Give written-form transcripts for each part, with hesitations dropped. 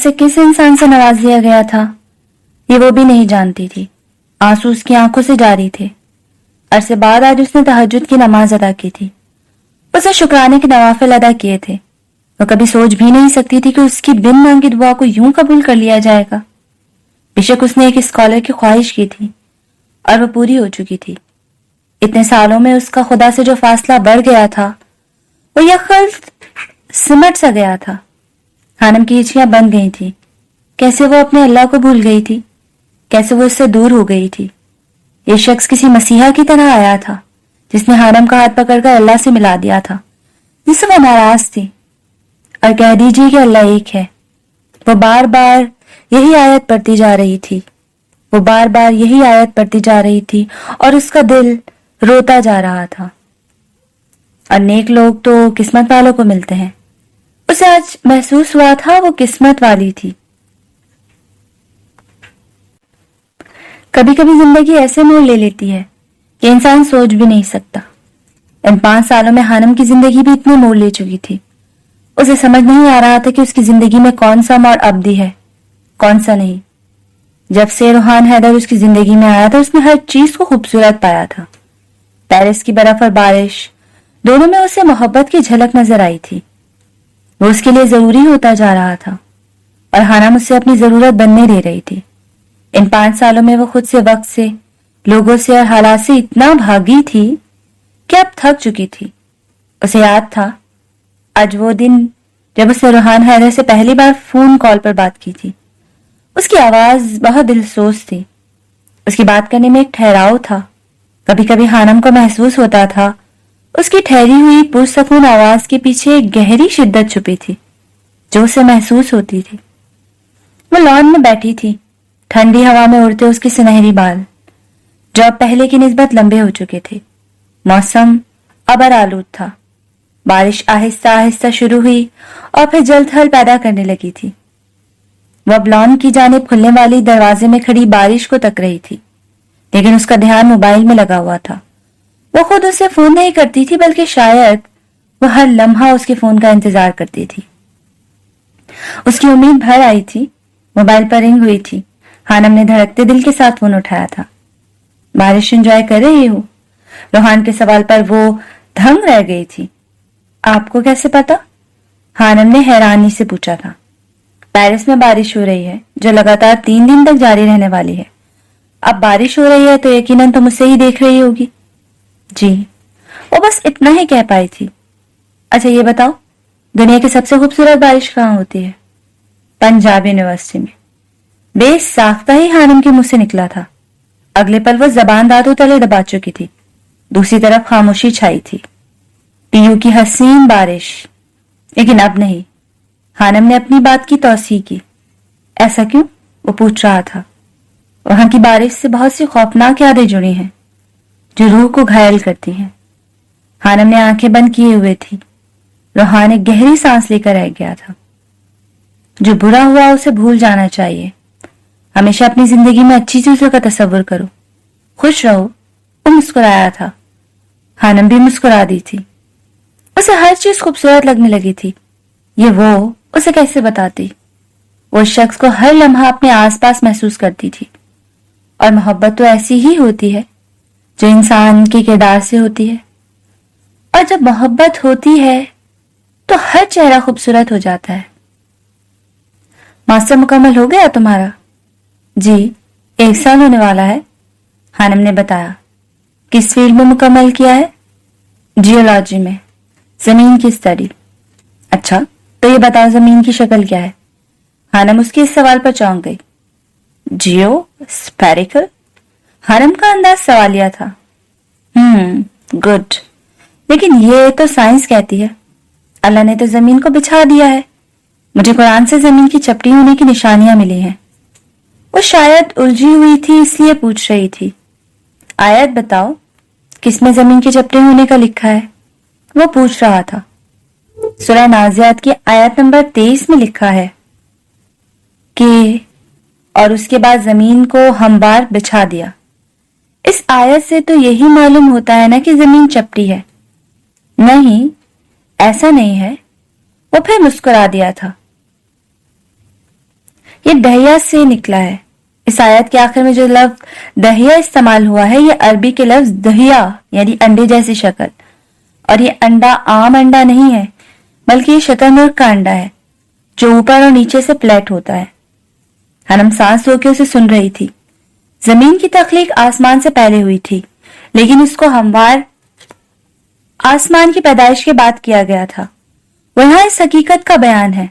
उसे किस इंसान से नवाज दिया गया था ये वो भी नहीं जानती थी। आंसू उसकी आंखों से जारी थे। अरसे बाद आज उसने तहज्जुद की नमाज अदा की थी। उसे शुक्राने के नवाफिल अदा किए थे। वो कभी सोच भी नहीं सकती थी कि उसकी बिन मांगी दुआ को यूं कबूल कर लिया जाएगा। बेशक उसने एक स्कॉलर की ख्वाहिश की थी और वो पूरी हो चुकी थी। इतने सालों में उसका खुदा से जो फासला बढ़ गया था वो यकल सिमट सा गया था। हानम की हिचकियां बंद गई थी। कैसे वो अपने अल्लाह को भूल गई थी, कैसे वो उससे दूर हो गई थी। ये शख्स किसी मसीहा की तरह आया था जिसने हानम का हाथ पकड़कर अल्लाह से मिला दिया था, जिससे वो नाराज थी। और कह दीजिए कि अल्लाह एक है। वो बार बार यही आयत पढ़ती जा रही थी, वो बार बार यही आयत पढ़ती जा रही थी और उसका दिल रोता जा रहा था। और नेक लोग तो किस्मत वालों को मिलते हैं। उसे आज महसूस हुआ था वो किस्मत वाली थी। कभी कभी जिंदगी ऐसे मोड़ ले लेती है कि इंसान सोच भी नहीं सकता। इन 5 सालों में हानम की जिंदगी भी इतने मोड़ ले चुकी थी। उसे समझ नहीं आ रहा था कि उसकी जिंदगी में कौन सा मोड़ अब्दी है, कौन सा नहीं। जब से रूहान हैदर उसकी जिंदगी में आया था उसने हर चीज को खूबसूरत पाया था। पेरिस की बर्फ और बारिश दोनों में उसे मोहब्बत की झलक नजर आई थी। वो उसके लिए जरूरी होता जा रहा था और हानम उससे अपनी जरूरत बनने दे रही थी। इन 5 सालों में वो खुद से, वक्त से, लोगों से और हालात से इतना भागी थी कि अब थक चुकी थी। उसे याद था आज वो दिन जब उसने रूहान हैदर से पहली बार फोन कॉल पर बात की थी। उसकी आवाज बहुत दिलसोज थी। उसकी बात करने में एक ठहराव था। कभी कभी हानम को महसूस होता था उसकी ठहरी हुई पुरसकून आवाज के पीछे एक गहरी शिद्दत छुपी थी जो उसे महसूस होती थी। वो लॉन में बैठी थी, ठंडी हवा में उड़ते उसके सुनहरी बाल जो अब पहले की निस्बत लंबे हो चुके थे। मौसम अबर आलूद था। बारिश आहिस्ता आहिस्ता शुरू हुई और फिर जल्द हल पैदा करने लगी थी। वह अब लॉन की जानिब खुलने वाली दरवाजे में खड़ी बारिश को तक रही थी, लेकिन उसका ध्यान मोबाइल में लगा हुआ था। वो खुद उसे फोन नहीं करती थी, बल्कि शायद वो हर लम्हा उसके फोन का इंतजार करती थी। उसकी उम्मीद भर आई थी। मोबाइल पर रिंग हुई थी। हानम ने धड़कते दिल के साथ फोन उठाया था। बारिश एंजॉय कर रही हो? रूहान के सवाल पर वो दंग रह गई थी। आपको कैसे पता? हानम ने हैरानी से पूछा था। पेरिस में बारिश हो रही है जो लगातार 3 दिन तक जारी रहने वाली है। अब बारिश हो रही है तो यकीनन तुम उसे ही देख रही होगी। जी, वो बस इतना ही कह पाई थी। अच्छा ये बताओ, दुनिया की सबसे खूबसूरत बारिश कहाँ होती है? पंजाब यूनिवर्सिटी में। बेसाख्ता ही हानम के मुंह से निकला था। अगले पल वो जबान दांतों तले दबा चुकी थी। दूसरी तरफ खामोशी छाई थी। पीयू की हसीन बारिश। लेकिन अब नहीं। हानम ने अपनी बात की तौसीह की। ऐसा क्यों? वो पूछ रहा था। वहां की बारिश से बहुत सी खौफनाक यादें जुड़ी हैं जो रूह को घायल करती हैं। हानम ने आंखें बंद किए हुए थी। रूहान एक गहरी सांस लेकर रह गया था। जो बुरा हुआ उसे भूल जाना चाहिए। हमेशा अपनी जिंदगी में अच्छी चीजों का तस्वुर करो। खुश रहो। वो मुस्कुराया था। हानम भी मुस्कुरा दी थी। उसे हर चीज खूबसूरत लगने लगी थी। ये वो उसे कैसे बताती? वो शख्स को हर लम्हा अपने आसपास महसूस करती थी। और मोहब्बत तो ऐसी ही होती है जो इंसान के किरदार से होती है। और जब मोहब्बत होती है तो हर चेहरा खूबसूरत हो जाता है। मास्टर मुकम्मल हो गया तुम्हारा? जी, 1 साल होने वाला है। हानम ने बताया। किस फील्ड में मुकम्मल किया है? जियोलॉजी में, जमीन की स्टडी। अच्छा, तो ये बताओ जमीन की शक्ल क्या है? हानम उसके इस सवाल पर चौंक गई। जियो स्फेरिकल? हानम का अंदाज सवालिया था। गुड, लेकिन ये तो साइंस कहती है। अल्लाह ने तो जमीन को बिछा दिया है। मुझे कुरान से जमीन की चपटी होने की निशानियां मिली हैं। वो शायद उलझी हुई थी इसलिए पूछ रही थी। आयत बताओ, किसमें जमीन की चपटी होने का लिखा है? वो पूछ रहा था। सूरह नाज़ियात की आयत नंबर 23 में लिखा है कि और उसके बाद जमीन को हमवार बिछा दिया। इस आयत से तो यही मालूम होता है ना कि जमीन चपटी है। नहीं, ऐसा नहीं है। वो फिर मुस्कुरा दिया था। ये दहिया से निकला है। इस आयत के आखिर में जो लफ्ज दहिया इस्तेमाल हुआ है, ये अरबी के लफ्ज दहिया यानी अंडे जैसी शक्ल, और ये अंडा आम अंडा नहीं है, बल्कि ये शतरमुर्ग का अंडा है जो ऊपर और नीचे से प्लेट होता है। हनम सांस रोके उसे सुन रही थी। जमीन की तख्लीक आसमान से पहले हुई थी, लेकिन उसको हमवार आसमान की पैदाइश के बाद किया गया था। वहां इस हकीकत का बयान है,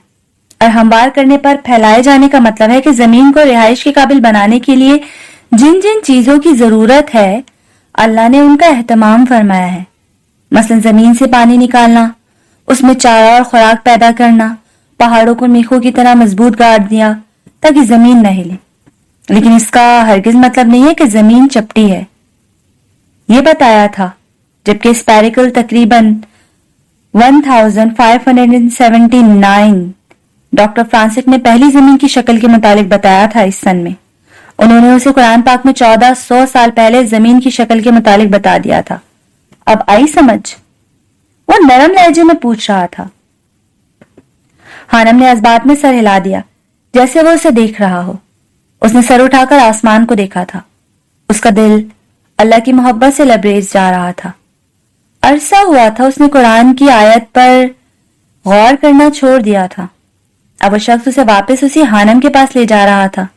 और हमवार करने पर फैलाए जाने का मतलब है कि जमीन को रिहाइश के काबिल बनाने के लिए जिन जिन चीजों की जरूरत है, अल्लाह ने उनका एहतमाम फरमाया है। मसलन जमीन से पानी निकालना, उसमें चारा और खुराक पैदा करना, पहाड़ों को मीखों की तरह मजबूत गाड़ दिया ताकि जमीन न हिले। लेकिन इसका हरगिज मतलब नहीं है कि जमीन चपटी है। ये बताया था, जबकि स्पेरिकल तकरीबन 1579 डॉक्टर फ्रांसिक ने पहली जमीन की शक्ल के मुतालिक बताया था इस सन में। उन्होंने उसे कुरान पाक में 1400 साल पहले जमीन की शक्ल के मुतालिक बता दिया था। अब आई समझ? वो नरम लहजे में पूछ रहा था। हानम ने इस बात में सर हिला दिया जैसे वो उसे देख रहा हो। उसने सर उठाकर आसमान को देखा था। उसका दिल अल्लाह की मोहब्बत से लबरेज जा रहा था। अरसा हुआ था उसने कुरान की आयत पर गौर करना छोड़ दिया था। अब वो शख्स उसे वापस उसी हानम के पास ले जा रहा था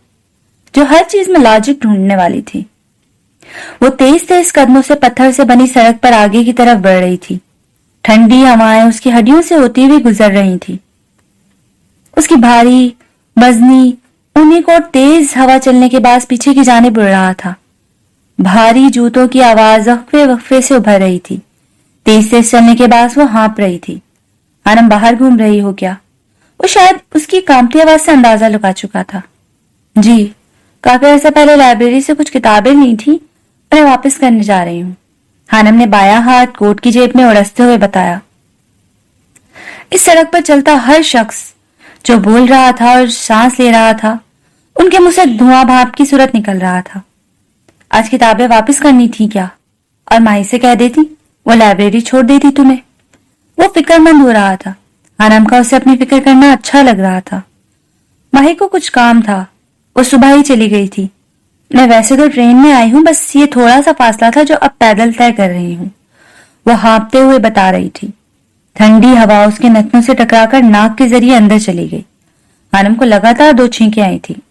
जो हर चीज में लॉजिक ढूंढने वाली थी। वो तेज तेज कदमों से पत्थर से बनी सड़क पर आगे की तरफ बढ़ रही थी। ठंडी हवाएं उसकी हड्डियों से होती हुई गुजर रही थी। उसकी भारी वजनी ऊनी कोट तेज हवा चलने के बाद पीछे की जानिब उड़ रहा था। भारी जूतों की आवाज वक्फे वक्फे से उभर रही थी। तेज तेज चलने के बाद वो हाँप रही थी। हानम बाहर घूम रही हो क्या? वो शायद उसकी कांपती आवाज से अंदाजा लगा चुका था। जी, काफी अर्सा पहले लाइब्रेरी से कुछ किताबें ली थी, मैं वापस करने जा रही हूँ। हानम ने बायां हाथ कोट की जेब में उड़सते हुए बताया। इस सड़क पर चलता हर शख्स जो बोल रहा था और सांस ले रहा था, उनके मुंह से धुआं भाप की सूरत निकल रहा था। आज किताबें वापस करनी थी क्या? और माही से कह देती, वो लाइब्रेरी छोड़ देती तुम्हें। वो फिक्रमंद हो रहा था। हानम का उसे अपनी फिक्र करना अच्छा लग रहा था। माही को कुछ काम था, वो सुबह ही चली गई थी। मैं वैसे तो ट्रेन में आई हूँ, बस ये थोड़ा सा फासला था जो अब पैदल तय कर रही हूँ, वो हाँपते हुए बता रही थी। ठंडी हवा उसके नथनों से टकराकर नाक के जरिए अंदर चली गई। हानम को लगातार 2 छींकें आई थी।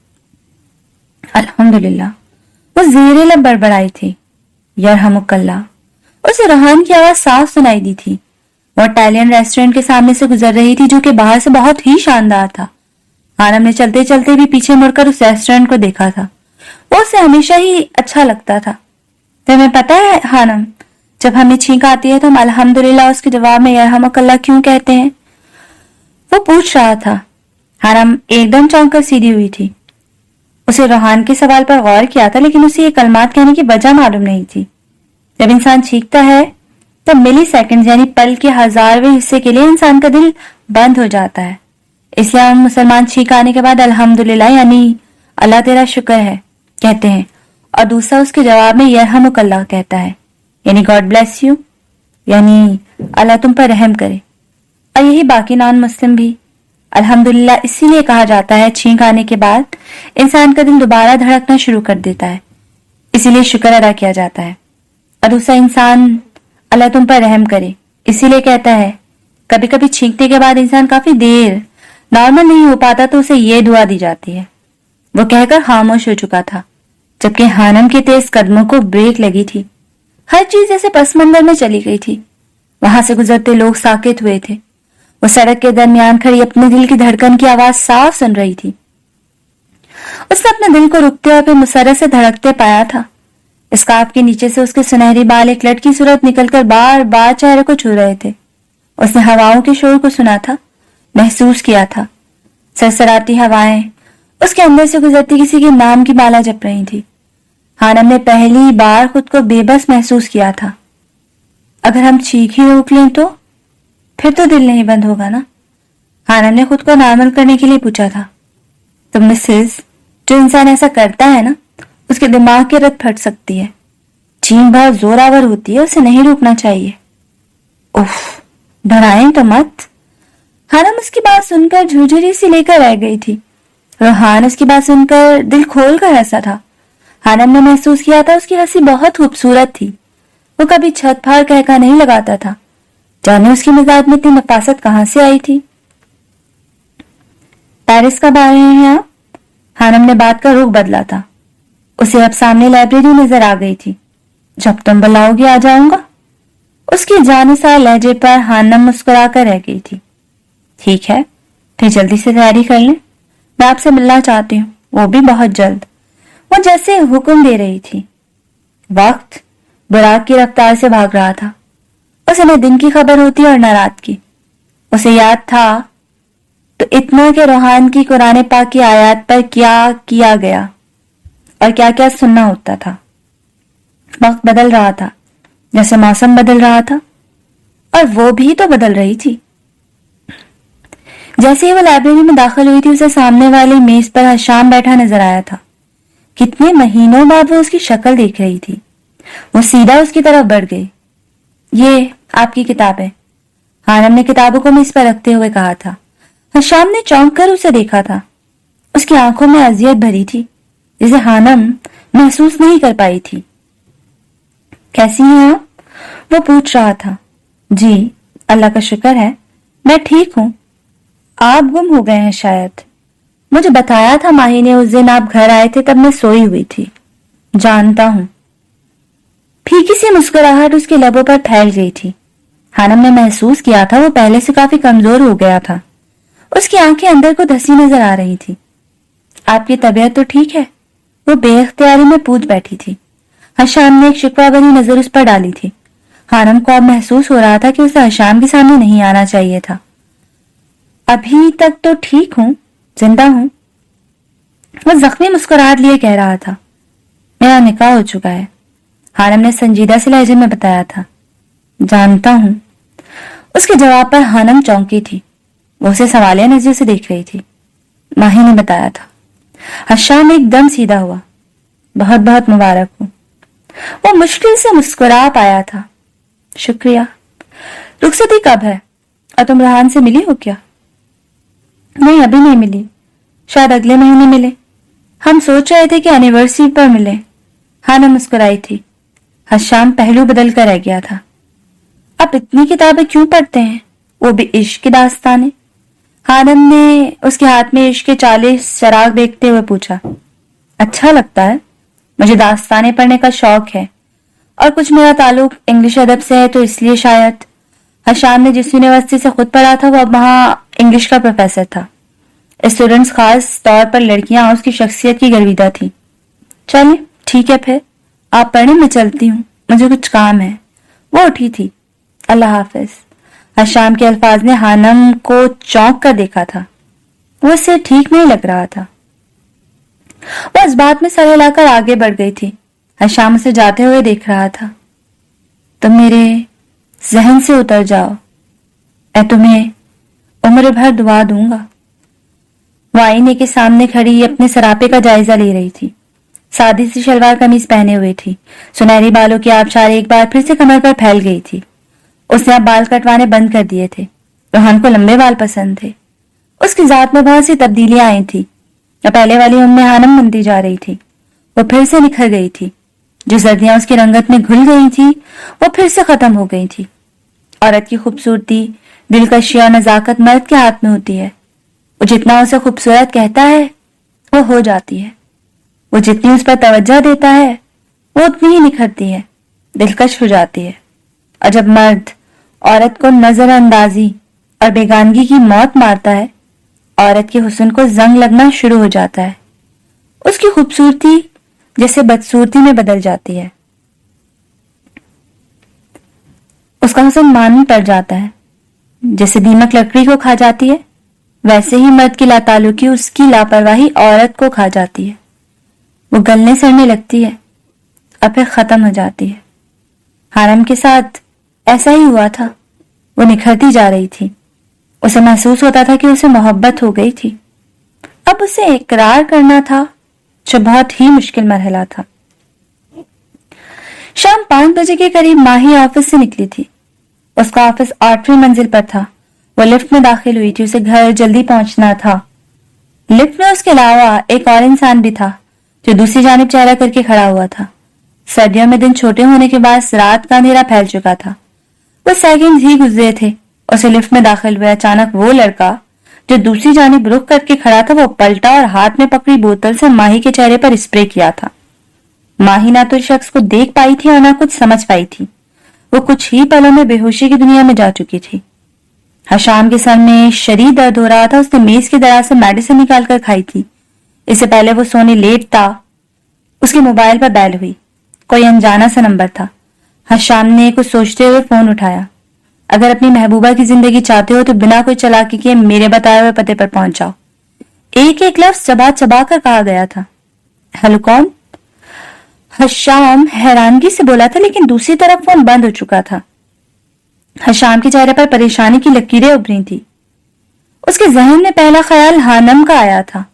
अल्हम्दुलिल्लाह, वो ज़ेरे लब बड़बड़ाई थी। यरहमुकल्लाह, उसे रहान की आवाज साफ सुनाई दी थी। वो इटालियन रेस्टोरेंट के सामने से गुजर रही थी जो कि बाहर से बहुत ही शानदार था। हानम ने चलते चलते भी पीछे मुड़कर उस रेस्टोरेंट को देखा था। वो उसे हमेशा ही अच्छा लगता था। तुम्हें पता है हानम, जब हमें छींक आती है तो हम अल्हम्दुलिल्लाह उसके जवाब में यरहमुकल्लाह क्यों कहते हैं? वो पूछ रहा था। हानम एकदम चौंक कर सीधी हुई थी। उसे रोहान के सवाल पर गौर किया था, लेकिन उसे ये कलमात कहने की वजह मालूम नहीं थी। जब इंसान छींकता है तब मिली सेकंड यानी पल के 1000वें हिस्से के लिए इंसान का दिल बंद हो जाता है। इसलिए हम मुसलमान छींक आने के बाद अल्हम्दुलिल्लाह यानी अल्लाह तेरा शुक्र है कहते हैं, और दूसरा उसके जवाब में यरहमुकल्लाह कहता है यानी गॉड ब्लेस यू, यानी अल्लाह तुम पर रहम करे। और यही बाकी नॉन मुस्लिम भी। अल्हम्दुलिल्लाह इसीलिए कहा जाता है छींक आने के बाद इंसान का दिल दोबारा धड़कना शुरू कर देता है, इसीलिए शुक्र अदा किया जाता है। और दूसरा इंसान अल्लाह तुम पर रहम करे इसीलिए कहता है। कभी कभी छींकने के बाद इंसान काफी देर नॉर्मल नहीं हो पाता तो उसे ये दुआ दी जाती है। वो कहकर खामोश हो चुका था, जबकि हानम के तेज कदमों को ब्रेक लगी थी। हर चीज जैसे पस मंजर में चली गई थी। वहां से गुजरते लोग साकित हुए थे। वो सड़क के दरमियान खड़ी अपने दिल की धड़कन की आवाज साफ सुन रही थी। उसने अपने दिल को रुकते और फिर मुसर्रत से धड़कते पाया था। स्कार्फ के नीचे से उसके सुनहरी बाल एक लड़की सूरत निकलकर बार बार चेहरे को छू रहे थे। उसने हवाओं के शोर को सुना था, महसूस किया था। सरसराती हवाएं उसके अंदर से गुजरती किसी के नाम की माला जप रही थी। हानम ने पहली बार खुद को बेबस महसूस किया था। अगर हम चीख ही रोक लें तो फिर तो दिल नहीं बंद होगा ना? हानम ने खुद को नॉर्मल करने के लिए पूछा था। तो मिसेस, जो इंसान ऐसा करता है ना, उसके दिमाग की रत फट सकती है। चीन बहुत जोरावर होती है, उसे नहीं रोकना चाहिए। उफ, डराएं तो मत। हानम उसकी बात सुनकर झुरझुरी सी लेकर रह गई थी। रोहान उसकी बात सुनकर दिल खोल कर हंसा था। हानम ने महसूस किया था उसकी हंसी बहुत खूबसूरत थी। वो कभी छत फाड़ कहका नहीं लगाता था। जाने उसकी मिजाज में इतनी नफासत कहां से आई थी। पेरिस कब आ रहे हैं आप? हानम ने बात का रुख बदला था। उसे अब सामने लाइब्रेरी नजर आ गई थी। जब तुम बुलाओगे आ जाऊंगा। उसकी जानिसार लहजे पर हानम मुस्कुराकर रह गई थी। ठीक है, फिर जल्दी से तैयारी कर लें। मैं आपसे मिलना चाहती हूँ, वो भी बहुत जल्द। वो जैसे हुक्म दे रही थी। वक्त बुराक की रफ्तार से भाग रहा था। उसे न दिन की खबर होती और न रात की। उसे याद था तो इतना कि रोहान की कुरान पाक की आयत पर क्या किया गया और क्या क्या सुनना होता था। वक्त बदल रहा था, जैसे मौसम बदल रहा था, और वो भी तो बदल रही थी। जैसे ही वो लाइब्रेरी में दाखिल हुई थी, उसे सामने वाली मेज पर हशाम बैठा नजर आया था। कितने महीनों बाद वो उसकी शक्ल देख रही थी। वो सीधा उसकी तरफ बढ़ गई। ये आपकी किताब है। हानम ने किताबों को मेज पर रखते हुए कहा था। हशाम ने चौंक कर उसे देखा था। उसकी आंखों में अजियत भरी थी, जिसे हानम महसूस नहीं कर पाई थी। कैसी हैं आप? वो पूछ रहा था। जी, अल्लाह का शुक्र है, मैं ठीक हूं। आप गुम हो गए हैं शायद। मुझे बताया था माही ने उस दिन आप घर आए थे, तब मैं सोई हुई थी। जानता हूं। फीकी सी मुस्कुराहट उसके लबों पर फैल गई थी। हानम ने महसूस किया था वो पहले से काफी कमजोर हो गया था। उसकी आंखें अंदर को धसी नजर आ रही थी। आपकी तबीयत तो ठीक है? वो बेइख्तियारी में पूछ बैठी थी। हशाम ने एक शिकवा भरी नजर उस पर डाली थी। हानम को अब महसूस हो रहा था कि उसे हशाम के सामने नहीं आना चाहिए था। अभी तक तो ठीक हूं, जिंदा हूं। वो जख्मी मुस्कुराहट लिए कह रहा था। मेरा निकाह हो चुका है, हानम ने संजीदा से लहजे में बताया था। जानता हूं। उसके जवाब पर हानम चौंकी थी। वो उसे सवालिया नजर से देख रही थी। माही ने बताया था। हशाम एकदम सीधा हुआ। बहुत बहुत मुबारक हो। वो मुश्किल से मुस्कुरा पाया था। शुक्रिया। रुखसती कब है और तुम रेहान से मिली हो क्या? नहीं, अभी नहीं मिली, शायद अगले महीने मिले। हम सोच रहे थे कि एनिवर्सरी पर मिले। हानम मुस्कुराई थी। हशाम पहलू बदल कर रह गया था। आप इतनी किताबें क्यों पढ़ते हैं, वो भी इश्क की दास्तानें? हानम ने उसके हाथ में इश्क के 40 चराग देखते हुए पूछा। अच्छा लगता है, मुझे दास्तानें पढ़ने का शौक है, और कुछ मेरा ताल्लुक इंग्लिश अदब से है, तो इसलिए शायद। हशाम ने जिस यूनिवर्सिटी से खुद पढ़ा था वो अब वहां इंग्लिश का प्रोफेसर था। स्टूडेंट्स, खास तौर पर लड़कियां, उसकी शख्सियत की गर्विदा थी। चलिए ठीक है, फिर आप पढ़ने में चलती हूँ, मुझे कुछ काम है। वो उठी थी। अल्लाह हाफिज। हशाम के अल्फाज ने हानम को चौंक कर देखा था। वो उसे ठीक नहीं लग रहा था। वो इस बात में सर हिलाकर आगे बढ़ गई थी। हशाम उसे जाते हुए देख रहा था। तुम मेरे जहन से उतर जाओ, मैं तुम्हें उम्र भर दुआ दूंगा। वो आईने के सामने खड़ी अपने सरापे का जायजा ले रही थी। सादी सी शलवार कमीज पहने हुए थी। सुनहरी बालों की आबशार एक बार फिर से कमर पर फैल गई थी। उसने अब बाल कटवाने बंद कर दिए थे। रोहन को लंबे बाल पसंद थे। उसकी जात में बहुत सी तब्दीलियां आई थी। पहले वाली उनमें हानम बनती जा रही थी। वो फिर से निखर गई थी। जो सर्दियां उसकी रंगत में घुल गई थी, वो फिर से खत्म हो गई थी। औरत की खूबसूरती, दिलकशी और नजाकत मर्द के हाथ में होती है। वो जितना उसे खूबसूरत कहता है, वो हो जाती है। वो जितनी उस पर तवज्जो देता है, वो उतनी ही निखरती है, दिलकश हो जाती है। और जब मर्द औरत को नजरअंदाजी और बेगानगी की मौत मारता है, औरत के हुस्न को जंग लगना शुरू हो जाता है। उसकी खूबसूरती जैसे बदसूरती में बदल जाती है। उसका हुस्न मान पड़ जाता है। जैसे दीमक लकड़ी को खा जाती है, वैसे ही मर्द की लाताल्लुकी उसकी लापरवाही औरत को खा जाती है। वो गलने सड़ने लगती है और फिर खत्म हो जाती है। हानम के साथ ऐसा ही हुआ था। वो निखरती जा रही थी। उसे महसूस होता था कि उसे मोहब्बत हो गई थी। अब उसे इकरार करना था, जो बहुत ही मुश्किल मरहला था। शाम 5 बजे के करीब माही ऑफिस से निकली थी। उसका ऑफिस 8वीं मंजिल पर था। वो लिफ्ट में दाखिल हुई थी। उसे घर जल्दी पहुंचना था। लिफ्ट में उसके अलावा एक और इंसान भी था जो दूसरी जानिब चेहरा करके खड़ा हुआ था। सर्दियों में दिन छोटे होने के बाद रात का अंधेरा फैल चुका था। वो सेकंड ही गुजरे थे, उसे लिफ्ट में दाखिल हुए अचानक वो लड़का जो दूसरी जानिब रुख करके खड़ा था वो पलटा और हाथ में पकड़ी बोतल से माही के चेहरे पर स्प्रे किया था। माही ना तो शख्स को देख पाई थी और ना कुछ समझ पाई थी। वो कुछ ही पलों में बेहोशी की दुनिया में जा चुकी थी। हशाम के सर में शरीर दर्द हो रहा था। उसने मेज के दराज से मेडिसिन निकालकर खाई थी। इससे पहले वो सोने लेट था, उसके मोबाइल पर बैल हुई। कोई अनजाना सा नंबर था। हशाम ने कुछ सोचते हुए फोन उठाया। अगर अपनी महबूबा की जिंदगी चाहते हो तो बिना कोई चालाकी किए मेरे बताए हुए पते पर पहुंच जाओ। एक एक लफ्ज चबा चबा कर कहा गया था। हेलो, कौन? हशाम हैरानगी से बोला था, लेकिन दूसरी तरफ फोन बंद हो चुका था। हशाम के चेहरे पर परेशानी की लकीरें उभरी थी। उसके जहन में पहला ख्याल हानम का आया था।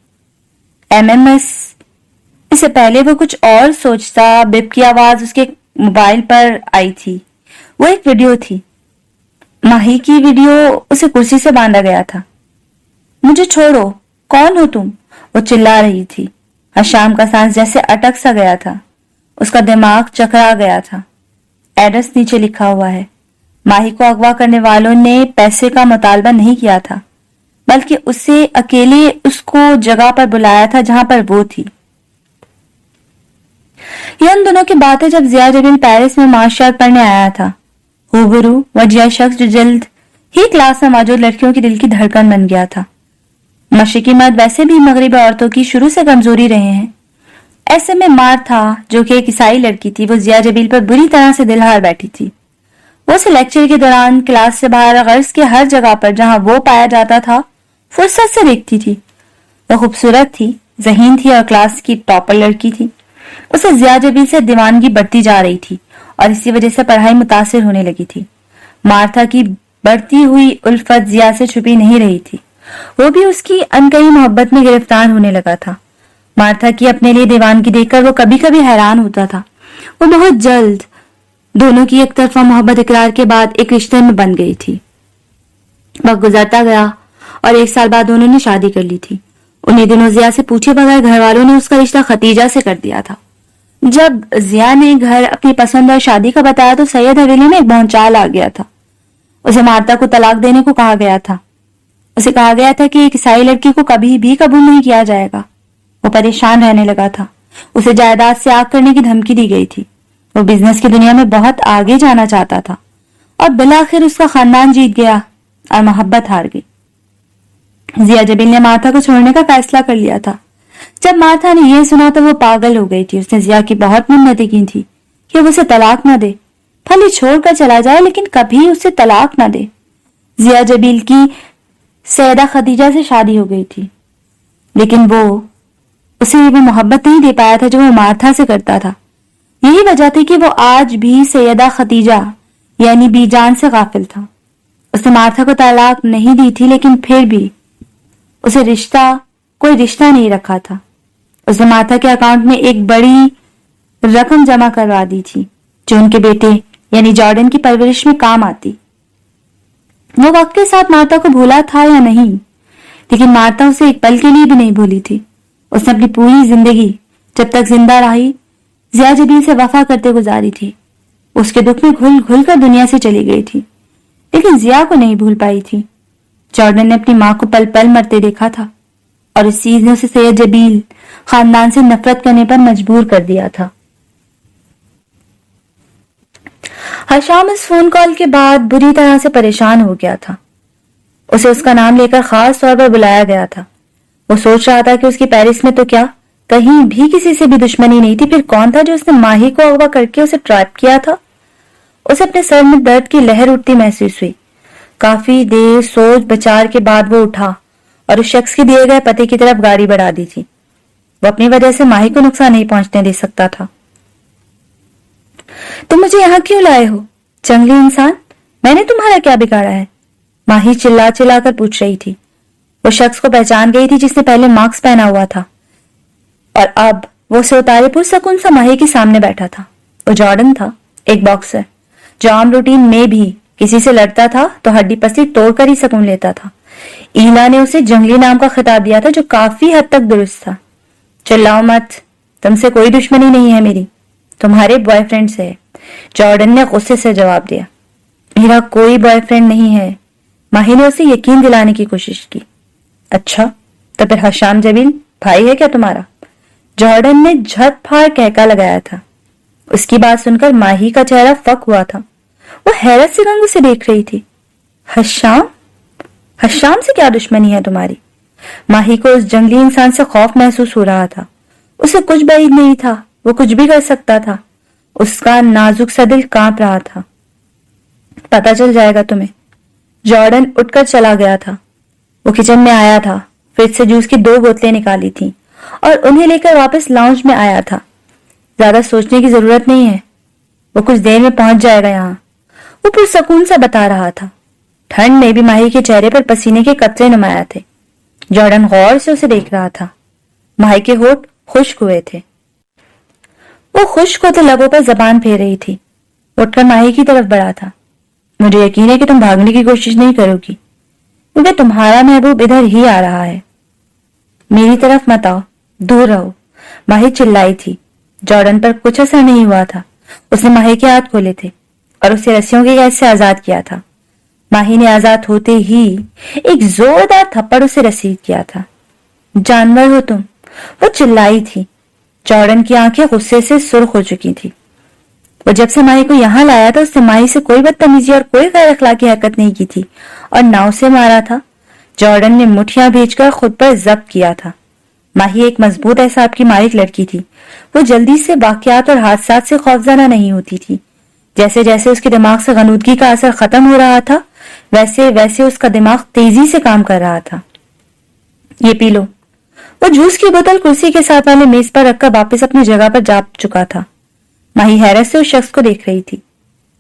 एमएमएस। इससे पहले वो कुछ और सोचता। बिप की आवाज उसके मोबाइल पर आई थी। वो एक वीडियो थी, माही की वीडियो। उसे कुर्सी से बांधा गया था। मुझे छोड़ो, कौन हो तुम? वो चिल्ला रही थी। हशाम का सांस जैसे अटक सा गया था। उसका दिमाग चकरा गया था। एड्रेस नीचे लिखा हुआ है। माही को अगवा करने वालों ने पैसे का मुतालबा नहीं किया था, बल्कि उसे अकेले उसको जगह पर बुलाया था जहां पर वो थी। ये उन दिनों की बात है जब जिया जबील पेरिस में मार्शल पढ़ने आया था। रूबरू वजिया शख्स जो जल्द ही क्लास में मौजूद लड़कियों की दिल की धड़कन बन गया था। मशरिकी मर्द वैसे भी मगरबी औरतों की शुरू से कमजोरी रहे हैं। ऐसे में मार्था, जो कि एक ईसाई लड़की थी, वो जिया जबील पर बुरी तरह से दिल हार बैठी थी। वो उसे लेक्चर के दौरान क्लास से बाहर गर्ल्स के हर जगह पर जहां वो पाया जाता था फुर्सत से देखती थी। वो खूबसूरत थी, ज़हीन थी और क्लास की टॉपर लड़की थी। उसे जिया जबील से दीवानगी बढ़ती जा रही थी और इसी वजह से पढ़ाई मुतासिर होने लगी थी। मार्था की बढ़ती हुई उल्फत जिया से छुपी नहीं रही थी। वो भी उसकी अनकही मोहब्बत में गिरफ्तार होने लगा था। मार्था की अपने लिए दीवानगी देखकर वो कभी कभी हैरान होता था। वो बहुत जल्द दोनों की एक तरफा मोहब्बत इकरार के बाद एक रिश्ते में बन गई थी। वक्त गुजरता गया और 1 साल बाद दोनों ने शादी कर ली थी। उन्हीं दिनों जिया से पूछे बगैर घर वालों ने उसका रिश्ता खतीजा से कर दिया था। जब जिया ने घर अपनी पसंद और शादी का बताया तो सैयद हवेली में एक भौचाल आ गया था। उसे मार्था को तलाक देने को कहा गया था। उसे कहा गया था कि एक ईसाई लड़की को कभी भी कबूल नहीं किया जाएगा। वो परेशान रहने लगा था। उसे जायदाद से आग करने की धमकी दी गई थी। वो बिजनेस की दुनिया में बहुत आगे जाना चाहता था और बिलाखिर उसका खानदान जीत गया और मोहब्बत हार गई। जिया जबील ने मार्था को छोड़ने का फैसला कर लिया था। जब मार्था ने यह सुना तो वो पागल हो गई थी। उसने जिया की बहुत मिन्नतें की थी कि वो उसे तलाक न दे, भले छोड़कर चला जाए लेकिन कभी उसे तलाक न दे। जिया जबील की सैयदा खदीजा से शादी हो गई थी, लेकिन वो उसे वो मोहब्बत नहीं दे पाया था जो वो मार्था से करता था। यही वजह थी कि वो आज भी सैयदा खदीजा यानी बीजान से गाफिल था। उसने मार्था को तलाक नहीं दी थी, लेकिन फिर भी उसे कोई रिश्ता नहीं रखा था। उसने मार्था के अकाउंट में एक बड़ी रकम जमा करवा दी थी जो उनके बेटे यानी जॉर्डन की परवरिश में काम आती। वो वक्त के साथ मार्था को भूला था या नहीं, लेकिन मार्था उसे एक पल के लिए भी नहीं भूली थी। उसने अपनी पूरी जिंदगी जब तक जिंदा रही जिया जबील से वफा करते गुजारी थी। उसके दुख में घुल घुल कर दुनिया से चली गई थी, लेकिन जिया को नहीं भूल पाई थी। जॉर्डन ने अपनी मां को पल पल मरते देखा था और इस चीज ने उसे सैयद जबील खानदान से नफरत करने पर मजबूर कर दिया था। हशाम इस फोन कॉल के बाद बुरी तरह से परेशान हो गया था। उसे उसका नाम लेकर खास तौर पर बुलाया गया था। वो सोच रहा था कि उसकी पेरिस में तो क्या कहीं भी किसी से भी दुश्मनी नहीं थी, फिर कौन था जो उसने माही को अगवा करके उसे ट्रैप किया था। उसे अपने सर में दर्द की लहर उठती महसूस हुई। काफी देर सोच विचार के बाद वो उठा और उस शख्स के दिए गए पते की तरफ गाड़ी बढ़ा दी थी। वो अपनी वजह से माही को नुकसान नहीं पहुंचने दे सकता था। तुम मुझे यहाँ क्यों लाए हो, जंगली इंसान? मैंने तुम्हारा क्या बिगाड़ा है? माही चिल्ला चिल्ला कर पूछ रही थी। वो शख्स को पहचान गई थी जिसने पहले मास्क पहना हुआ था और अब वो उसे उतारे पुरसकून सा माही के सामने बैठा था। वो जॉर्डन था, एक बॉक्सर जो आम रूटीन में भी किसी से लड़ता था तो हड्डी पसली तोड़कर ही सुकून लेता था, ईला ने उसे जंगली नाम का खिताब दिया था जो काफी हद तक दुरुस्त था। चिल्लाओ मत, तुमसे कोई दुश्मनी नहीं है मेरी, तुम्हारे बॉयफ्रेंड से है। जॉर्डन ने गुस्से से जवाब दिया। मेरा कोई बॉयफ्रेंड नहीं है। माही ने उसे यकीन दिलाने की कोशिश की। अच्छा, तो फिर हशाम जबील भाई है क्या तुम्हारा? जॉर्डन ने झट फाड़ कहका लगाया था। उसकी बात सुनकर माही का चेहरा फक हुआ था। वो हैरत से रंग उसे देख रही थी। हशाम? हशाम से क्या दुश्मनी है तुम्हारी? माही को उस जंगली इंसान से खौफ महसूस हो रहा था। उसे कुछ बैद नहीं था, वो कुछ भी कर सकता था। उसका नाजुक सा दिल कांप रहा था। पता चल जाएगा तुम्हें। जॉर्डन उठकर चला गया था। वो किचन में आया था, फ्रिज से जूस की 2 बोतलें निकाली थी और उन्हें लेकर वापस लाउंज में आया था। ज्यादा सोचने की जरूरत नहीं है, वो कुछ देर में पहुंच जाएगा यहाँ। वो पुरसकून सा बता रहा था। ठंड में भी माही के चेहरे पर पसीने के कतरे नुमाया थे। जॉर्डन गौर से उसे देख रहा था। माही के होठ खुश्क हुए थे। वो खुश्क होते लबों पर जबान फेर रही थी। उठकर माही की तरफ बढ़ा था। मुझे यकीन है कि तुम भागने की कोशिश नहीं करोगी, क्योंकि तुम्हारा महबूब इधर ही आ रहा है। मेरी तरफ मत आओ, दूर रहो। माही चिल्लाई थी। जॉर्डन पर कुछ असर नहीं हुआ था। उसने माही के हाथ खोले थे और उसे रस्सियों की कैद से आजाद किया था। माही ने आजाद होते ही एक जोरदार थप्पड़ उसे रसीद किया था। जानवर हो तुम, वो चिल्लाई थी। जॉर्डन की आंखें गुस्से से सुर्ख हो चुकी थी। वो जब से माही को यहाँ लाया था उसने माही से कोई बदतमीजी और कोई गैर अखलाकी हरकत नहीं की थी और ना उसे मारा था। जॉर्डन ने मुठियां भेजकर खुद पर जब्त किया था। माही एक मजबूत एहसाब की मालिक लड़की थी। वो जल्दी से वाकयात और हादसात से खौफजदा नहीं होती थी। जैसे जैसे उसके दिमाग से गनूदगी का असर खत्म हो रहा था, वैसे वैसे उसका दिमाग तेजी से काम कर रहा था। ये पी लो। वो जूस की बोतल कुर्सी के साथ वाले मेज पर रखकर वापस अपनी जगह पर जा चुका था। माही हैरत से उस शख्स को देख रही थी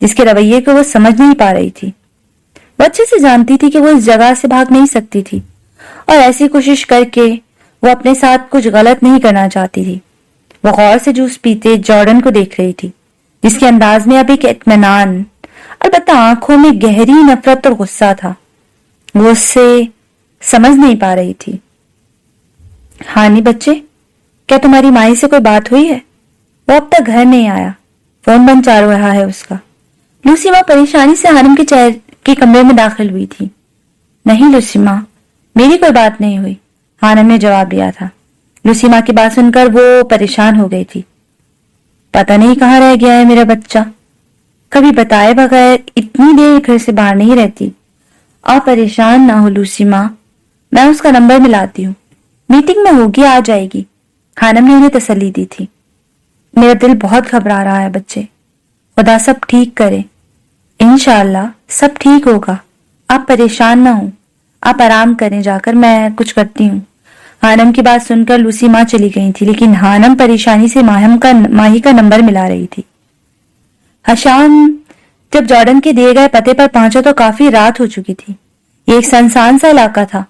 जिसके रवैये को वो समझ नहीं पा रही थी। वो अच्छे से जानती थी कि वो इस जगह से भाग नहीं सकती थी और ऐसी कोशिश करके वो अपने साथ कुछ गलत नहीं करना चाहती थी। वो गौर से जूस पीते जॉर्डन को देख रही थी जिसके अंदाज में अब एक इत्मीनान, अलबत्ता आंखों में गहरी नफरत और गुस्सा था। वो उससे समझ नहीं पा रही थी। हानी बच्चे, क्या तुम्हारी माई से कोई बात हुई है? वो अब तक घर नहीं आया, फोन बंद चाल रहा है उसका। लूसी माँ परेशानी से हानिम के कमरे में दाखिल हुई थी। नहीं लूसी माँ, मेरी कोई बात नहीं हुई, हानिम ने जवाब दिया था। लूसी माँ की बात सुनकर वो परेशान हो गई थी। पता नहीं कहाँ रह गया है मेरा बच्चा, कभी बताए बगैर इतनी देर घर से बाहर नहीं रहती। आप परेशान ना हो लूसी माँ, मैं उसका नंबर मिलाती हूँ, मीटिंग में होगी, आ जाएगी। हानिम ने उन्हें तसल्ली दी थी। मेरा दिल बहुत घबरा रहा है बच्चे, खुदा सब ठीक करे। इंशाअल्लाह सब ठीक होगा, आप परेशान ना हो, आप आराम करें जाकर, मैं कुछ करती हूँ। हानिम की बात सुनकर लूसी माँ चली गई थी, लेकिन हानिम परेशानी से माही का नंबर मिला रही थी। हशाम जब जॉर्डन के दिए गए पते पर पहुंचा तो काफी रात हो चुकी थी। ये एक सुनसान सा इलाका था,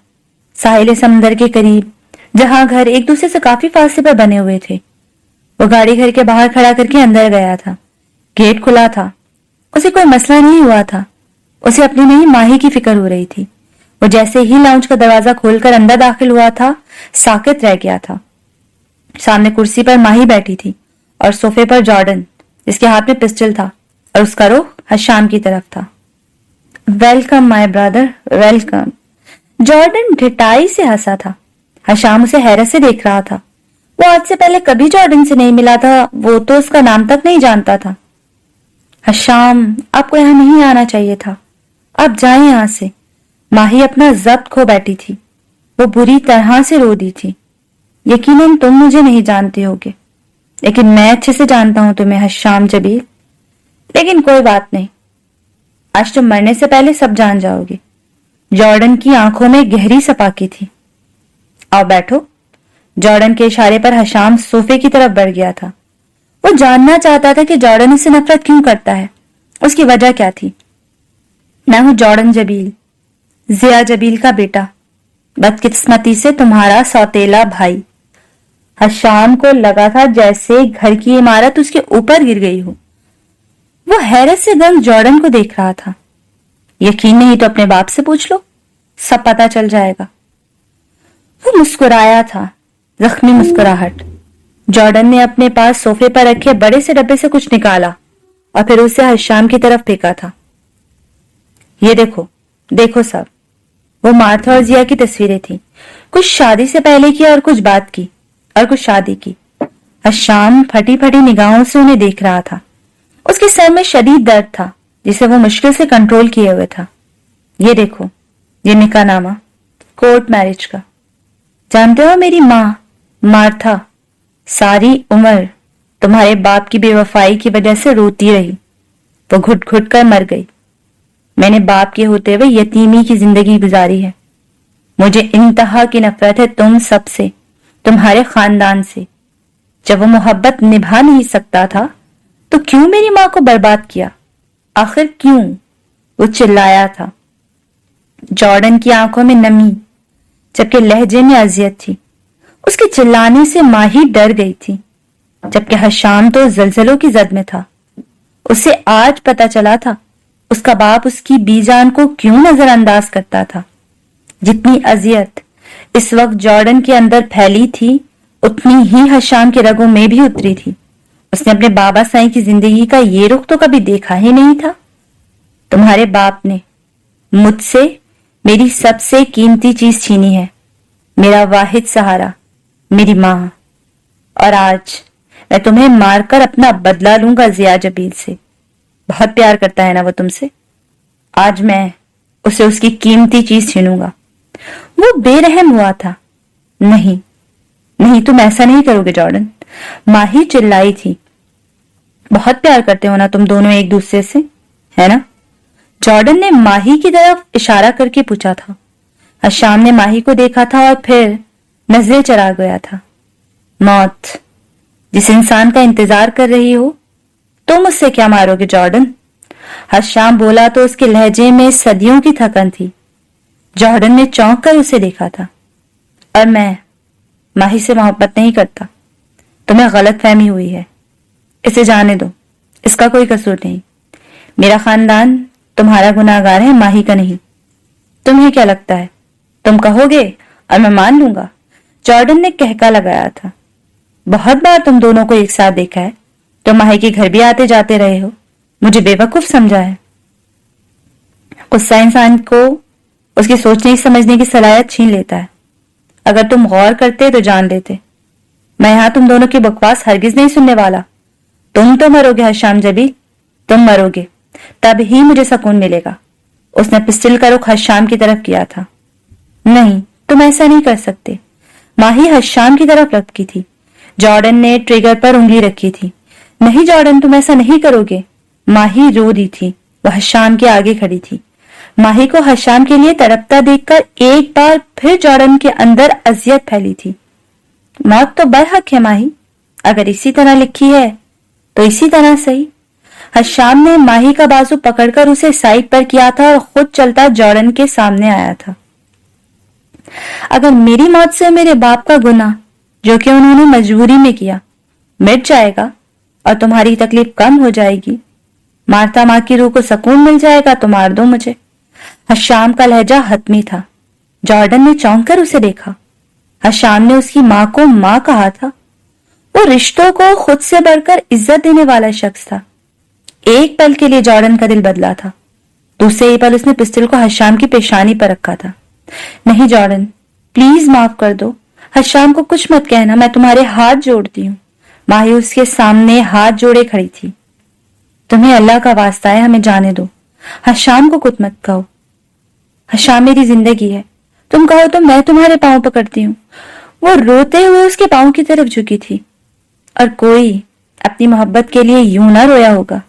साहिल समंदर के करीब, जहां घर एक दूसरे से काफी फासले पर बने हुए थे। वो गाड़ी घर के बाहर खड़ा करके अंदर गया था। गेट खुला था। उसे कोई मसला नहीं हुआ था। उसे अपनी नहीं माही की फिक्र हो रही थी। वो जैसे ही लाउंज का दरवाजा खोलकर अंदर दाखिल हुआ था, साकित रह गया था। सामने कुर्सी पर माही बैठी थी और सोफे पर जॉर्डन, जिसके हाथ में पिस्टल था और उसका रुख हशाम की तरफ था। Welcome my brother, welcome. Jordan ढिठाई से हंसा था। हशाम उसे हैरत से देख रहा था। वो आज से पहले कभी जॉर्डन से नहीं मिला था, वो तो उसका नाम तक नहीं जानता था। हशाम, आपको यहां नहीं आना चाहिए था, आप जाएं यहां से। माही अपना जब्त खो बैठी थी। वो बुरी तरह से रो दी थी। यकीनन तुम मुझे नहीं जानते होगे, लेकिन मैं अच्छे से जानता हूं तुम्हें हशाम जबील। लेकिन कोई बात नहीं, आज तुम मरने से पहले सब जान जाओगे। जॉर्डन की आंखों में गहरी सपाकी थी। आओ बैठो। जॉर्डन के इशारे पर हशाम सोफे की तरफ बढ़ गया था। वो जानना चाहता था कि जॉर्डन उससे नफरत क्यों करता है, उसकी वजह क्या थी। मैं हूं जॉर्डन जबील, जिया जबील का बेटा, बदकिस्मती से तुम्हारा सौतेला भाई। हशाम को लगा था जैसे घर की इमारत उसके ऊपर गिर गई हो। वो हैरत से दंग जॉर्डन को देख रहा था। यकीन नहीं तो अपने बाप से पूछ लो, सब पता चल जाएगा। वो मुस्कुराया था, जख्मी मुस्कुराहट। जॉर्डन ने अपने पास सोफे पर रखे बड़े से डब्बे से कुछ निकाला और फिर उसे हशाम की तरफ फेंका था। ये देखो, देखो सब। वो मार्था और जिया की तस्वीरें थी, कुछ शादी से पहले की और कुछ बाद की और कुछ शादी की। हशाम फटी फटी निगाहों से उन्हें देख रहा था। उसके सर में शदीद दर्द था जिसे वो मुश्किल से कंट्रोल किए हुए था। ये देखो, ये निकाहनामा, कोर्ट मैरिज का। जानते हो मेरी माँ मार्था सारी उम्र तुम्हारे बाप की बेवफाई की वजह से रोती रही। वो घुट घुट कर मर गई। मैंने बाप के होते हुए यतीमी की जिंदगी गुजारी है। मुझे इंतहा की नफरत है तुम सबसे, तुम्हारे खानदान से। जब वो मोहब्बत निभा नहीं सकता था तो क्यों मेरी माँ को बर्बाद किया? आखिर क्यों? वो चिल्लाया था। जॉर्डन की आंखों में नमी जबकि लहजे में अजियत थी। उसके चिल्लाने से माँ ही डर गई थी, जबकि हशाम तो जलजलों की जद में था। उसे आज पता चला था उसका बाप उसकी बीजान को क्यों नजरअंदाज करता था। जितनी अजियत इस वक्त जॉर्डन के अंदर फैली थी उतनी ही हशाम के रगों में भी उतरी थी। उसने अपने बाबा साईं की जिंदगी का ये रुख तो कभी देखा ही नहीं था। तुम्हारे बाप ने मुझसे मेरी सबसे कीमती चीज छीनी है, मेरा वाहिद सहारा, मेरी मां। और आज मैं तुम्हें मारकर अपना बदला लूंगा जिया जबील से। बहुत प्यार करता है ना वो तुमसे। आज मैं उसे उसकी कीमती चीज छीनूंगा। वो बेरहम हुआ था। नहीं नहीं, तुम ऐसा नहीं करोगे जॉर्डन, माँ ही चिल्लाई थी। बहुत प्यार करते हो ना तुम दोनों एक दूसरे से, है ना? जॉर्डन ने माही की तरफ इशारा करके पूछा था। हशाम ने माही को देखा था और फिर नजरें चरा गया था। मौत जिस इंसान का इंतजार कर रही हो, तुम उससे क्या मारोगे जॉर्डन? हशाम बोला तो उसके लहजे में सदियों की थकन थी। जॉर्डन ने चौंक कर उसे देखा था। और मैं माही से मोहब्बत नहीं करता। तुम्हें गलत फहमी हुई है। इसे जाने दो, इसका कोई कसूर नहीं। मेरा खानदान तुम्हारा गुनाहगार है, माही का नहीं। तुम्हें क्या लगता है तुम कहोगे और मैं मान लूंगा? जॉर्डन ने कहका लगाया था। बहुत बार तुम दोनों को एक साथ देखा है। तुम माही के घर भी आते जाते रहे हो। मुझे बेवकूफ समझा है। गुस्सा इंसान को उसकी सोचने समझने की सलाहियत छीन लेता है। अगर तुम गौर करते तो जान लेते। मैं यहां तुम दोनों की बकवास हरगिज नहीं सुनने वाला। तुम तो मरोगे हशाम जबील, तुम मरोगे, तब ही मुझे सुकून मिलेगा। उसने पिस्टल का रुख हशाम की तरफ किया था। नहीं, तुम ऐसा नहीं कर सकते। माही हशाम की तरफ लपकी थी। जॉर्डन ने ट्रिगर पर उंगली रखी थी। नहीं जॉर्डन, तुम ऐसा नहीं करोगे। माही रो रही थी। वह हशाम के आगे खड़ी थी। माही को हशाम के लिए तड़पता देखकर एक बार फिर जॉर्डन के अंदर अजियत फैली थी। मौत तो बरहक है माही, अगर इसी तरह लिखी है तो इसी तरह सही। हशाम ने माही का बाजू पकड़कर उसे साइड पर किया था और खुद चलता जॉर्डन के सामने आया था। अगर मेरी मौत से मेरे बाप का गुनाह, जो कि उन्होंने मजबूरी में किया, मिट जाएगा और तुम्हारी तकलीफ कम हो जाएगी, मारता माँ की रूह को सुकून मिल जाएगा, तो मार दो मुझे। हशाम का लहजा हतमी था। जॉर्डन ने चौंक कर उसे देखा। हशाम ने उसकी माँ को माँ कहा था। वो रिश्तों को खुद से बढ़कर इज्जत देने वाला शख्स था। एक पल के लिए जॉर्डन का दिल बदला था। दूसरे ही पल उसने पिस्टल को हशाम की पेशानी पर रखा था। नहीं जॉर्डन, प्लीज माफ कर दो। हशाम को कुछ मत कहना, मैं तुम्हारे हाथ जोड़ती हूँ। माही उसके सामने हाथ जोड़े खड़ी थी। तुम्हें अल्लाह का वास्ता है, हमें जाने दो। हशाम को कुछ मत कहो। हशाम मेरी जिंदगी है, तुम कहो तो मैं तुम्हारे पांव पकड़ती हूँ। वो रोते हुए उसके पांव की तरफ झुकी थी। और कोई अपनी मोहब्बत के लिए यूं ना रोया होगा।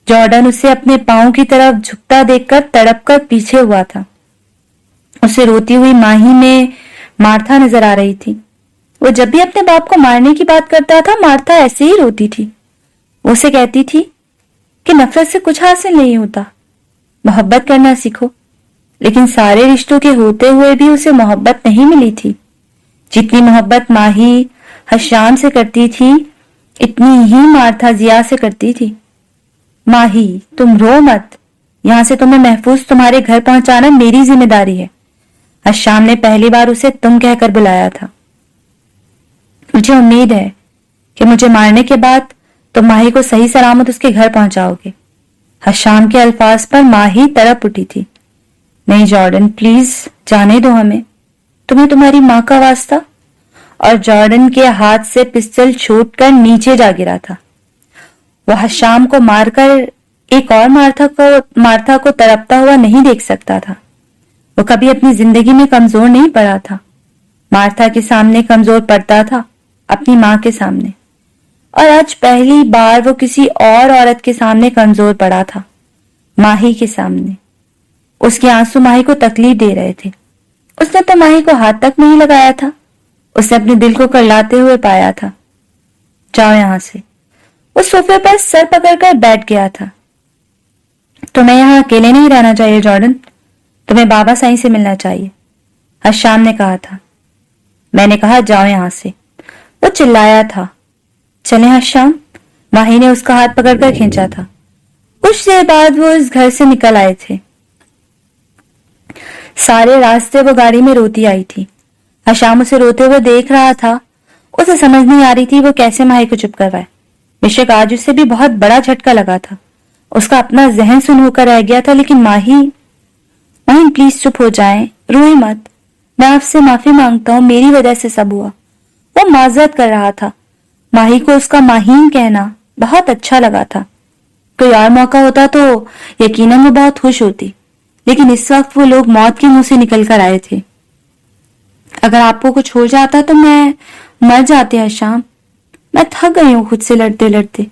जॉर्डन उसे अपने पांव की तरफ झुकता देखकर तड़पकर पीछे हुआ था। उसे रोती हुई माही में मार्था नजर आ रही थी। वो जब भी अपने बाप को मारने की बात करता था, मार्था ऐसे ही रोती थी। वो उसे कहती थी कि नफरत से कुछ हासिल नहीं होता, मोहब्बत करना सीखो। लेकिन सारे रिश्तों के होते हुए भी उसे मोहब्बत नहीं मिली थी। जितनी मोहब्बत माही हशाम से करती थी, इतनी ही मार्था जिया से करती थी। माही, तुम रो मत। यहां से तुम्हें महफूज तुम्हारे घर पहुंचाना मेरी जिम्मेदारी है। हश्शाम ने पहली बार उसे तुम कहकर बुलाया था। मुझे उम्मीद है कि मुझे मारने के बाद तुम माही को सही सलामत उसके घर पहुंचाओगे। हश्शाम के अल्फाज पर माही तड़प उठी थी। नहीं जॉर्डन, प्लीज जाने दो हमें, तुम्हें तुम्हारी माँ का वास्ता। और जॉर्डन के हाथ से पिस्टल छूटकर नीचे जा गिरा था। वह हश्शाम को मारकर एक और मार्था को तड़पता हुआ नहीं देख सकता था। वो कभी अपनी जिंदगी में कमजोर नहीं पड़ा था। मार्था के सामने कमजोर पड़ता था, अपनी माँ के सामने, और आज पहली बार वो किसी और औरत के सामने कमजोर पड़ा था, माही के सामने। उसके आंसू माही को तकलीफ दे रहे थे। उसने तो माही को हाथ तक नहीं लगाया था। उसने अपने दिल को करलाते हुए पाया था। जाओ यहां से। वो सोफे पर सर पकड़कर बैठ गया था। तुम्हें यहां अकेले नहीं रहना चाहिए जॉर्डन, तुम्हें बाबा साईं से मिलना चाहिए, हश्शाम ने कहा था। मैंने कहा जाओ यहां से। वो चिल्लाया था। चले हश्शाम, माही ने उसका हाथ पकड़कर खींचा था। कुछ देर बाद वो इस घर से निकल आए थे। सारे रास्ते वो गाड़ी में रोती आई थी। हश्शाम उसे रोते हुए देख रहा था। उसे समझ नहीं आ रही थी वो कैसे माही को चुप करवाए। बेशक आज उसे भी बहुत बड़ा झटका लगा था। उसका अपना जहन सुन होकर रह गया था। लेकिन माही प्लीज चुप हो जाएं, रोए मत, मैं आपसे माफी मांगता हूं, मेरी वजह से सब हुआ। वो माजरत कर रहा था। माही को उसका माहीन कहना बहुत अच्छा लगा था। कोई और मौका होता तो यकीनन वो बहुत खुश होती, लेकिन इस वक्त वो लोग मौत के मुंह से निकल कर आए थे। अगर आपको कुछ हो जाता तो मैं मर जाती हश्शाम। मैं थक गई हूं खुद से लड़ते लड़ते,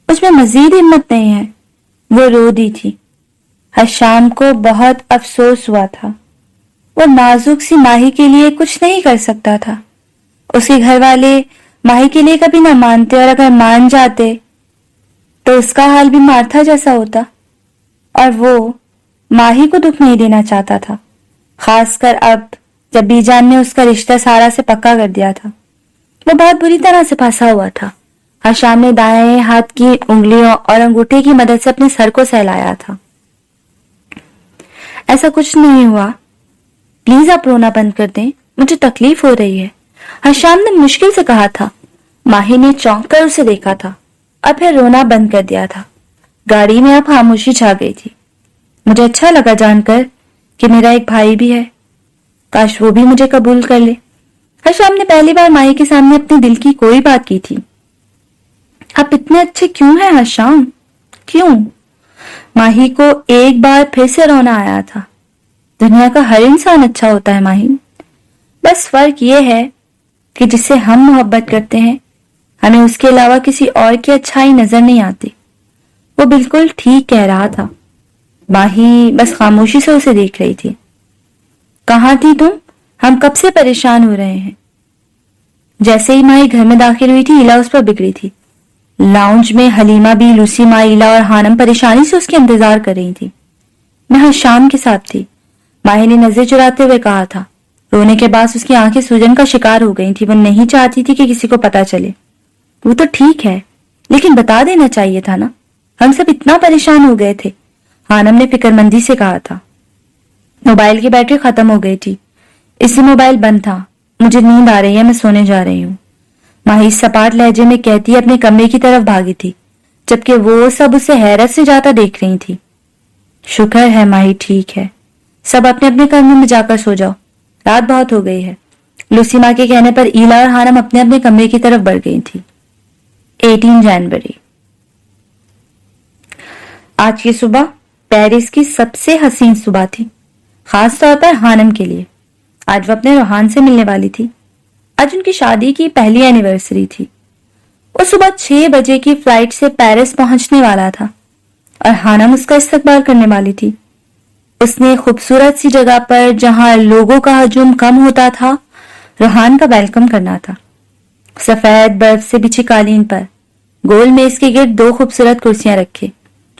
मुझमें मजीद हिम्मत नहीं है। वो रो दी थी। हश्शाम को बहुत अफसोस हुआ था। वो नाजुक सी माही के लिए कुछ नहीं कर सकता था। उसके घर वाले माही के लिए कभी ना मानते, और अगर मान जाते तो उसका हाल भी मार्था जैसा होता। और वो माही को दुख नहीं देना चाहता था, खासकर अब जब बीजान ने उसका रिश्ता सारा से पक्का कर दिया था। वो बहुत बुरी तरह से फंसा हुआ था। हश्शाम ने दाएं हाथ की उंगलियों और अंगूठे की मदद से अपने सर को सहलाया था। ऐसा कुछ नहीं हुआ, प्लीज आप रोना बंद कर दें, मुझे तकलीफ हो रही है, हश्शाम ने मुश्किल से कहा था। माही ने चौंक कर उसे देखा था और फिर रोना बंद कर दिया था। गाड़ी में अब खामोशी छा गई थी। मुझे अच्छा लगा जानकर कि मेरा एक भाई भी है, काश वो भी मुझे कबूल कर ले। हश्शाम ने पहली बार माही के सामने अपने दिल की कोई बात की थी। आप इतने अच्छे क्यों हैं हश्शाम, क्यों? माही को एक बार फिर से रोना आया था। दुनिया का हर इंसान अच्छा होता है माही, बस फर्क ये है कि जिससे हम मोहब्बत करते हैं हमें उसके अलावा किसी और की अच्छाई नजर नहीं आती। वो बिल्कुल ठीक कह रहा था। माही बस खामोशी से उसे देख रही थी। कहाँ थी तुम? हम कब से परेशान हो रहे हैं। जैसे ही माही घर में दाखिल हुई थी, इला उस पर बिगड़ी थी। लाउंज में हलीमा भी, लूसी माँ, इला और हानम परेशानी से उसके इंतजार कर रही थी। मैं हश्शाम के साथ थी, माही ने नजर चुराते हुए कहा था। रोने के बाद उसकी आंखें सूजन का शिकार हो गई थी। वो नहीं चाहती थी कि किसी को पता चले। वो तो ठीक है, लेकिन बता देना चाहिए था ना, हम सब इतना परेशान हो गए थे, हानम ने फिक्रमंदी से कहा था। मोबाइल की बैटरी खत्म हो गई थी, इससे मोबाइल बंद था। मुझे नींद आ रही है, मैं सोने जा रही हूँ, माही सपाट लहजे में कहती अपने कमरे की तरफ भागी थी, जबकि वो सब उसे हैरत से जाता देख रही थी। शुक्र है माही ठीक है, सब अपने अपने कमरे में जाकर सो जाओ, रात बहुत हो गई है। लूसी माँ के कहने पर ईला और हानम अपने अपने कमरे की तरफ बढ़ गई थी। 18 जनवरी। आज की सुबह पेरिस की सबसे हसीन सुबह थी, खास तौर पर हानम के लिए। आज वो अपने रोहान से मिलने वाली थी। आज उनकी शादी की पहली एनिवर्सरी थी। वो सुबह 6 बजे की फ्लाइट से पेरिस पहुंचने वाला था और हानम उसका इस्तकबाल करने वाली थी। उसने खूबसूरत सी जगह पर, जहां लोगों का हजूम कम होता था, रोहान का वेलकम करना था। सफेद बर्फ से बिछी कालीन पर गोल मेज के गिर्द 2 खूबसूरत कुर्सियां रखी।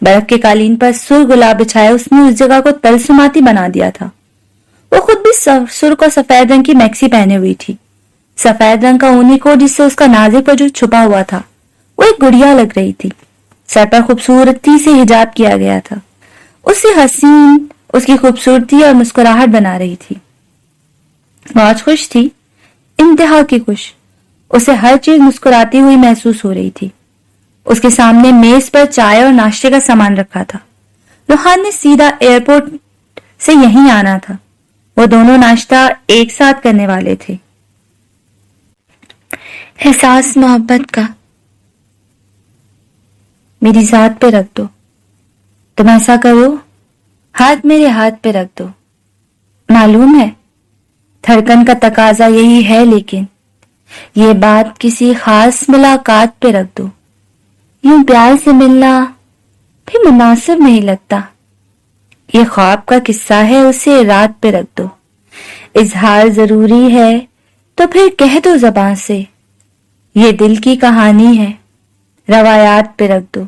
बर्फ के कालीन पर सुर गुलाब बिछाए उसने उस जगह को तलसुमाती बना दिया था। वो खुद भी सुर्ख और सफेद रंग की मैक्सी पहने हुई थी। सफेद रंग का ऊनी कोट जिससे उसका नाजुक वजूद छुपा हुआ था। वो एक गुड़िया लग रही थी। सर पर खूबसूरती से हिजाब किया गया था। उससे हसीन उसकी खूबसूरती और मुस्कुराहट बना रही थी। वो आज खुश थी, इंतहा की खुश। उसे हर चीज मुस्कुराती हुई महसूस हो रही थी। उसके सामने मेज पर चाय और नाश्ते का सामान रखा था। रोहान ने सीधा एयरपोर्ट से यहीं आना था। वो दोनों नाश्ता एक साथ करने वाले थे। एहसास मोहब्बत का मेरी जात पे रख दो। तुम ऐसा करो, हाथ मेरे हाथ पे रख दो। मालूम है धड़कन का तकाजा यही है, लेकिन ये बात किसी खास मुलाकात पे रख दो। यूं प्यार से मिलना भी मुनासिब नहीं लगता। ये ख्वाब का किस्सा है, उसे रात पे रख दो। इजहार जरूरी है तो फिर कह दो ज़बान से। ये दिल की कहानी है, रवायात पे रख दो।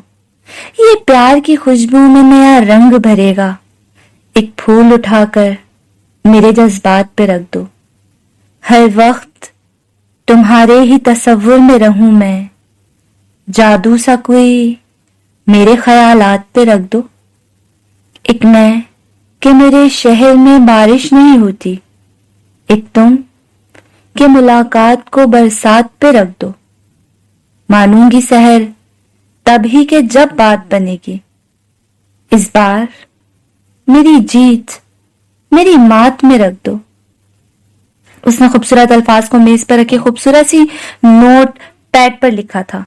ये प्यार की खुशबू में नया रंग भरेगा। एक फूल उठाकर मेरे जज्बात पे रख दो। हर वक्त तुम्हारे ही तसव्वुर में रहूं मैं। जादू सा कोई मेरे ख्यालात पे रख दो। एक मैं कि मेरे शहर में बारिश नहीं होती। एक तुम कि मुलाकात को बरसात पे रख दो। मानूंगी सहर तभी के जब बात बनेगी। इस बार मेरी जीत मेरी मात में रख दो। उसने खूबसूरत अल्फाज को मेज पर रखे खूबसूरत सी नोट पैड पर लिखा था,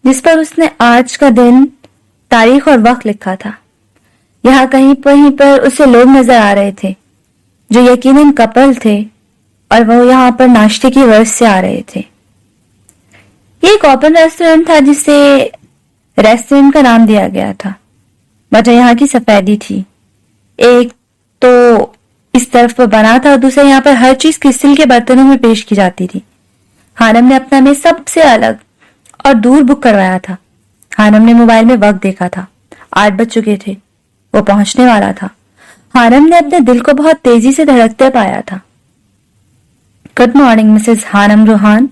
जिस पर उसने आज का दिन, तारीख और वक्त लिखा था। यहाँ कहीं पर उसे लोग नजर आ रहे थे जो यकीनन कपल थे, और वो यहाँ पर नाश्ते की गर्ज से आ रहे थे। ये एक ओपन रेस्टोरेंट था जिसे रेस्टोरेंट का नाम दिया गया था। वजह यहाँ की सफेदी थी। एक तो इस तरफ पर बना था और दूसरा यहाँ पर हर चीज क्रिस्टल के बर्तनों में पेश की जाती थी। हानम ने अपना मेज सबसे अलग और दूर बुक करवाया था। हानम ने मोबाइल में वक्त देखा था। 8 बज चुके थे। वो पहुंचने वाला था। हानम ने अपने दिल को बहुत तेजी से धड़कते पाया था। गुड मॉर्निंग मिसेस हानम रोहान।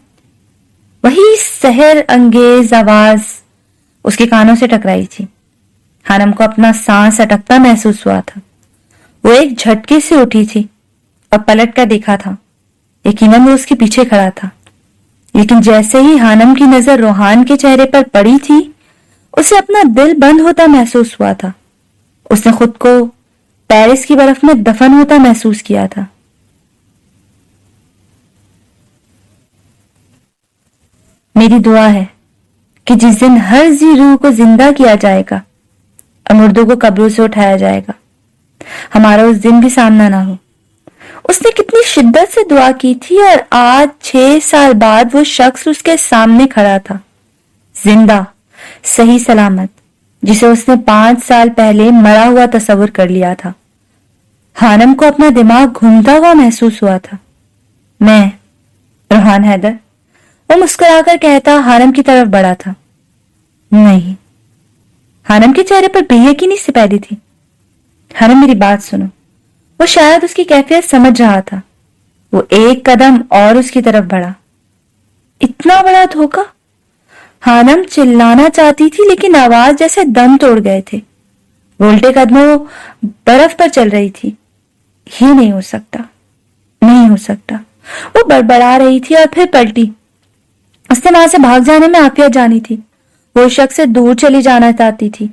वही सहर अंगेज आवाज उसके कानों से टकराई थी। हानम को अपना सांस अटकता महसूस हुआ था। वो एक झटके से उठी थी और पलट कर देखा था। यकीनन वो उसके पीछे खड़ा था, लेकिन जैसे ही हानम की नजर रोहान के चेहरे पर पड़ी थी, उसे अपना दिल बंद होता महसूस हुआ था। उसने खुद को पेरिस की बर्फ में दफन होता महसूस किया था। मेरी दुआ है कि जिस दिन हर जी रूह को जिंदा किया जाएगा और मुर्दों को कब्रों से उठाया जाएगा, हमारा उस दिन भी सामना ना हो। उसने कितनी शिद्दत से दुआ की थी और आज 6 साल बाद वो शख्स उसके सामने खड़ा था, जिंदा, सही सलामत, जिसे उसने 5 साल पहले मरा हुआ तस्वुर कर लिया था। हानम को अपना दिमाग घूमता हुआ महसूस हुआ था। मैं रोहान हैदर, वो मुस्कुराकर कहता हानम की तरफ बढ़ा था। नहीं, हानम के चेहरे पर बेयकीनी से पैदी थी। हानम मेरी बात सुनो। वो शायद उसकी कैफियत समझ रहा था। वो एक कदम और उसकी तरफ बढ़ा। इतना बड़ा धोखा। हानम चिल्लाना चाहती थी, लेकिन आवाज जैसे दम तोड़ गए थे। वो उल्टे कदमों बर्फ पर चल रही थी। ये नहीं हो सकता, नहीं हो सकता। वो बड़बड़ा रही थी और फिर पलटी। उसने वहां से भाग जाने में आफियत जानी थी। वो शख्स से दूर चली जाना चाहती थी।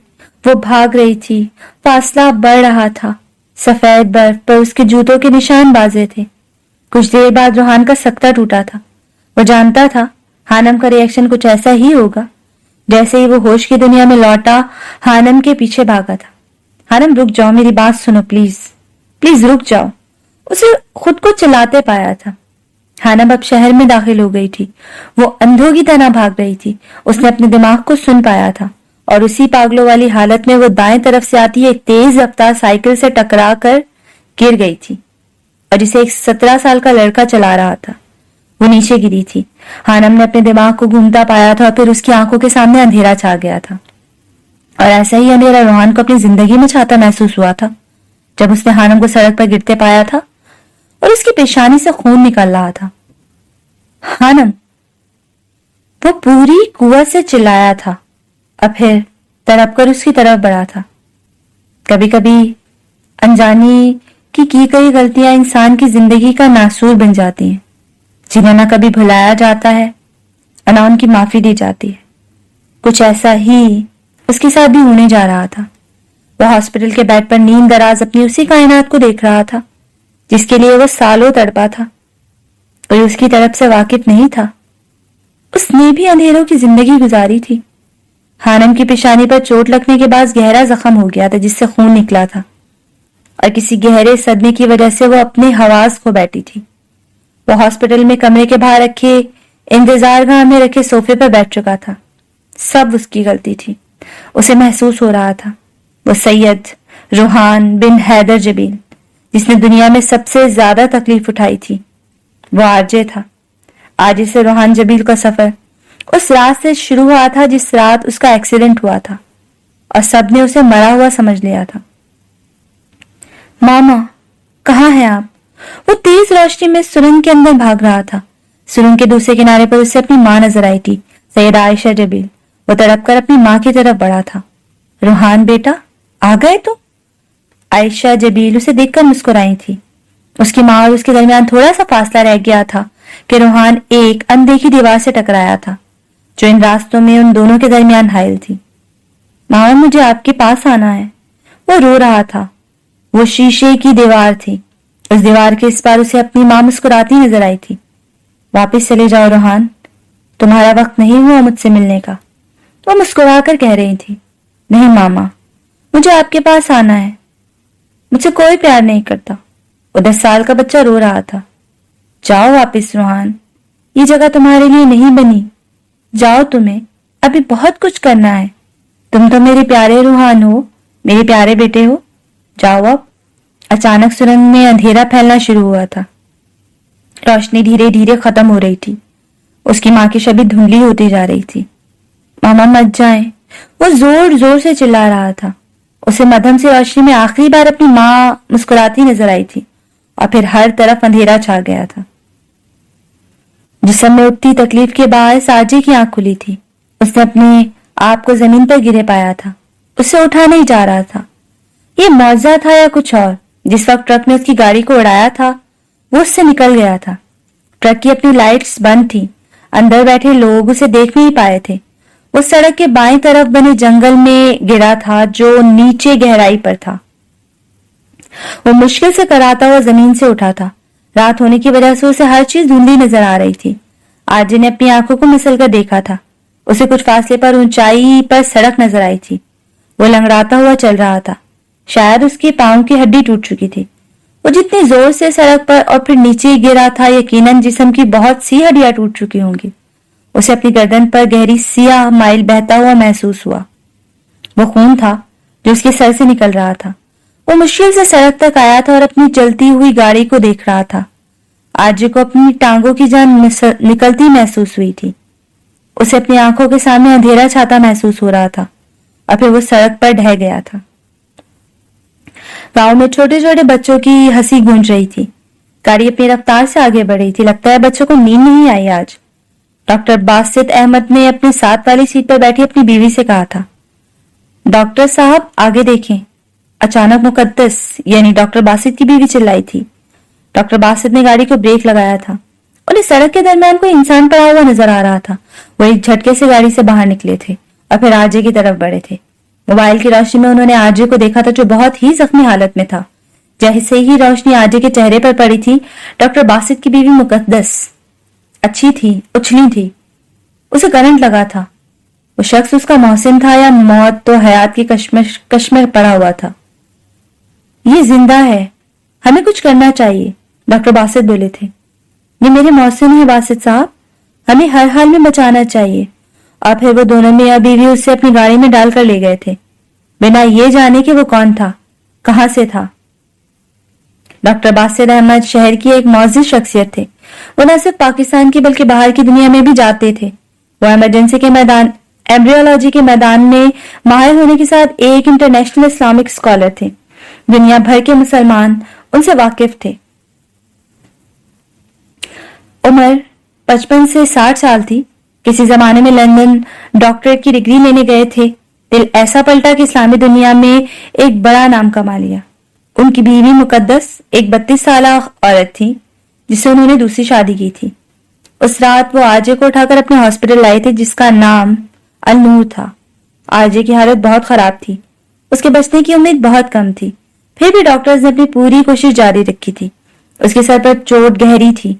वो भाग रही थी। फासला बढ़ रहा था। सफेद बर्फ पर उसके जूतों के निशान बाजे थे। कुछ देर बाद रोहान का सकता टूटा था। वो जानता था हानम का रिएक्शन कुछ ऐसा ही होगा। जैसे ही वो होश की दुनिया में लौटा, हानम के पीछे भागा था। हानम रुक जाओ, मेरी बात सुनो प्लीज, प्लीज रुक जाओ। उसे खुद को चिल्लाते पाया था। हानम अब शहर में दाखिल हो गई थी। वो अंधों की तरह भाग रही थी। उसने अपने दिमाग को सुन पाया था और उसी पागलों वाली हालत में वो दाएं तरफ से आती एक तेज रफ्तार साइकिल से टकरा कर गिर गई थी, और जिसे एक 17 साल का लड़का चला रहा था। वो नीचे गिरी थी। हानम ने अपने दिमाग को घूमता पाया था और फिर उसकी आंखों के सामने अंधेरा छा गया था। और ऐसा ही अंधेरा रोहान को अपनी जिंदगी में छाता महसूस हुआ था जब उसने हानम को सड़क पर गिरते पाया था और उसकी पेशानी से खून निकल रहा था। हानम! वो पूरी कुवत से चिल्लाया था और फिर तड़प कर उसकी तरफ बढ़ा था। कभी कभी अनजानी की गई गलतियां इंसान की जिंदगी का नासूर बन जाती हैं, जिन्हें न कभी भुलाया जाता है और न उनकी माफी दी जाती है। कुछ ऐसा ही उसके साथ भी होने जा रहा था। वह हॉस्पिटल के बेड पर नींद दराज अपनी उसी कायनात को देख रहा था जिसके लिए वह सालों तड़पा था। कोई उसकी तरफ से वाकिफ नहीं था। उसने भी अंधेरों की जिंदगी गुजारी थी। हानम की पेशानी पर चोट लगने के बाद गहरा जख्म हो गया था जिससे खून निकला था, और किसी गहरे सदमे की वजह से वो अपने हवास खो बैठी थी। वो हॉस्पिटल में कमरे के बाहर रखे इंतजारगाह में रखे सोफे पर बैठ चुका था। सब उसकी गलती थी। उसे महसूस हो रहा था वो सैयद रूहान बिन हैदर जबील, जिसने दुनिया में सबसे ज्यादा तकलीफ उठाई थी, वो आरजे था। आरजे से रूहान जबील का सफर उस रात से शुरू हुआ था जिस रात उसका एक्सीडेंट हुआ था, और सबने उसे मरा हुआ समझ लिया था। मामा, कहाँ हैं आप? वो तेज रोशनी में सुरंग के अंदर भाग रहा था। सुरंग के दूसरे किनारे पर उसे अपनी माँ नजर आई थी, सैयद आयशा जबील। वो तड़प कर अपनी माँ की तरफ बढ़ा था। रूहान बेटा, आ गए तुम? आयशा जबील उसे देखकर मुस्कुराई थी। उसकी माँ और उसके दरमियान थोड़ा सा फासला रह गया था कि रूहान एक अनदेखी दीवार से टकराया था जो इन रास्तों में उन दोनों के दरमियान हाइल थी। मामा, मुझे आपके पास आना है। वो रो रहा था। वो शीशे की दीवार थी। उस दीवार के इस पार उसे अपनी माँ मुस्कुराती नजर आई थी। वापस चले जाओ रूहान, तुम्हारा वक्त नहीं हुआ मुझसे मिलने का, वो मुस्कुराकर कह रही थी। नहीं मामा, मुझे आपके पास आना है। मुझसे कोई प्यार नहीं करता। वो 10 साल का बच्चा रो रहा था। जाओ वापिस रूहान, ये जगह तुम्हारे लिए नहीं बनी। जाओ, तुम्हें अभी बहुत कुछ करना है। तुम तो मेरे प्यारे रूहान हो, मेरे प्यारे बेटे हो। जाओ अब। अचानक सुरंग में अंधेरा फैलना शुरू हुआ था। रोशनी धीरे धीरे खत्म हो रही थी। उसकी माँ की छवि धुंधली होती जा रही थी। मामा मत जाएं, वो जोर जोर से चिल्ला रहा था। उसे मध्यम से रोशनी में आखिरी बार अपनी माँ मुस्कुराती नजर आई थी, और फिर हर तरफ अंधेरा छा गया था। जिस्म में उठती तकलीफ के बाद साजी की आंख खुली थी। उसने अपने आप को जमीन पर गिरे पाया था। उसे उठा नहीं जा रहा था। ये मौजा था या कुछ और? जिस वक्त ट्रक ने उसकी गाड़ी को उड़ाया था वो उससे निकल गया था। ट्रक की अपनी लाइट्स बंद थी। अंदर बैठे लोग उसे देख नहीं पाए थे। वो सड़क के बाईं तरफ बने जंगल में गिरा था जो नीचे गहराई पर था। वो मुश्किल से कराता हुआ जमीन से उठा था। रात होने की वजह से उसे हर चीज धुंधली नजर आ रही थी। आरजे ने अपनी आंखों को मसल कर देखा था। उसे कुछ फासले पर ऊंचाई पर सड़क नजर आई थी। वो लंगड़ाता हुआ चल रहा था। शायद उसके पांव की हड्डी टूट चुकी थी। वो जितनी जोर से सड़क पर और फिर नीचे गिरा था, यकीनन जिस्म की बहुत सी हड्डियां टूट चुकी होंगी। उसे अपनी गर्दन पर गहरी सियाह माइल बहता हुआ महसूस हुआ। वो खून था जो उसके सर से निकल रहा था। वो मुश्किल से सड़क तक आया था और अपनी चलती हुई गाड़ी को देख रहा था। आरजे को अपनी टांगों की जान निकलती महसूस हुई थी। उसे अपनी आंखों के सामने अंधेरा छाता महसूस हो रहा था, और फिर वो सड़क पर ढह गया था। गांव में छोटे छोटे बच्चों की हंसी गूंज रही थी। गाड़ी अपनी रफ्तार से आगे बढ़ रही थी। लगता है बच्चों को नींद नहीं आई आज। डॉक्टर बासित अहमद ने अपनी साथ वाली सीट पर बैठी अपनी बीवी से कहा था, डॉक्टर साहब आगे देखें। अचानक मुकद्दस यानी डॉक्टर बासित की बीवी चिल्लाई थी। डॉक्टर बासित ने गाड़ी को ब्रेक लगाया था और इस सड़क के दरमियान कोई इंसान पड़ा हुआ नजर आ रहा था। वो एक झटके से गाड़ी से बाहर निकले थे और फिर आरजे की तरफ बढ़े थे। मोबाइल की रोशनी में उन्होंने आरजे को देखा था जो बहुत ही जख्मी हालत में था। जैसे ही रोशनी आरजे के चेहरे पर पड़ी थी, डॉक्टर बासित की बीवी मुकद्दस अच्छी थी, उछली थी। उसे करंट लगा था। वो शख्स उसका मोहसिन था या मौत तो हयात की कश्मकश में पड़ा हुआ था। ये जिंदा है, हमें कुछ करना चाहिए, डॉक्टर बासित बोले थे। ये मेरे मोहसिन है बासित साहब, हमें हर हाल में बचाना चाहिए। और फिर वो दोनों मियां बीवी उससे अपनी गाड़ी में डालकर ले गए थे, बिना ये जाने कि वो कौन था, कहां से था। डॉक्टर बासित अहमद शहर की एक मौजूद शख्सियत थे। वो न सिर्फ पाकिस्तान की बल्कि बाहर की दुनिया में भी जाते थे। वो इमरजेंसी के मैदान, एम्ब्रियोलॉजी के मैदान में माहिर होने के साथ एक इंटरनेशनल इस्लामिक स्कॉलर थे। दुनिया भर के मुसलमान उनसे वाकिफ थे। उम्र 55 से 60 साल थी। किसी जमाने में लंदन डॉक्टरेट की डिग्री लेने गए थे। दिल ऐसा पलटा कि इस्लामी दुनिया में एक बड़ा नाम कमा लिया। उनकी बीवी मुकद्दस एक 32 साल औरत थी जिससे उन्होंने दूसरी शादी की थी। उस रात वो आरजे को उठाकर अपने हॉस्पिटल लाए थे जिसका नाम अलनूर था। आरजे की हालत बहुत खराब थी, उसके बचने की उम्मीद बहुत कम थी। फिर भी डॉक्टर्स ने अपनी पूरी कोशिश जारी रखी थी। उसके सर पर चोट गहरी थी।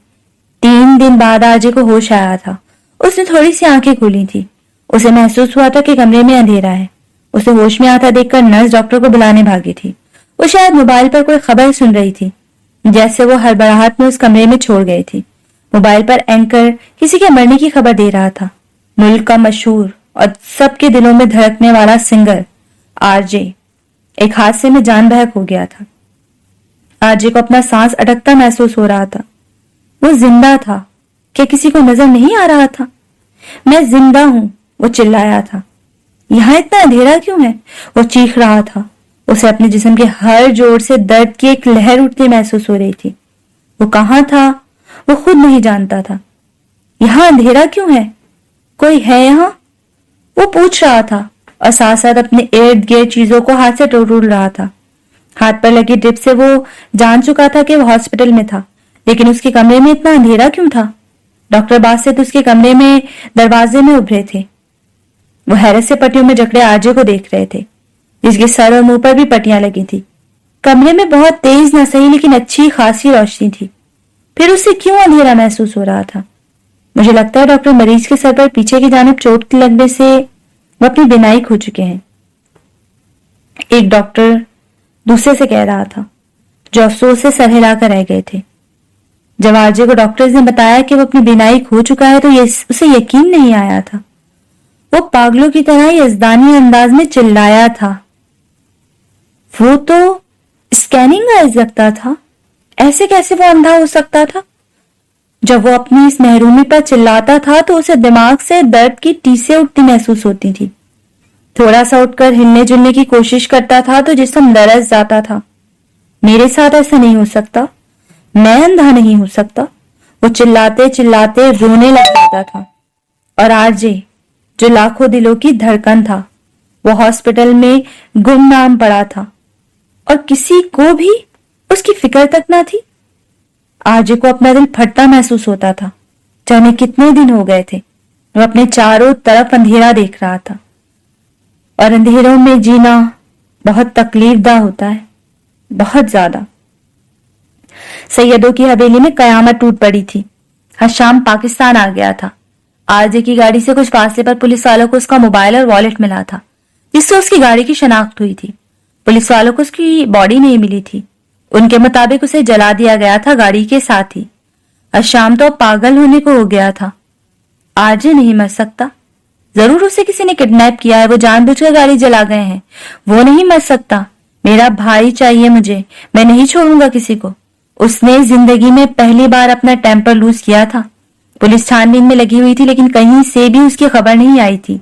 3 दिन बाद आरजे को होश आया था। उसने थोड़ी सी आंखें खोली थी। उसे महसूस हुआ था कि कमरे में अंधेरा है। उसे होश में आता देखकर नर्स डॉक्टर को बुलाने भागी थी। वो शायद मोबाइल पर कोई खबर सुन रही थी, जैसे वो हड़बड़ाहट में उस कमरे में छोड़ गई थी। मोबाइल पर एंकर किसी के मरने की खबर दे रहा था। मुल्क का मशहूर और सबके दिलों में धड़कने वाला सिंगर आरजे एक हादसे में जान बहक हो गया था। आरजे को अपना सांस अटकता महसूस हो रहा था। वो जिंदा था। क्या किसी को नजर नहीं आ रहा था? मैं जिंदा हूं, वो चिल्लाया था। यहां इतना अंधेरा क्यों है? वो चीख रहा था। उसे अपने जिस्म के हर जोड़ से दर्द की एक लहर उठती महसूस हो रही थी। वो कहां था वो खुद नहीं जानता था। यहां अंधेरा क्यों है? कोई है यहां? वो पूछ रहा था और साथ साथ अपने इर्द गिर्द चीजों को हाथ से टटोल रहा था। हाथ पर लगी ड्रिप से वो जान चुका था कि वो हॉस्पिटल में था, लेकिन उसके कमरे में इतना अंधेरा क्यों था? डॉक्टर बासित उसके कमरे में दरवाजे में उभरे थे। वो हैरत से पट्टियों में जकड़े आरजे को देख रहे थे, जिसके सर और मुंह पर भी पट्टियां लगी थी। कमरे में बहुत तेज न सही लेकिन अच्छी खासी रोशनी थी। फिर उससे क्यों अंधेरा महसूस हो रहा था? मुझे लगता है डॉक्टर मरीज के सर पर पीछे की जानिब चोट लगने से वो अपनी बीनाई खो चुके हैं, एक डॉक्टर दूसरे से कह रहा था, जो अफसोस से सर हिलाकर रह गए थे। जब आरजे को डॉक्टर्स ने बताया कि वो अपनी बीनाई खो चुका है तो उसे यकीन नहीं आया था। वो पागलों की तरह यजदानी अंदाज में चिल्लाया था। वो तो स्कैनिंग आइज लगता था, ऐसे कैसे वो अंधा हो सकता था? जब वो अपनी इस महरूमी पर चिल्लाता था तो उसे दिमाग से दर्द की टीसें उठती महसूस होती थी। थोड़ा सा उठकर हिलने जुलने की कोशिश करता था तो जिस्म लरस जाता था। मेरे साथ ऐसा नहीं हो सकता, मैं अंधा नहीं हो सकता। वो चिल्लाते चिल्लाते रोने लग जाता था। और आरजे, जो लाखों दिलों की धड़कन था, वो हॉस्पिटल में गुमनाम पड़ा था और किसी को भी उसकी फिक्र तक ना थी। आरजे को अपना दिल फटता महसूस होता था। जाने कितने दिन हो गए थे वो अपने चारों तरफ अंधेरा देख रहा था, और अंधेरों में जीना बहुत तकलीफदा होता है, बहुत ज्यादा। सैयदों की हवेली में कयामत टूट पड़ी थी। हशाम पाकिस्तान आ गया था। आरजे की गाड़ी से कुछ फासले पर पुलिस वालों को उसका मोबाइल और वॉलेट मिला था, जिससे उसकी गाड़ी की शनाख्त हुई थी। पुलिस वालों को उसकी बॉडी नहीं मिली थी। उनके मुताबिक उसे जला दिया गया था गाड़ी के साथ ही। हशाम तो पागल होने को हो गया था। आरजे नहीं मर सकता। जरूर उसे किसी ने किडनैप किया है, वो जानबूझकर गाड़ी जला गए हैं। वो नहीं मर सकता। मेरा भाई चाहिए मुझे, मैं नहीं छोड़ूंगा किसी को। उसने जिंदगी में पहली बार अपना टेम्पर लूज किया था। पुलिस छानबीन में लगी हुई थी लेकिन कहीं से भी उसकी खबर नहीं आई थी।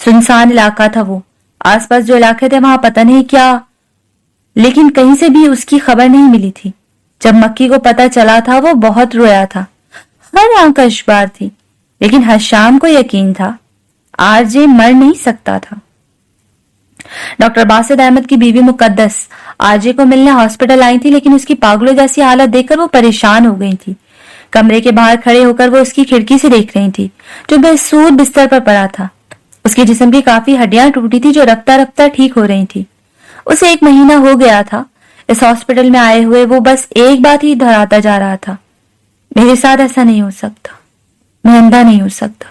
सुनसान इलाका था वो। आसपास जो इलाके थे वहां पता नहीं क्या, लेकिन कहीं से भी उसकी खबर नहीं मिली थी। जब मक्की को पता चला था वो बहुत रोया था। हर आंख अश्बार थी, लेकिन हशाम को यकीन था आरजे मर नहीं सकता था। डॉक्टर बासित अहमद की बीवी मुकद्दस आरजे को मिलने हॉस्पिटल आई थी, लेकिन उसकी पागलों जैसी हालत देखकर वो परेशान हो गई थी। कमरे के बाहर खड़े होकर वो उसकी खिड़की से देख रही थी, जो बेसूद बिस्तर पर पड़ा था। उसके जिस्म की काफी हड्डियां टूटी थी, जो रफ्ता रफ्ता ठीक हो रही थी। उसे 1 महीना हो गया था इस हॉस्पिटल में आए हुए। वो बस एक बात ही दोहराता जा रहा था, मेरे साथ ऐसा नहीं हो सकता, मैं अंधा नहीं हो सकता,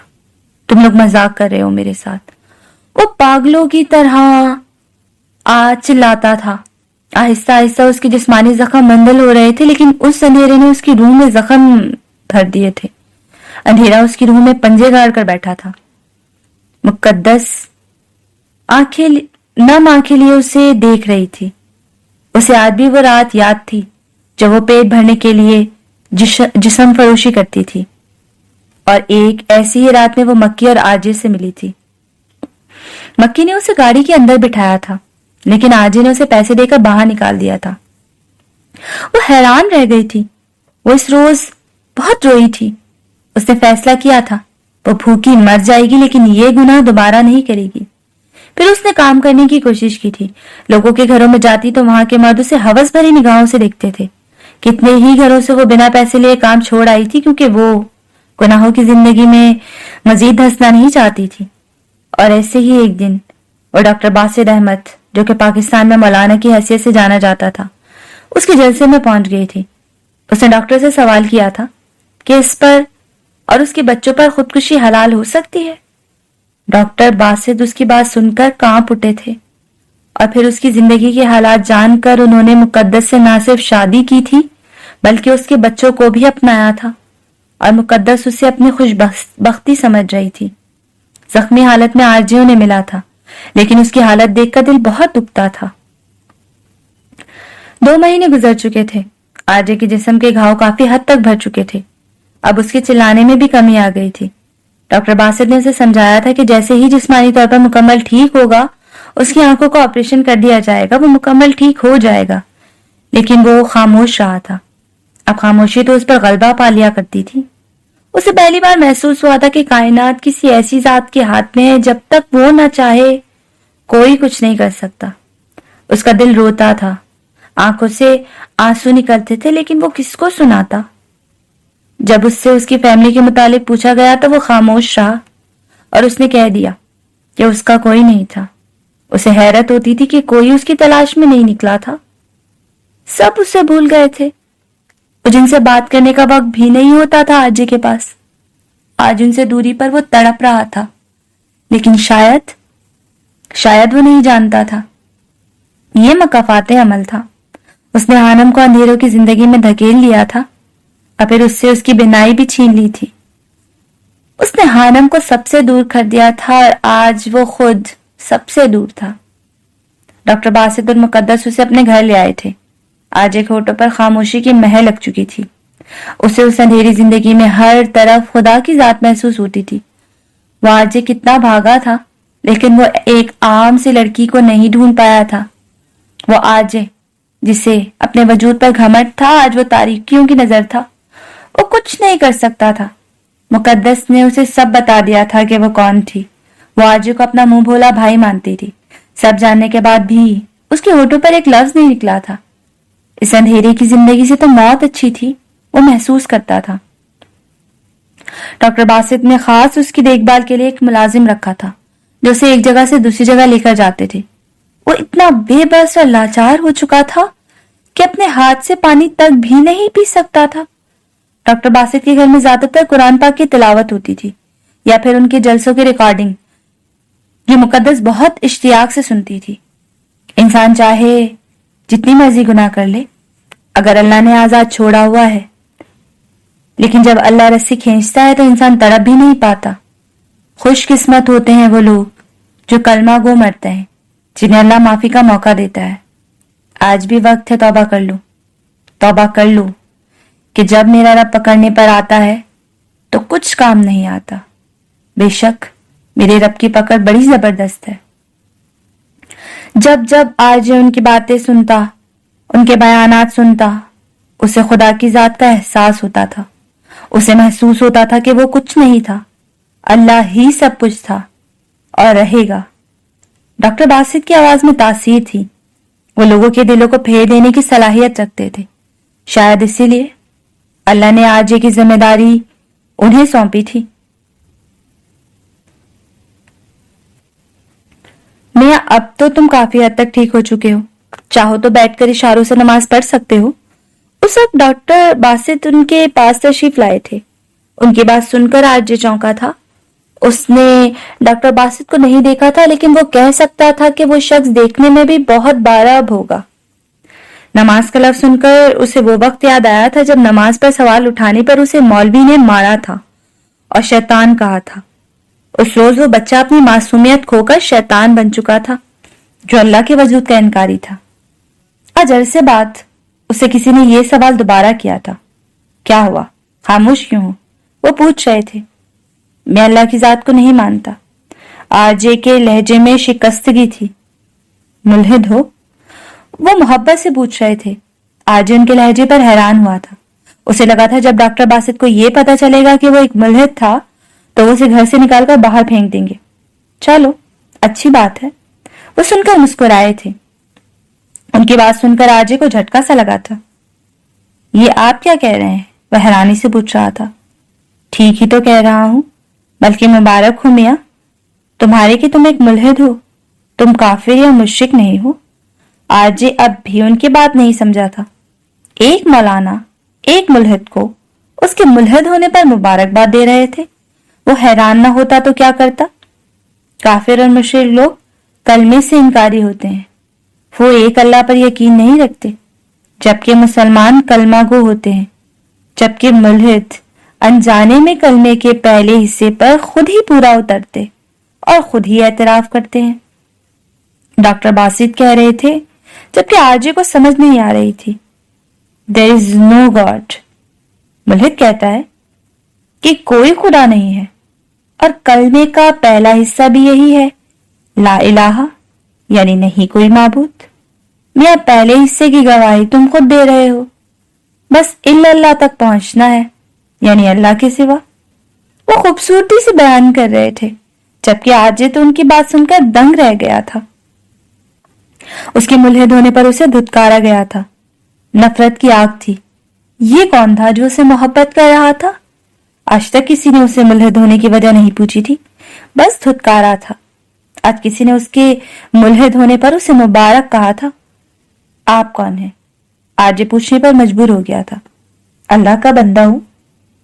तुम लोग मजाक कर रहे हो मेरे साथ। वो पागलों की तरह चिल्लाता था। आहिस्ता आहिस्ता उसके जिस्मानी जख्म मंदल हो रहे थे, लेकिन उस अंधेरे ने उसकी रूह में जख्म भर दिए थे। अंधेरा उसकी रूह में पंजे गाड़ कर बैठा था। मुकद्दस नम आंखें लिए उसे देख रही थी। उसे आज भी वो रात याद थी जब वो पेट भरने के लिए जिस्म फरोशी करती थी, और एक ऐसी ही रात में वो मक्की और आरजे से मिली थी। मक्की ने उसे गाड़ी के अंदर बिठाया था, लेकिन आरजे ने उसे पैसे देकर बाहर निकाल दिया था। वो हैरान रह गई थी। वो इस रोज बहुत रोई थी। उसने फैसला किया था वो भूखी मर जाएगी, लेकिन ये गुनाह दोबारा नहीं करेगी। फिर उसने काम करने की कोशिश की थी। लोगों के घरों में जाती तो वहां के मर्द उसे हवस भरी निगाहों से देखते थे। कितने ही घरों से वो बिना पैसे लिए काम छोड़ आई थी, क्योंकि वो गुनाहों की जिंदगी में मजीद धंसना नहीं चाहती थी। और ऐसे ही एक दिन वो डॉक्टर बासित अहमद, जो कि पाकिस्तान में मौलाना की हैसियत से जाना जाता था, उसके जलसे में पहुंच गई थी। उसने डॉक्टर से सवाल किया था कि इस पर और उसके बच्चों पर खुदकुशी हलाल हो सकती है। डॉक्टर बासित उसकी बात सुनकर कांप उठे थे, और फिर उसकी जिंदगी के हालात जानकर उन्होंने मुकद्दस से ना सिर्फ शादी की थी बल्कि उसके बच्चों को भी अपनाया था, और मुकद्दस उसे अपनी खुशबख्ती समझ रही थी। जख्मी हालत में आरजे उन्हें मिला था, लेकिन उसकी हालत देखकर दिल बहुत दुखता था। 2 महीने गुजर चुके थे। आरजे के जिस्म के घाव काफी हद तक भर चुके थे। अब उसके चिल्लाने में भी कमी आ गई थी। डॉक्टर बासित ने उसे समझाया था कि जैसे ही जिस्मानी तौर पर मुकम्मल ठीक होगा, उसकी आंखों को ऑपरेशन कर दिया जाएगा, वो मुकम्मल ठीक हो जाएगा। लेकिन वो खामोश रहा था। अब खामोशी तो उस पर गलबा पा लिया करती थी। उसे पहली बार महसूस हुआ था कि कायनात किसी ऐसी जात के हाथ में है, जब तक वो न चाहे कोई कुछ नहीं कर सकता। उसका दिल रोता था, आंखों से आंसू निकलते थे, लेकिन वो किसको सुनाता? जब उससे उसकी फैमिली के मुतालिक पूछा गया तो वो खामोश रहा, और उसने कह दिया कि उसका कोई नहीं था। उसे हैरत होती थी कि कोई उसकी तलाश में नहीं निकला था। सब उसे भूल गए थे। जिनसे बात करने का वक्त भी नहीं होता था आरजे के पास। आज उनसे दूरी पर वो तड़प रहा था, लेकिन शायद वो नहीं जानता था। ये मकाफाते अमल था। उसने हानम को अंधेरों की जिंदगी में धकेल लिया था, और फिर उससे उसकी बिनाई भी छीन ली थी। उसने हानम को सबसे दूर कर दिया था, और आज वो खुद सबसे दूर था। डॉक्टर बासित और मुकद्दस उसे अपने घर ले आए थे। आज एक होठों पर खामोशी की महर लग चुकी थी। उसे उस अंधेरी जिंदगी में हर तरफ खुदा की जात महसूस होती थी। वो आज कितना भागा था, लेकिन वो एक आम सी लड़की को नहीं ढूंढ पाया था। वो आज जिसे अपने वजूद पर घमंड था, आज वो तारीकियों की नजर था। वो कुछ नहीं कर सकता था। मुकद्दस ने उसे सब बता दिया था कि वो कौन थी। वो आज को अपना मुंह भोला भाई मानती थी। सब जानने के बाद भी उसके होठों पर एक लफ्ज नहीं निकला था। इस अंधेरे की जिंदगी से तो मौत अच्छी थी, वो महसूस करता था। डॉक्टर बासित ने खास उसकी देखभाल के लिए एक मुलाजिम रखा था, जो उसे एक जगह से दूसरी जगह लेकर जाते थे। वो इतना बेबस और लाचार हो चुका था कि अपने हाथ से पानी तक भी नहीं पी सकता था। डॉक्टर बासित के घर में ज्यादातर कुरान पाक की तिलावत होती थी, या फिर उनके जलसों की रिकॉर्डिंग, जो मुकद्दस बहुत इश्तियाक से सुनती थी। इंसान चाहे जितनी मर्जी गुनाह कर ले, अगर अल्लाह ने आजाद छोड़ा हुआ है, लेकिन जब अल्लाह रस्सी खींचता है तो इंसान तड़प भी नहीं पाता। खुशकिस्मत होते हैं वो लोग जो कलमा गो मरते हैं, जिन्हें अल्लाह माफी का मौका देता है। आज भी वक्त है तौबा कर लो कि जब मेरा रब पकड़ने पर आता है तो कुछ काम नहीं आता। बेशक मेरे रब की पकड़ बड़ी जबरदस्त है। जब आज उनकी बातें सुनता, उनके बयानात सुनता, उसे खुदा की जात का एहसास होता था। उसे महसूस होता था कि वो कुछ नहीं था, अल्लाह ही सब कुछ था और रहेगा। डॉक्टर बासित की आवाज में तासीर थी। वो लोगों के दिलों को फेर देने की सलाहियत रखते थे। शायद इसीलिए अल्लाह ने आज की जिम्मेदारी उन्हें सौंपी थी। मियां, अब तो तुम काफी हद तक ठीक हो चुके हो। चाहो तो बैठकर इशारों से नमाज पढ़ सकते हो। उस वक्त डॉक्टर बासित उनके पास तशरीफ लाए थे। उनकी बात सुनकर आरजे चौंका था। उसने डॉक्टर बासित को नहीं देखा था, लेकिन वो कह सकता था कि वो शख्स देखने में भी बहुत बारब होगा। नमाज का लफ्ज सुनकर उसे वो वक्त याद आया था जब नमाज पर सवाल उठाने पर उसे मौलवी ने मारा था और शैतान कहा था। उस रोज वो बच्चा अपनी मासूमियत खोकर शैतान बन चुका था, जो अल्लाह के वजूद का इनकारी था। आज अरसे बाद उसे किसी ने यह सवाल दोबारा किया था, क्या हुआ, खामोश क्यों हो? वो पूछ रहे थे। मैं अल्लाह की जात को नहीं मानता। आरजे के लहजे में शिकस्तगी थी। मुल्हिद हो? वो मोहब्बत से पूछ रहे थे। आरजे उनके लहजे पर हैरान हुआ था। उसे लगा था जब डॉक्टर बासित को यह पता चलेगा कि वो एक मुल्हिद था तो वो उसे घर से निकालकर बाहर फेंक देंगे। चलो, अच्छी बात है, وہ سن کر مسکرائے تھے۔ ان کی بات سن کر آرجے کو جھٹکا سا لگا تھا۔ یہ آپ کیا کہہ رہے ہیں؟ وہ حیرانی سے پوچھ رہا تھا۔ ٹھیک ہی تو کہہ رہا ہوں، بلکہ مبارک ہو میاں تمہارے کہ تم ایک ملحد ہو، تم کافر یا مشرک نہیں ہو۔ آرجے اب بھی ان کی بات نہیں سمجھا تھا۔ ایک مولانا ایک ملحد کو اس کے ملحد ہونے پر مبارکباد دے رہے تھے۔ وہ حیران نہ ہوتا تو کیا کرتا؟ کافر اور مشرک لوگ کلمے سے انکاری ہوتے ہیں، وہ ایک اللہ پر یقین نہیں رکھتے، جبکہ مسلمان کلمہ گو ہوتے ہیں، جبکہ ملحد انجانے میں کلمے کے پہلے حصے پر خود ہی پورا اترتے اور خود ہی اعتراف کرتے ہیں۔ ڈاکٹر باسط کہہ رہے تھے جبکہ آرجے کو سمجھ نہیں آ رہی تھی۔ There is no God۔ ملحد کہتا ہے کہ کوئی خدا نہیں ہے، اور کلمے کا پہلا حصہ بھی یہی ہے، لا الہ، یعنی نہیں کوئی معبود۔ میاں پہلے حصے کی گواہی تم خود دے رہے ہو، بس الا اللہ تک پہنچنا ہے، یعنی اللہ کے سوا۔ وہ خوبصورتی سے بیان کر رہے تھے، جبکہ آرجے تو ان کی بات سن کر دنگ رہ گیا تھا۔ اس کے ملحد ہونے پر اسے دھتکارا گیا تھا، نفرت کی آگ تھی۔ یہ کون تھا جو اسے محبت کر رہا تھا؟ آج تک کسی نے اسے ملحد ہونے کی وجہ نہیں پوچھی تھی، بس دھتکارا تھا۔ آج کسی نے اس کے ملحد ہونے پر اسے مبارک کہا تھا۔ آپ کون ہیں؟ آج پوچھنے پر مجبور ہو گیا تھا۔ اللہ کا بندہ ہوں،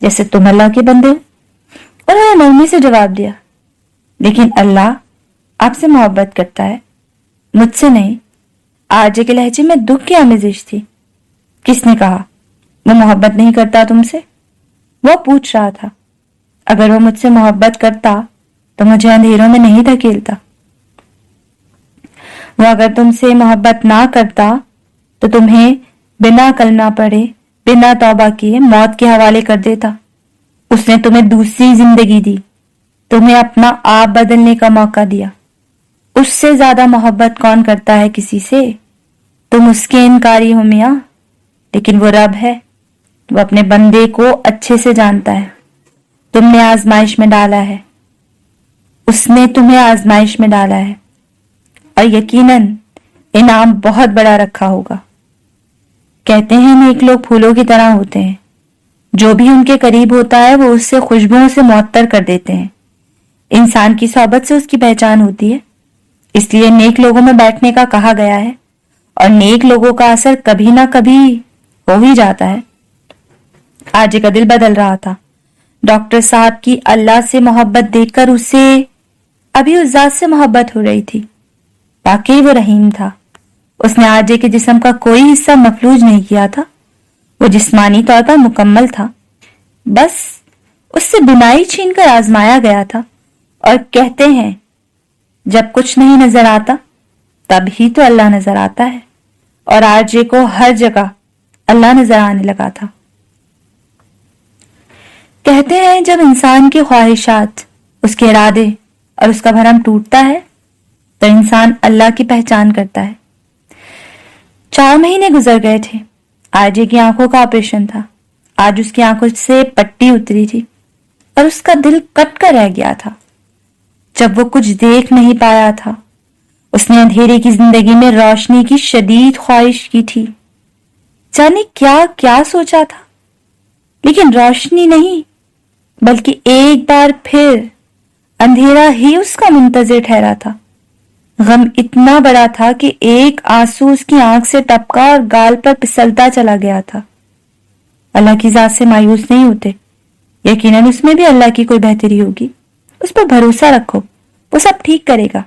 جیسے تم اللہ کے بندے ہو۔ انہوں نے نرمی سے جواب دیا، لیکن اللہ آپ سے محبت کرتا ہے، مجھ سے نہیں۔ آرجے کے لہجے میں دکھ کی آمیزش تھی۔ کس نے کہا وہ محبت نہیں کرتا تم سے؟ وہ پوچھ رہا تھا۔ اگر وہ مجھ سے محبت کرتا تو مجھے اندھیروں میں نہیں دھکیلتا۔ وہ اگر تم سے محبت نہ کرتا تو تمہیں بنا کلمہ پڑھے، بنا توبہ کیے موت کے حوالے کر دیتا۔ اس نے تمہیں دوسری زندگی دی، تمہیں اپنا آپ بدلنے کا موقع دیا۔ اس سے زیادہ محبت کون کرتا ہے کسی سے؟ تم اس کے انکاری ہو میاں، لیکن وہ رب ہے، وہ اپنے بندے کو اچھے سے جانتا ہے۔ تم نے آزمائش میں ڈالا ہے، اس نے تمہیں آزمائش میں ڈالا ہے، اور یقیناً انعام بہت بڑا رکھا ہوگا۔ کہتے ہیں نیک لوگ پھولوں کی طرح ہوتے ہیں، جو بھی ان کے قریب ہوتا ہے وہ اس سے خوشبوؤں سے معطر کر دیتے ہیں۔ انسان کی صحبت سے اس کی پہچان ہوتی ہے، اس لیے نیک لوگوں میں بیٹھنے کا کہا گیا ہے، اور نیک لوگوں کا اثر کبھی نہ کبھی ہو ہی جاتا ہے۔ آج کا دل بدل رہا تھا۔ ڈاکٹر صاحب کی اللہ سے محبت دیکھ کر اسے ابھی اس ذات سے محبت ہو رہی تھی۔ واقعی وہ رحیم تھا۔ اس نے آرجے کے جسم کا کوئی حصہ مفلوج نہیں کیا تھا، وہ جسمانی طور پر مکمل تھا، بس اس سے بنائی چھین کر آزمایا گیا تھا۔ اور کہتے ہیں جب کچھ نہیں نظر آتا تب ہی تو اللہ نظر آتا ہے، اور آرجے کو ہر جگہ اللہ نظر آنے لگا تھا۔ کہتے ہیں جب انسان کی خواہشات، اس کے ارادے اور اس کا بھرم ٹوٹتا ہے تو انسان اللہ کی پہچان کرتا ہے۔ 4 مہینے گزر گئے تھے۔ آرجے کی آنکھوں کا آپریشن تھا۔ آج اس کی آنکھوں سے پٹی اتری تھی اور اس کا دل کٹ کر رہ گیا تھا۔ جب وہ کچھ دیکھ نہیں پایا تھا، اس نے اندھیرے کی زندگی میں روشنی کی شدید خواہش کی تھی۔ جانے کیا کیا سوچا تھا، لیکن روشنی نہیں بلکہ ایک بار پھر اندھیرا ہی اس کا منتظر ٹھہرا تھا۔ غم اتنا بڑا تھا کہ ایک آنسو اس کی آنکھ سے ٹپکا اور گال پر پسلتا چلا گیا تھا۔ اللہ کی ذات سے مایوس نہیں ہوتے، یقیناً اس میں بھی اللہ کی کوئی بہتری ہوگی، اس پر بھروسہ رکھو، وہ سب ٹھیک کرے گا۔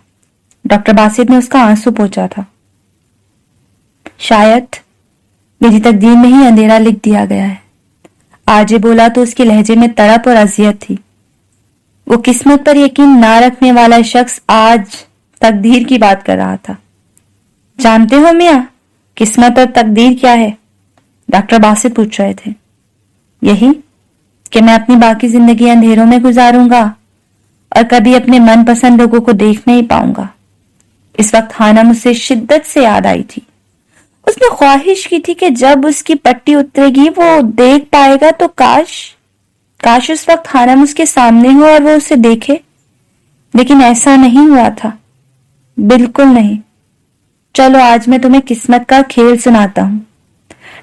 ڈاکٹر باسط نے اس کا آنسو پوچھا تھا۔ شاید میری تقدیر میں ہی اندھیرا لکھ دیا گیا ہے۔ آج بولا تو اس کے لہجے میں تڑپ اور اذیت تھی۔ وہ قسمت پر یقین نہ رکھنے والا شخص آج تقدیر کی بات کر رہا تھا۔ جانتے ہو میاں قسمت اور تقدیر کیا ہے؟ ڈاکٹر باسط پوچھ رہے تھے۔ یہی کہ میں اپنی باقی زندگی اندھیروں میں گزاروں گا اور کبھی اپنے من پسند لوگوں کو دیکھ نہیں پاؤں گا۔ اس وقت حانم اسے شدت سے یاد آئی تھی۔ اس نے خواہش کی تھی کہ جب اس کی پٹی اترے گی وہ دیکھ پائے گا تو کاش اس وقت حانم اس کے سامنے ہو اور وہ اسے دیکھے، لیکن ایسا نہیں ہوا تھا۔ بالکل نہیں. چلو آج میں تمہیں قسمت کا کھیل سناتا ہوں،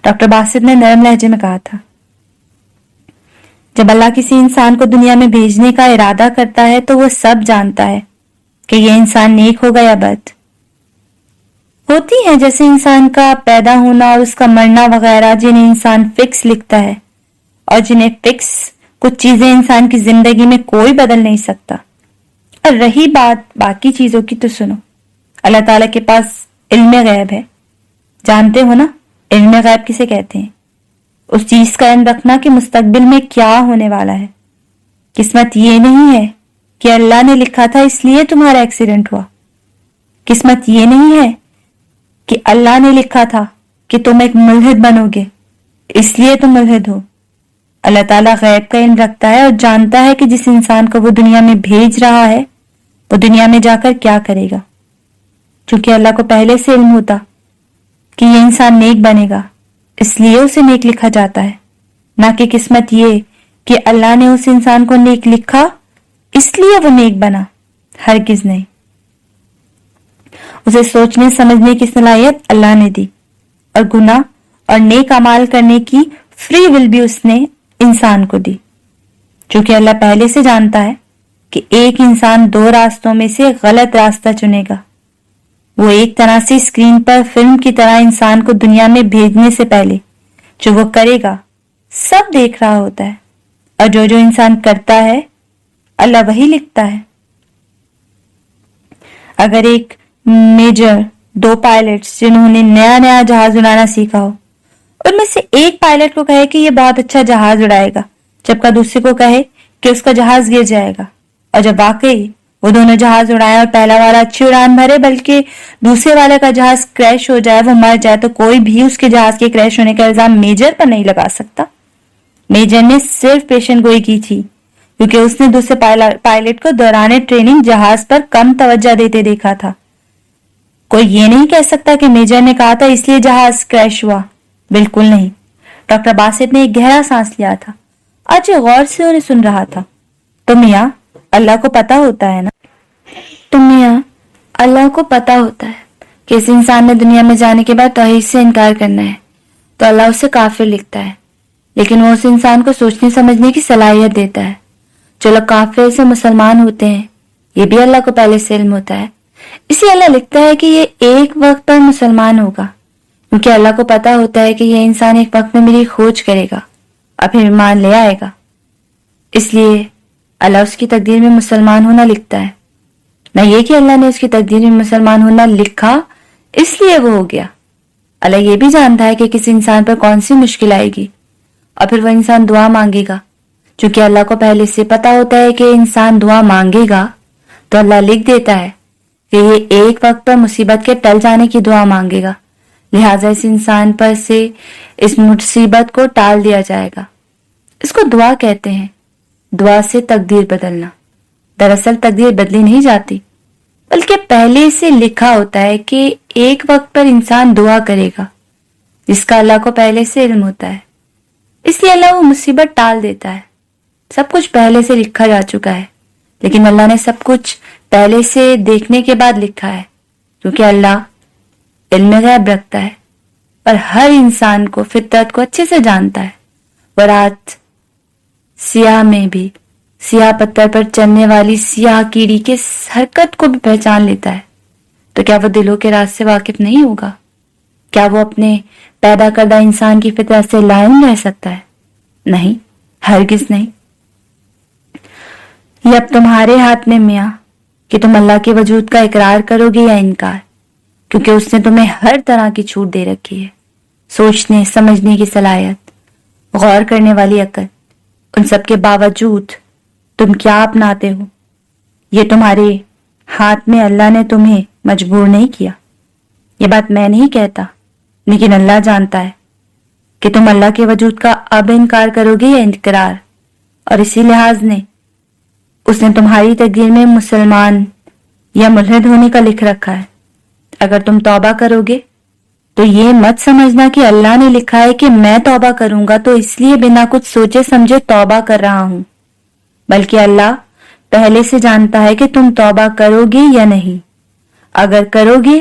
ڈاکٹر باسط نے نرم لہجے میں کہا تھا. جب اللہ کسی انسان کو دنیا میں بھیجنے کا ارادہ کرتا ہے تو وہ سب جانتا ہے کہ یہ انسان نیک ہوگا یا بد. ہوتی ہیں جیسے انسان کا پیدا ہونا اور اس کا مرنا وغیرہ، جنہیں انسان فکس لکھتا ہے اور جنہیں فکس کچھ چیزیں انسان کی زندگی میں کوئی بدل نہیں سکتا. اور رہی بات باقی چیزوں کی تو سنو، اللہ تعالیٰ کے پاس علم غیب ہے. جانتے ہو نا علم غیب کسے کہتے ہیں؟ اس چیز کا علم رکھنا کہ مستقبل میں کیا ہونے والا ہے. قسمت یہ نہیں ہے کہ اللہ نے لکھا تھا اس لیے تمہارا ایکسیڈنٹ ہوا. قسمت یہ نہیں ہے کہ اللہ نے لکھا تھا کہ تم ایک ملحد بنو گے اس لیے تم ملحد ہو. اللہ تعالیٰ غیب کا علم رکھتا ہے اور جانتا ہے کہ جس انسان کو وہ دنیا میں بھیج رہا ہے وہ دنیا میں جا کر کیا کرے گا. چونکہ اللہ کو پہلے سے علم ہوتا کہ یہ انسان نیک بنے گا اس لیے اسے نیک لکھا جاتا ہے، نہ کہ قسمت یہ کہ اللہ نے اس انسان کو نیک لکھا اس لیے وہ نیک بنا. ہرگز نہیں. اسے سوچنے سمجھنے کی صلاحیت اللہ نے دی اور گناہ اور نیک اعمال کرنے کی فری ول بھی اس نے انسان کو دی. چونکہ اللہ پہلے سے جانتا ہے کہ ایک انسان دو راستوں میں سے غلط راستہ چنے گا. وہ ایک طرح سے اسکرین پر فلم کی طرح انسان کو دنیا میں بھیجنے سے پہلے جو وہ کرے گا سب دیکھ رہا ہوتا ہے، اور جو انسان کرتا ہے اللہ وہی لکھتا ہے. اگر ایک میجر، دو پائلٹس جنہوں نے نیا جہاز اڑانا سیکھا ہو، ان میں سے ایک پائلٹ کو کہے کہ یہ بہت اچھا جہاز اڑائے گا جبکہ دوسرے کو کہے کہ اس کا جہاز گر جائے گا، اور جب واقعی وہ دونوں جہاز اڑائے اور پہلا والا اچھی اڑان بھرے بلکہ دوسرے والے کا جہاز کریش ہو جائے، وہ مر جائے، تو کوئی بھی اس کے جہاز کے کریش ہونے کا الزام میجر پر نہیں لگا سکتا. میجر نے صرف پیشن گوئی کی تھی کیونکہ اس نے دوسرے پائلٹ کو دوران ٹریننگ جہاز پر کم توجہ دیتے دیکھا تھا. کوئی یہ نہیں کہہ سکتا کہ میجر نے کہا تھا اس لیے جہاز کریش ہوا. بالکل نہیں. ڈاکٹر باسط نے ایک گہرا سانس لیا تھا. آج غور سے انہیں سن رہا تھا. تو میاں اللہ کو پتا ہوتا ہے نا، اللہ کو پتا ہوتا ہے کہ اس انسان نے دنیا میں جانے کے بعد توحید سے انکار کرنا ہے تو اللہ اسے کافر لکھتا ہے، لیکن وہ اس انسان کو سوچنے سمجھنے کی صلاحیت دیتا ہے. جو لوگ کافر سے مسلمان ہوتے ہیں یہ بھی اللہ کو پہلے سے علم ہوتا ہے، اسی اللہ لکھتا ہے کہ یہ ایک وقت پر مسلمان ہوگا، کیونکہ اللہ کو پتا ہوتا ہے کہ یہ انسان ایک وقت میں میری کھوج کرے گا اور پھر ایمان لے آئے گا. اس لیے اللہ اس کی تقدیر میں مسلمان ہونا لکھتا ہے، نہ یہ کہ اللہ نے اس کی تقدیر میں مسلمان ہونا لکھا اس لیے وہ ہو گیا. اللہ یہ بھی جانتا ہے کہ کسی انسان پر کون سی مشکل آئے گی اور پھر وہ انسان دعا مانگے گا. چونکہ اللہ کو پہلے سے پتا ہوتا ہے کہ انسان دعا مانگے گا تو اللہ لکھ دیتا ہے کہ یہ ایک وقت پر مصیبت کے ٹل جانے کی دعا مانگے گا، لہٰذا اس انسان پر سے اس مصیبت کو ٹال دیا جائے گا. اس کو دعا کہتے ہیں، دعا سے تقدیر بدلنا. دراصل تقدیر بدلی نہیں جاتی بلکہ پہلے سے لکھا ہوتا ہے کہ ایک وقت پر انسان دعا کرے گا جس کا اللہ کو پہلے سے علم ہوتا ہے. اس لیے اللہ وہ مصیبت ٹال دیتا ہے. سب کچھ پہلے سے لکھا جا چکا ہے، لیکن اللہ نے سب کچھ پہلے سے دیکھنے کے بعد لکھا ہے کیونکہ اللہ علم غیب رکھتا ہے اور ہر انسان کو، فطرت کو اچھے سے جانتا ہے. وہ رات سیاہ میں بھی سیاہ پتھر پر چلنے والی سیاہ کیڑی کے حرکت کو بھی پہچان لیتا ہے. تو کیا وہ دلوں کے راز سے واقف نہیں ہوگا؟ کیا وہ اپنے پیدا کردہ انسان کی فطرت سے لائن رہ سکتا ہے؟ نہیں، ہرگز نہیں. یہ اب تمہارے ہاتھ میں میاں کہ تم اللہ کے وجود کا اقرار کرو گے یا انکار، کیونکہ اس نے تمہیں ہر طرح کی چھوٹ دے رکھی ہے. سوچنے سمجھنے کی صلاحیت، غور کرنے والی عقل، ان سب کے باوجود تم کیا اپناتے ہو؟ یہ تمہارے ہاتھ میں. اللہ نے تمہیں مجبور نہیں کیا. یہ بات میں نہیں کہتا، لیکن اللہ جانتا ہے کہ تم اللہ کے وجود کا اب انکار کرو گے یا اقرار، اور اسی لحاظ نے اس نے تمہاری تقدیر میں مسلمان یا ملحد ہونے کا لکھ رکھا ہے. اگر تم توبہ کرو گے تو یہ مت سمجھنا کہ اللہ نے لکھا ہے کہ میں توبہ کروں گا تو اس لیے بنا کچھ سوچے سمجھے توبہ کر رہا ہوں، بلکہ اللہ پہلے سے جانتا ہے کہ تم توبہ کرو گے یا نہیں. اگر کرو گے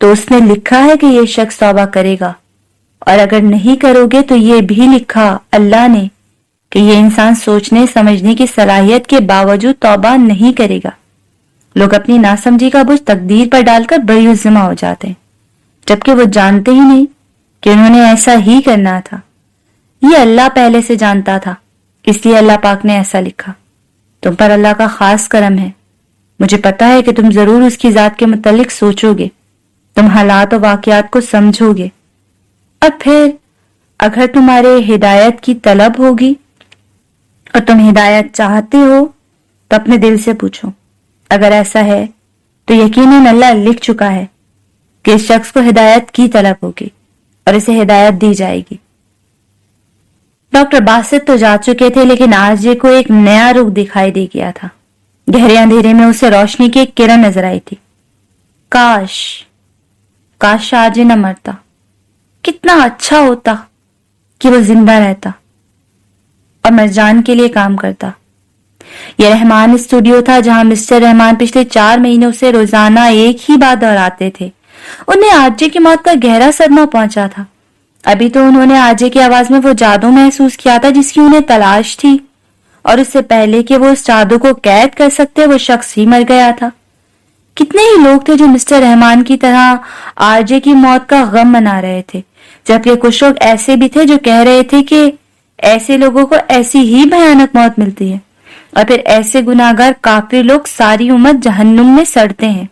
تو اس نے لکھا ہے کہ یہ شخص توبہ کرے گا، اور اگر نہیں کرو گے تو یہ بھی لکھا اللہ نے کہ یہ انسان سوچنے سمجھنے کی صلاحیت کے باوجود توبہ نہیں کرے گا۔ لوگ اپنی ناسمجھی کا بوجھ تقدیر پر ڈال کر بڑی عزمہ ہو جاتے ہیں، جبکہ وہ جانتے ہی نہیں کہ انہوں نے ایسا ہی کرنا تھا۔ یہ اللہ پہلے سے جانتا تھا، اس لیے اللہ پاک نے ایسا لکھا۔ تم پر اللہ کا خاص کرم ہے، مجھے پتا ہے کہ تم ضرور اس کی ذات کے متعلق سوچو گے، تم حالات و واقعات کو سمجھو گے، اور پھر اگر تمہارے ہدایت کی طلب ہوگی اور تم ہدایت چاہتے ہو تو اپنے دل سے پوچھو۔ اگر ایسا ہے تو یقیناً اللہ لکھ چکا ہے کہ اس شخص کو ہدایت کی طلب ہوگی اور اسے ہدایت دی جائے گی۔ ڈاکٹر باسط تو جا چکے تھے، لیکن آرجے کو ایک نیا رخ دکھائی دے گیا تھا۔ گہرے اندھیرے میں اسے روشنی کی ایک کرن نظر آئی تھی۔ کاش آرجے نہ مرتا، کتنا اچھا ہوتا کہ وہ زندہ رہتا اور مرجان کے لیے کام کرتا۔ یہ رحمان اسٹوڈیو تھا جہاں مسٹر رحمان پچھلے 4 مہینے سے روزانہ ایک ہی بات دہراتے تھے۔ انہیں آرجے کی موت کا گہرا صدمہ پہنچا تھا۔ ابھی تو انہوں نے آرجے کی آواز میں وہ جادو محسوس کیا تھا جس کی انہیں تلاش تھی، اور اس سے پہلے کہ وہ اس جادو کو قید کر سکتے وہ شخص ہی مر گیا تھا۔ کتنے ہی لوگ تھے جو مسٹر رحمان کی طرح آرجے کی موت کا غم منا رہے تھے، جبکہ کچھ لوگ ایسے بھی تھے جو کہہ رہے تھے کہ ایسے لوگوں کو ایسی ہی بھیانک موت ملتی ہے، اور پھر ایسے گناہگار کافر لوگ ساری عمر جہنم میں سڑتے ہیں۔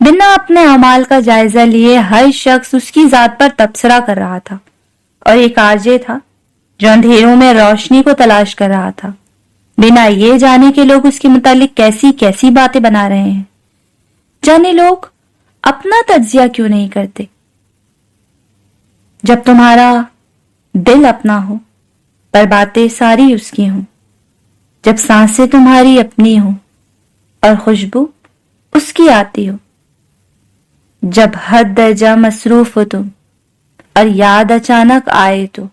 بنا اپنے اعمال کا جائزہ لیے ہر شخص اس کی ذات پر تبصرہ کر رہا تھا، اور ایک آرجے تھا جو اندھیروں میں روشنی کو تلاش کر رہا تھا، بنا یہ جانے کہ لوگ اس کے متعلق کیسی کیسی باتیں بنا رہے ہیں۔ جانے لوگ اپنا تجزیہ کیوں نہیں کرتے؟ جب تمہارا دل اپنا ہو پر باتیں ساری اس کی ہوں، جب سانسیں تمہاری اپنی ہوں اور خوشبو اس کی آتی ہو، جب حد درجہ مصروف ہو تم اور یاد اچانک آئے تو،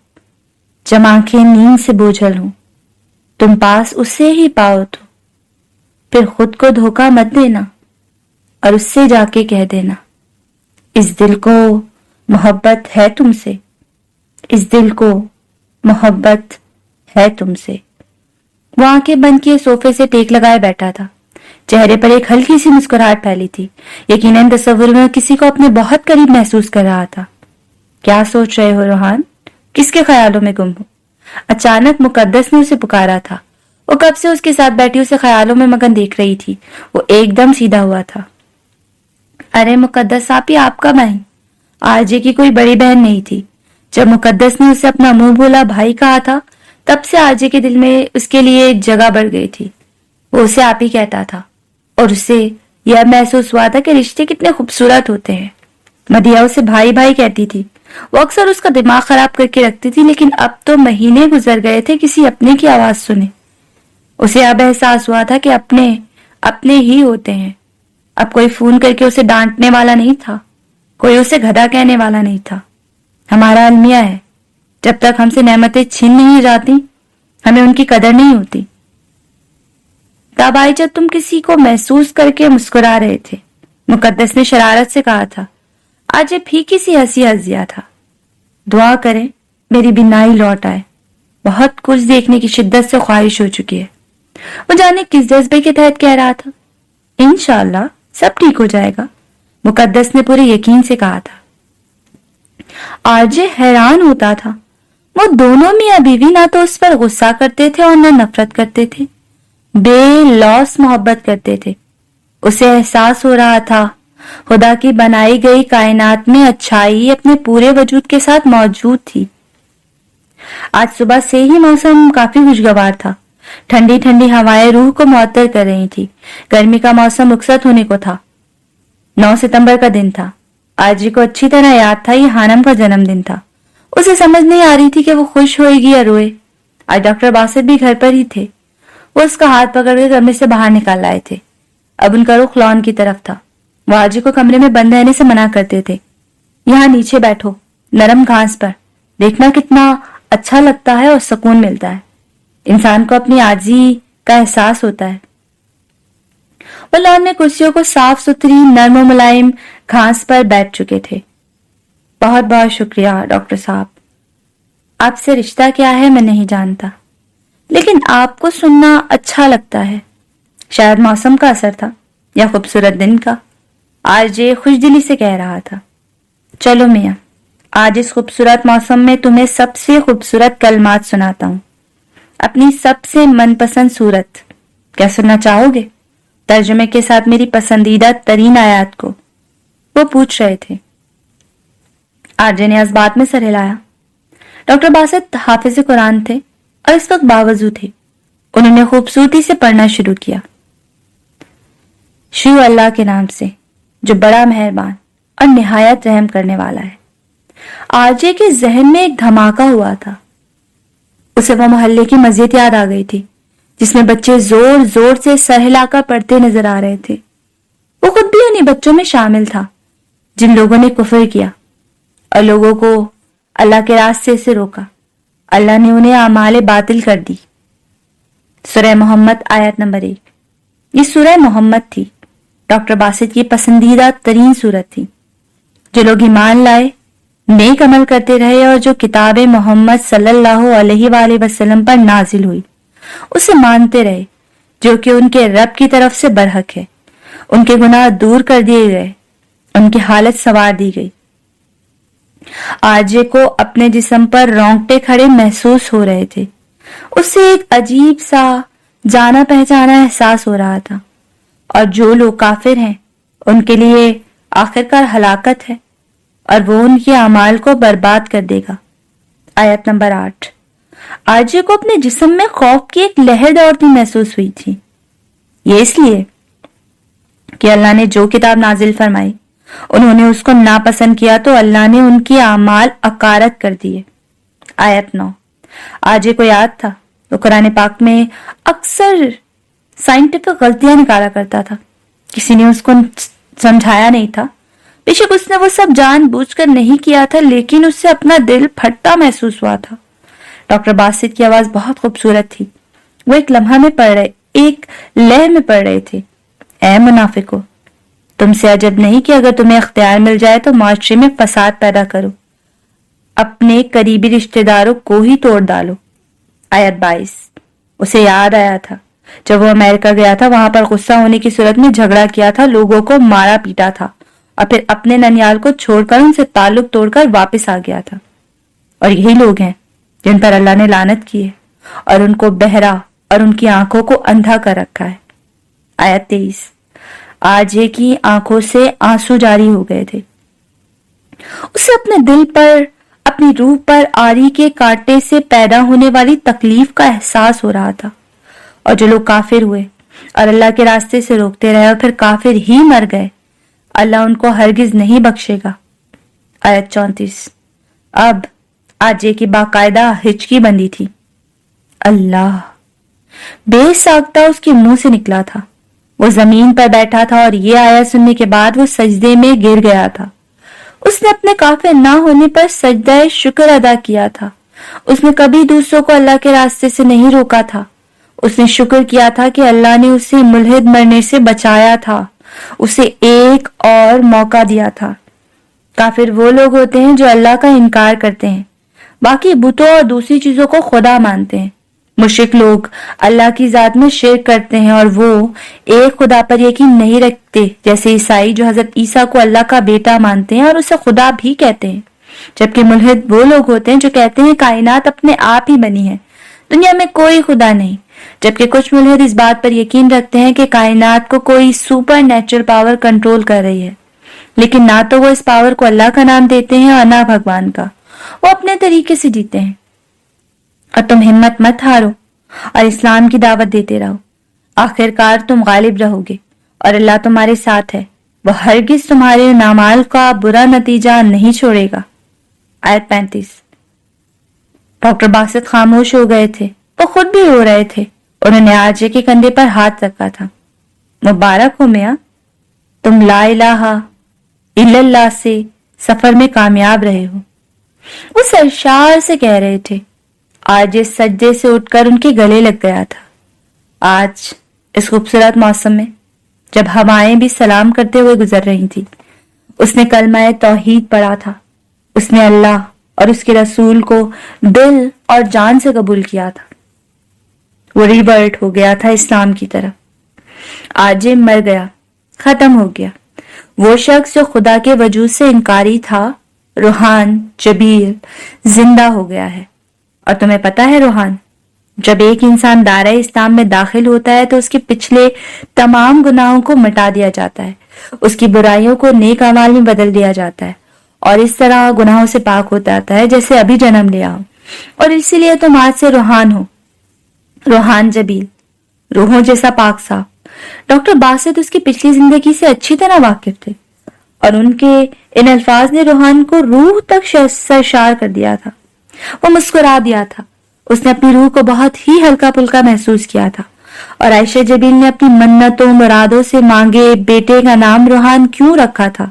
جب آنکھیں نیند سے بوجھل ہوں تم پاس اسے ہی پاؤ تو، پھر خود کو دھوکہ مت دینا اور اس سے جا کے کہہ دینا اس دل کو محبت ہے تم سے، اس دل کو محبت ہے تم سے۔ وہ آنکھیں بند کیے صوفے سے ٹیک لگائے بیٹھا تھا، چہرے پر ایک ہلکی سی مسکراہٹ پھیلی تھی۔ یقیناً تصور میں کسی کو اپنے بہت قریب محسوس کر رہا تھا۔ کیا سوچ رہے ہو روحان؟ کس کے خیالوں میں گم ہو؟ اچانک مقدس نے اسے پکارا تھا۔ وہ کب سے اس کے ساتھ بیٹھی اسے خیالوں میں مگن دیکھ رہی تھی۔ وہ ایک دم سیدھا ہوا تھا۔ ارے مقدس آپ ہی آپ کب آئیں؟ آرجے کی کوئی بڑی بہن نہیں تھی۔ جب مقدس نے اسے اپنا منہ بولا بھائی کہا تھا، تب سے آرجے کے دل میں اس کے لیے ایک جگہ بڑھ گئی تھی۔ وہ اسے آپ ہی کہتا تھا، اور اسے یہ محسوس ہوا تھا کہ رشتے کتنے خوبصورت ہوتے ہیں۔ مدیحہ اسے بھائی بھائی کہتی تھی۔ وہ اکثر اس کا دماغ خراب کر کے رکھتی تھی، لیکن اب تو مہینے گزر گئے تھے کسی اپنے کی آواز سنے۔ اسے اب احساس ہوا تھا کہ اپنے ہی ہوتے ہیں۔ اب کوئی فون کر کے اسے ڈانٹنے والا نہیں تھا، کوئی اسے گدھا کہنے والا نہیں تھا۔ ہمارا المیہ ہے، جب تک ہم سے نعمتیں چھین نہیں جاتی ہمیں ان کی قدر نہیں ہوتی۔ تب آئی جب تم کسی کو محسوس کر کے مسکرا رہے تھے، مقدس نے شرارت سے کہا تھا۔ آج یہ پھیکی سی ہنسی ہنس دیا تھا۔ دعا کریں میری بینائی لوٹ آئے، بہت کچھ دیکھنے کی شدت سے خواہش ہو چکی ہے۔ وہ جانے کس جذبے کے تحت کہہ رہا تھا۔ انشاءاللہ سب ٹھیک ہو جائے گا، مقدس نے پورے یقین سے کہا تھا۔ آرجے حیران ہوتا تھا۔ وہ دونوں میاں بیوی نہ تو اس پر غصہ کرتے تھے اور نہ نفرت کرتے تھے، بے لوث محبت کرتے تھے۔ اسے احساس ہو رہا تھا خدا کی بنائی گئی کائنات میں اچھائی اپنے پورے وجود کے ساتھ موجود تھی۔ آج صبح سے ہی موسم کافی خوشگوار تھا۔ ٹھنڈی ٹھنڈی ہوائیں روح کو معطر کر رہی تھی۔ گرمی کا موسم رخصت ہونے کو تھا۔ 9 ستمبر کا دن تھا۔ آرجے کو اچھی طرح یاد تھا یہ ہانم کا جنم دن تھا۔ اسے سمجھ نہیں آ رہی تھی کہ وہ خوش ہوئے گی یا روئے۔ آج ڈاکٹر باسط بھی گھر پر ہی تھے۔ وہ اس کا ہاتھ پکڑ کے کمرے سے باہر نکال لائے تھے۔ اب ان کا رخ لان کی طرف تھا۔ وہ آرجے کو کمرے میں بند رہنے سے منع کرتے تھے۔ یہاں نیچے بیٹھو، نرم گھاس پر، دیکھنا کتنا اچھا لگتا ہے اور سکون ملتا ہے۔ انسان کو اپنی عاجزی کا احساس ہوتا ہے۔ वो लॉन में कुर्सियों को साफ सुथरी नर्म और मुलायम घास पर बैठ चुके थे। बहुत बहुत शुक्रिया डॉक्टर साहब। आपसे रिश्ता क्या है मैं नहीं जानता, लेकिन आपको सुनना अच्छा लगता है। शायद मौसम का असर था या खूबसूरत दिन का। आरजे खुशदिली से कह रहा था। चलो मियां, आज इस खूबसूरत मौसम में तुम्हें सबसे खूबसूरत कलमात सुनाता हूं, अपनी सबसे मनपसंद सूरत। क्या सुनना चाहोगे? तर्जुमे के साथ मेरी पसंदीदा तरीन आयत को वो पूछ रहे थे। आरजे ने इस बात में सर हिलाया। डॉक्टर बासित हाफिज कुरान थे और इस वक्त बावजू थे। उन्होंने खूबसूरती से पढ़ना शुरू किया। शुरू अल्लाह के नाम से जो बड़ा मेहरबान और निहायत रहम करने वाला है। आरजे के जहन में एक धमाका हुआ था। उसे वो मोहल्ले की मस्जिद याद आ गई थी जिसमें बच्चे जोर जोर से सर हिलाकर पढ़ते नजर आ रहे थे। वो खुद भी उन्हीं बच्चों में शामिल था जिन लोगों ने कुफर किया और लोगों को अल्लाह के रास्ते से रोका। अल्लाह ने उन्हें आमाले बातिल कर दी। सूरह मोहम्मद आयत नंबर 1। ये सूरह मोहम्मद थी, डॉक्टर बासित की पसंदीदा तरीन सूरत थी। जो लोग ईमान लाए, नेक अमल करते रहे और जो किताब मोहम्मद सल्लल्लाहु अलैहि वसल्लम पर नाजिल हुई उसे मानते रहे, जो कि उनके रब की तरफ से बरहक है। उनके गुनाह दूर कर दिए गए, उनकी हालत संवार दी गई। आरजे को अपने जिस्म पर रोंगटे खड़े महसूस हो रहे थे। उससे एक अजीब सा जाना पहचाना एहसास हो रहा था। और जो लोग काफिर हैं उनके लिए आखिरकार हलाकत है और वो उनके अमाल को बर्बाद कर देगा। आयत नंबर 8। आरजे को अपने जिस्म में खौफ की एक लहर दौड़ती महसूस हुई थी। ये इसलिए कि अल्लाह ने जो किताब नाजिल फरमाई उन्होंने उसको नापसंद किया तो अल्लाह ने उनकी आमाल अकारत कर दिए। आयत 9। आरजे को याद था वो कुरान पाक में अक्सर साइंटिफिक गलतियां निकाला करता था। किसी ने उसको समझाया नहीं था। बेशक उसने वो सब जानबूझकर नहीं किया था, लेकिन उससे अपना दिल फटता महसूस हुआ था। डॉक्टर बासित की आवाज बहुत खूबसूरत थी। वो एक लम्हा में पढ़ रहे, एक लय में पढ़ रहे थे। ऐ मुनाफिको, तुमसे अजब नहीं कि अगर तुम्हें अख्तियार मिल जाए तो माशरे में फसाद पैदा करो, अपने करीबी रिश्तेदारों को ही तोड़ डालो। आयत 22। उसे याद आया था जब वो अमेरिका गया था, वहां पर गुस्सा होने की सूरत में झगड़ा किया था, लोगों को मारा पीटा था और फिर अपने ननियाल को छोड़कर उनसे ताल्लुक तोड़कर वापस आ गया था। और यही लोग हैं जिन पर अल्लाह ने लानत की है और उनको बहरा और उनकी आंखों को अंधा कर रखा है। आयत 23। आरजे की आंखों से आंसू जारी हो गए थे। उसे अपने दिल पर, अपनी रूह पर आरी के कांटे से पैदा होने वाली तकलीफ का एहसास हो रहा था। और जो लोग काफिर हुए और अल्लाह के रास्ते से रोकते रहे और फिर काफिर ही मर गए, अल्लाह उनको हरगिज नहीं बख्शेगा। आयत 34। अब आरजे की बाकायदा हिचकी बंदी थी। अल्लाह बेसाख्ता उसके मुंह से निकला था। वो जमीन पर बैठा था और ये आयत सुनने के बाद वो सजदे में गिर गया था। उसने अपने काफिर ना होने पर सजदा शुक्र अदा किया था। उसने कभी दूसरों को अल्लाह के रास्ते से नहीं रोका था। उसने शुक्र किया था कि अल्लाह ने उसे मुल्हिद मरने से बचाया था, उसे एक और मौका दिया था। काफिर वो लोग होते हैं जो अल्लाह का इनकार करते हैं, बाकी बुतों और दूसरी चीजों को खुदा मानते हैं। मुश्रिक लोग अल्लाह की जात में शिर्क करते हैं और वो एक खुदा पर यकीन नहीं रखते, जैसे ईसाई जो हजरत ईसा को अल्लाह का बेटा मानते हैं और उसे खुदा भी कहते हैं। जबकि मुल्हिद वो लोग होते हैं जो कहते हैं कायनात अपने आप ही बनी है, दुनिया में कोई खुदा नहीं। जबकि कुछ मुल्हिद इस बात पर यकीन रखते हैं कि कायनात को कोई सुपर नेचुरल पावर कंट्रोल कर रही है, लेकिन ना तो वो इस पावर को अल्लाह का नाम देते हैं और ना भगवान का। वो अपने तरीके से जीते हैं। और तुम हिम्मत मत हारो और इस्लाम की दावत देते रहो। आखिरकार तुम गालिब रहोगे और अल्लाह तुम्हारे साथ है। वह हरगिज तुम्हारे नामाल का बुरा नतीजा नहीं छोड़ेगा। आयत 35। डॉक्टर बासित खामोश हो गए थे। वो खुद भी रो रहे थे। उन्होंने आरजे के कंधे पर हाथ रखा था। मुबारक हो मियां, तुम ला इलाहा इल्लल्लाह से सफर में कामयाब रहे हो। वो सरशार से कह रहे थे। आरजे सज्जे से उठकर उनके गले लग गया था। आज इस खूबसूरत मौसम में جب ہوائیں بھی سلام کرتے ہوئے گزر رہی تھی۔ اس نے کلمہ توحید پڑھا تھا۔ اس نے اللہ اور اس کے رسول کو دل اور جان سے قبول کیا تھا۔ وہ ریورٹ ہو گیا تھا اسلام کی طرف۔ آج مر گیا، ختم ہو گیا۔ وہ شخص جو خدا کے وجود سے انکاری تھا، روحان جبیل، زندہ ہو گیا ہے۔ اور تمہیں پتا ہے روحان، جب ایک انسان دائرہ اسلام میں داخل ہوتا ہے تو اس کے پچھلے تمام گناہوں کو مٹا دیا جاتا ہے، اس کی برائیوں کو نیک اعمال میں بدل دیا جاتا ہے، اور اس طرح گناہوں سے پاک ہو جاتا ہے جیسے ابھی جنم لیا ہو۔ اور اسی لیے تم آج سے روحان ہو، روحان جبیل، روحوں جیسا پاک صاف۔ ڈاکٹر باسط اس کی پچھلی زندگی سے اچھی طرح واقف تھے، اور ان کے ان الفاظ نے روحان کو روح تک سرشار کر دیا تھا۔ وہ مسکرا دیا تھا۔ اس نے اپنی روح کو بہت ہی ہلکا پھلکا محسوس کیا تھا، اور عائشہ جبیل نے اپنی منتوں مرادوں سے مانگے بیٹے کا نام روحان کیوں رکھا تھا،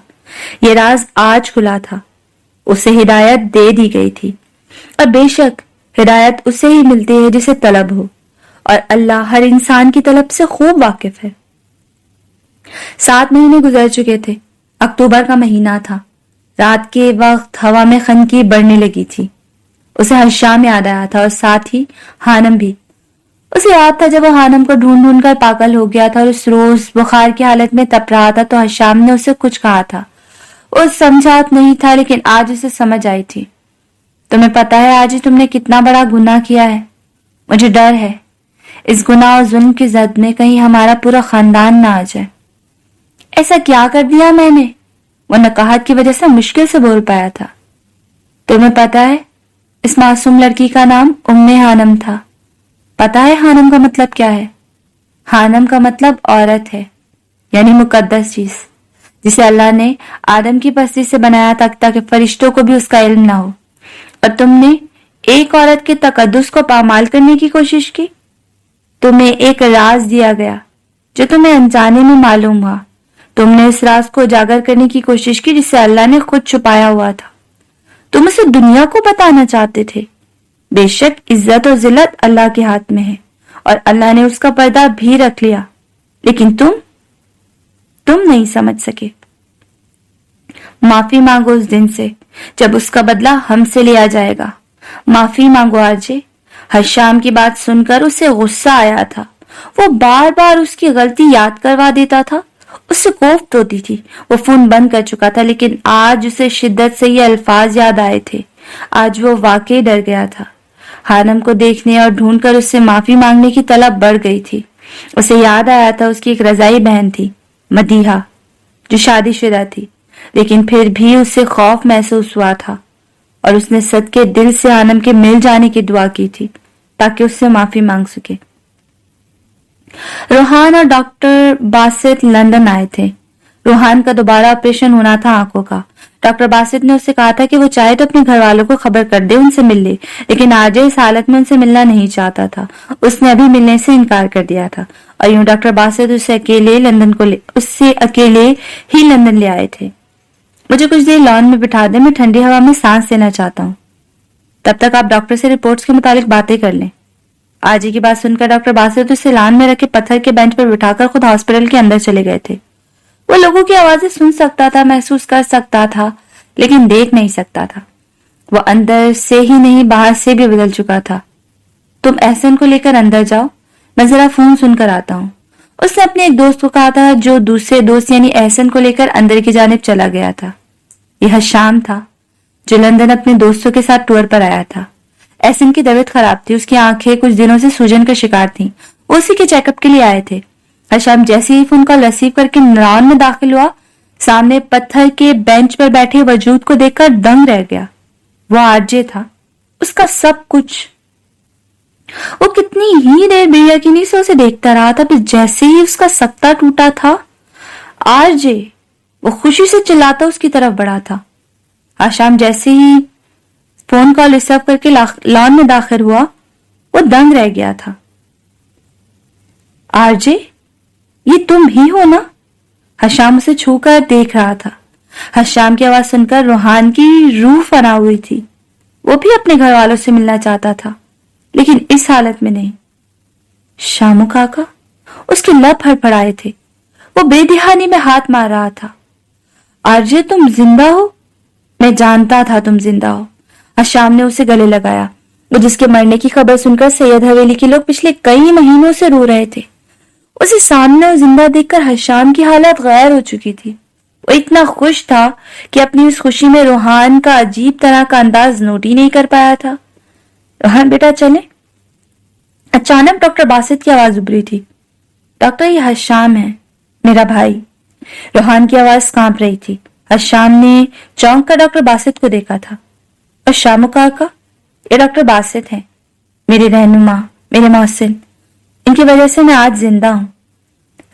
یہ راز آج کھلا تھا۔ اسے ہدایت دے دی گئی تھی، اور بے شک ہدایت اسے ہی ملتی ہے جسے طلب ہو، اور اللہ ہر انسان کی طلب سے خوب واقف ہے۔ 7 مہینے گزر چکے تھے۔ اکتوبر کا مہینہ تھا۔ رات کے وقت ہوا میں خنکی بڑھنے لگی تھی۔ اسے ہشام یاد آیا تھا، اور ساتھ ہی حانم بھی۔ اسے یاد تھا جب وہ حانم کو ڈھونڈ ڈھونڈ کر پاگل ہو گیا تھا، اور اس روز بخار کی حالت میں تپ رہا تھا تو ہشام نے اسے کچھ کہا تھا۔ وہ سمجھا نہیں تھا، لیکن آج اسے سمجھ آئی تھی۔ تمہیں پتا ہے آج ہی تم نے کتنا بڑا گناہ کیا ہے؟ مجھے ڈر ہے اس گناہ اور ظلم کی زد میں کہیں ہمارا پورا خاندان نہ آ جائے۔ ایسا کیا کر دیا میں نے؟ وہ نقاہت کی وجہ سے مشکل سے بول پایا تھا۔ تمہیں پتا ہے اس معصوم لڑکی کا نام حانم تھا۔ پتا ہے حانم کا مطلب کیا ہے؟ حانم کا مطلب عورت ہے، یعنی مقدس چیز، جسے اللہ نے آدم کی پستی سے بنایا تھا تاکہ فرشتوں کو بھی اس کا علم نہ ہو۔ اور تم نے ایک عورت کے تقدس کو پامال کرنے کی کوشش کی۔ تمہیں ایک راز دیا گیا جو تمہیں انجانے میں معلوم ہوا۔ تم نے اس راز کو اجاگر کرنے کی کوشش کی جسے اللہ نے خود چھپایا ہوا تھا۔ تم اسے دنیا کو بتانا چاہتے تھے۔ بے شک عزت اور ذلت اللہ کے ہاتھ میں ہے، اور اللہ نے اس کا پردہ بھی رکھ لیا، لیکن تم نہیں سمجھ سکے۔ معافی مانگو اس دن سے جب اس کا بدلہ ہم سے لیا جائے گا۔ معافی مانگو آرجے۔ ہشام کی بات سن کر اسے غصہ آیا تھا۔ وہ بار بار اس کی غلطی یاد کروا دیتا تھا۔ اس سے کوفت ہوتی تھی۔ وہ فون بند کر چکا تھا، لیکن آج اسے شدت سے یہ الفاظ یاد آئے تھے۔ آج وہ واقعی ڈر گیا تھا۔ حانم کو دیکھنے اور ڈھونڈ کر اس سے معافی مانگنے کی طلب بڑھ گئی تھی۔ اسے یاد آیا تھا اس کی ایک رضائی بہن تھی، مدیحہ، جو شادی شدہ تھی، لیکن پھر بھی اسے خوف محسوس ہوا تھا، اور اس نے صدقے دل سے حانم کے مل جانے کی دعا کی تھی تاکہ اس سے معافی مانگ سکے۔ روحان اور ڈاکٹر باسط لندن آئے تھے۔ روحان کا دوبارہ آپریشن ہونا تھا آنکھوں کا۔ ڈاکٹر باسط نے اسے کہا تھا کہ وہ چاہے تو اپنے گھر والوں کو خبر کر دے، ان سے مل لے، لیکن آج اس حالت میں ان سے ملنا نہیں چاہتا تھا۔ اس نے ابھی ملنے سے انکار کر دیا تھا، اور یوں ڈاکٹر باسط اسے اکیلے ہی لندن لے آئے تھے۔ مجھے کچھ دیر لان میں بٹھا دیں، میں ٹھنڈی ہوا میں سانس لینا چاہتا ہوں۔ تب تک آپ ڈاکٹر سے رپورٹس کے متعلق باتیں کر لیں۔ آجی کی بات سن کر ڈاکٹر باسط اسے لان میں رکھے پتھر کے بینچ پر بٹھا کر خود ہاسپٹل کے اندر چلے گئے تھے۔ وہ لوگوں کی آوازیں سن سکتا تھا، محسوس کر سکتا تھا، لیکن دیکھ نہیں سکتا تھا۔ وہ اندر سے ہی نہیں باہر سے بھی بدل چکا تھا۔ تم احسن کو لے کر اندر جاؤ، میں ذرا فون سن کر آتا ہوں۔ اس نے اپنے ایک دوست کو کہا تھا جو دوسرے دوست یعنی احسن کو لے کر اندر کی جانب چلا گیا تھا۔ یہ ہشام تھا جو لندن اپنے دوستوں کے ساتھ ٹور پر آیا تھا۔ احسن کی طبیعت خراب تھی، اس کی آنکھیں کچھ دنوں سے سوجن کا شکار تھیں۔ وہ اسی کے چیک اپ کے لیے آئے تھے۔ ہشام جیسے ہی فون کال ریسیو کر کے لان میں داخل ہوا، سامنے پتھر کے بینچ پر بیٹھے وجود کو دیکھ کر دنگ رہ گیا۔ وہ آرجے تھا، اس کا سب کچھ۔ وہ کتنی ہی دیر بے یقینی سے اسے دیکھتا رہا تھا، پھر جیسے ہی اس کا سکتہ ٹوٹا تھا، آرجے، وہ خوشی سے چلاتا اس کی طرف بڑھا تھا۔ ہشام جیسے ہی فون کال ریسیو کر کے لان میں داخل ہوا، وہ دنگ رہ گیا تھا۔ آرجے، یہ تم ہی ہو نا؟ ہشام اسے چھو کر دیکھ رہا تھا۔ ہشام کی آواز سن کر روحان کی روح فنا ہوئی تھی۔ وہ بھی اپنے گھر والوں سے ملنا چاہتا تھا، لیکن اس حالت میں نہیں۔ شامو کاکا، اس کے لب پھڑپھڑائے تھے۔ वो बेदिहानी में हाथ मार रहा था। आरजे तुम जिंदा हो? मैं जानता था तुम जिंदा हो। हशाम ने उसे गले लगाया। वो जिसके मरने की खबर सुनकर सैयद हवेली के लोग पिछले कई महीनों से रो रहे थे, उसे सामने और जिंदा देखकर हशाम की हालत गैर हो चुकी थी। वो इतना खुश था कि अपनी उस खुशी में रोहान का अजीब तरह का अंदाज नोट ही नहीं कर पाया था। रोहान बेटा चले। अचानक डॉक्टर बासित की आवाज उभरी थी। डॉक्टर ये हशाम है, मेरा भाई। रोहान की आवाज कांप रही थी। हशाम ने चौंक कर डॉक्टर बासित को देखा था। और शामू काका, ये डॉक्टर बासित हैं, मेरे रहनुमा, मेरे मौसिल। इनकी वजह से मैं आज जिंदा हूं।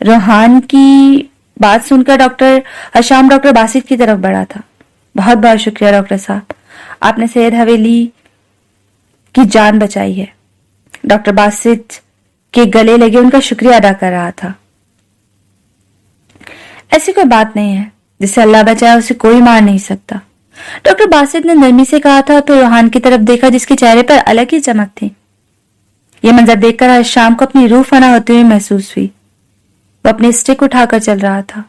रोहान की बात सुनकर डॉक्टर हशाम डॉक्टर बासित की तरफ बढ़ा था। बहुत बहुत शुक्रिया डॉक्टर साहब, आपने सैयद हवेली की जान बचाई है। डॉक्टर बासित के गले लगे उनका शुक्रिया अदा कर रहा था। ऐसी कोई बात नहीं है, जिसे अल्लाह बचाए उसे कोई मार नहीं सकता, डॉक्टर बासित ने नरमी से कहा था। तो रोहान की तरफ देखा जिसके चेहरे पर अलग ही चमक थी। यह मंजर देखकर हर शाम को अपनी रूह फना होते हुए महसूस हुई। वो अपनी स्टिक उठाकर चल रहा था।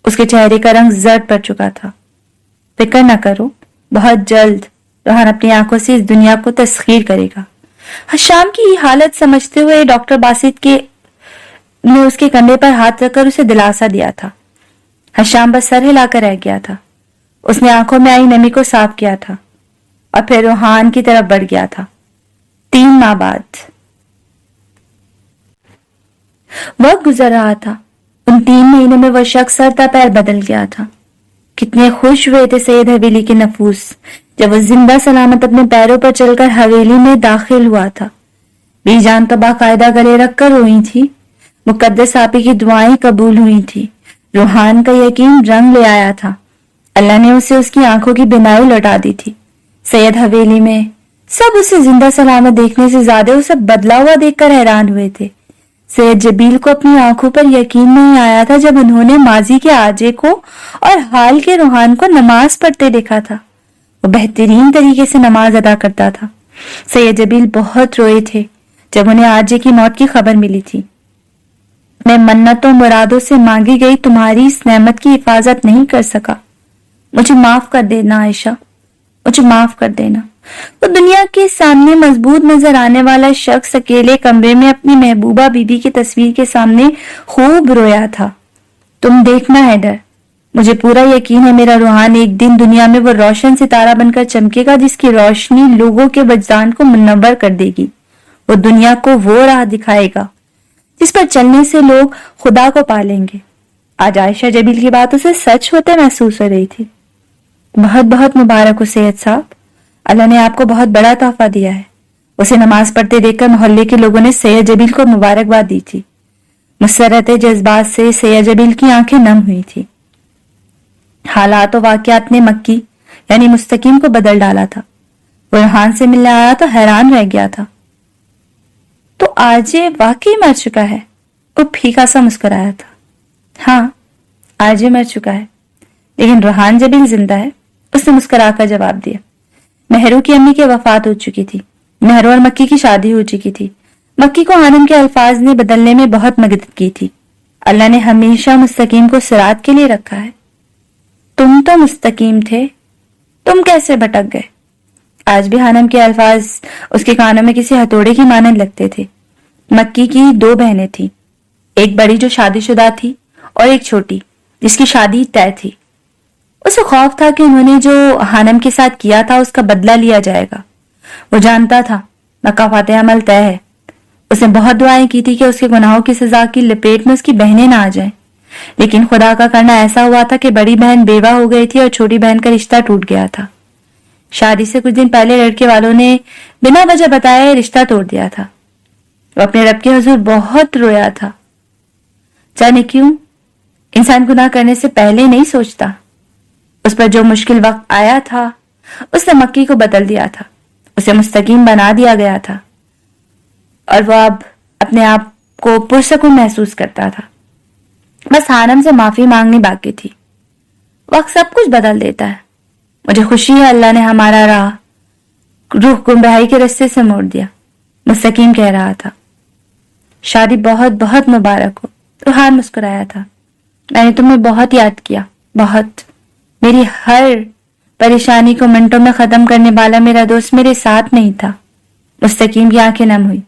उसके चेहरे का रंग जर्द पड़ चुका था। फिक्र न करो, बहुत जल्द रोहान अपनी आंखों से इस दुनिया को तस्खीर करेगा। हशाम की हालत समझते हुए डॉक्टर बासित ने उसके कंधे पर हाथ रखकर उसे दिलासा दिया था। हशाम बस सर हिलाकर रह गया था। उसने आंखों में आई नमी को साफ किया था और फिर रोहान की तरफ बढ़ गया था। 3 माह बाद वक्त गुजर रहा था। उन 3 महीनों में वह शख्स सरता पैर बदल गया था। कितने खुश हुए थे सैयद हवेली के नफूस जब वो जिंदा सलामत अपने पैरों पर चलकर हवेली में दाखिल हुआ था। बीजान तो बाकायदा गले रखकर रोई थी। मुकद्दस आपी की दुआएं कबूल हुई थी। रूहान का यकीन रंग ले आया था। अल्लाह ने उसे उसकी आंखों की बिनाई लौटा दी थी। सैयद हवेली में सब उसे जिंदा सलामत देखने से ज्यादा उसे बदला हुआ देखकर हैरान हुए थे। सैयद जबील को अपनी आंखों पर यकीन नहीं आया था जब उन्होंने माजी के आजे को और हाल के रूहान को नमाज पढ़ते देखा था। वो बेहतरीन तरीके से नमाज अदा करता था। सैयद जबील बहुत रोए थे जब उन्हें आजे की मौत की खबर मिली थी। मैं मन्नतों मुरादों से मांगी गई तुम्हारी इस नेमत की हिफाजत नहीं कर सका। मुझे माफ कर देना आयशा, मुझे माफ कर देना। वो दुनिया के सामने मजबूत नजर आने वाला शख्स अकेले कमरे में अपनी महबूबा बीबी की तस्वीर के सामने खूब रोया था। तुम देखना हैदर, मुझे पूरा यकीन है मेरा रूहान एक दिन दुनिया में वो रोशन सितारा बनकर चमकेगा जिसकी रोशनी लोगों के वजदान को मुनव्वर कर देगी। वो दुनिया को वो राह दिखाएगा जिस पर चलने से लोग खुदा को पालेंगे। आज आयशा जबील की बात उसे सच होते महसूस हो रही थी। बहुत बहुत मुबारक हो सैयद साहब, अल्लाह ने आपको बहुत बड़ा तोहफा दिया है। उसे नमाज पढ़ते देखकर मोहल्ले के लोगों ने सैयद जबील को मुबारकबाद दी थी। मुसरत जज्बात से सैयद जबील की आंखें नम हुई थी। हालात और वाकयात ने मक्की यानी मुस्तकीम को बदल डाला था। वो रूहान से मिलने आया तो हैरान रह गया था। तो आज ये वाकई मर चुका है? वो फीका सा मुस्कुराया था। हाँ, आज ये मर चुका है, लेकिन रूहान जबील जिंदा है, उसने मुस्कुराकर जवाब दिया। मेहरू की अम्मी की वफात हो चुकी थी। मेहरू और मक्की की शादी हो चुकी थी। मक्की को हानम के अल्फाज ने बदलने में बहुत मदद की थी। अल्लाह ने हमेशा मुस्तकीम को सिरात के लिए रखा है। तुम तो मुस्तकीम थे, तुम कैसे भटक गए? आज भी हानम के अल्फाज उसके कानों में किसी हथौड़े की मानंद लगते थे। मक्की की 2 बहनें थी, एक बड़ी जो शादीशुदा थी और एक छोटी जिसकी शादी तय थी। उसे खौफ था कि उन्होंने जो हानम के साथ किया था उसका बदला लिया जाएगा। वो जानता था मक्का फातिहा अमल तय है। उसने बहुत दुआएं की थी कि उसके गुनाहों की सजा की लपेट में उसकी बहनें ना आ जाएं। लेकिन खुदा का करना ऐसा हुआ था कि बड़ी बहन बेवा हो गई थी और छोटी बहन का रिश्ता टूट गया था। शादी से कुछ दिन पहले लड़के वालों ने बिना वजह बताए रिश्ता तोड़ दिया था। वो अपने रब के हुजूर बहुत रोया था। जाने क्यों इंसान गुनाह करने से पहले नहीं सोचता। उस पर जो मुश्किल वक्त आया था उसने मक्की को बदल दिया था। उसे मुस्तकीम बना दिया गया था और वो अब अपने आप को पुरसकून महसूस करता था। बस हानम से माफी मांगनी बाकी थी। वक्त सब कुछ बदल देता है। मुझे खुशी है अल्लाह ने हमारा रूह गुमराही के रास्ते से मोड़ दिया, मुस्तकीम कह रहा था। शादी बहुत बहुत मुबारक हो, रूहान मुस्कुराया था। मैंने तुम्हें बहुत याद किया, बहुत। मेरी हर परेशानी को मिनटों में खत्म करने वाला मेरा दोस्त मेरे साथ नहीं था। मुस्तकीम की आंखें नम हुई।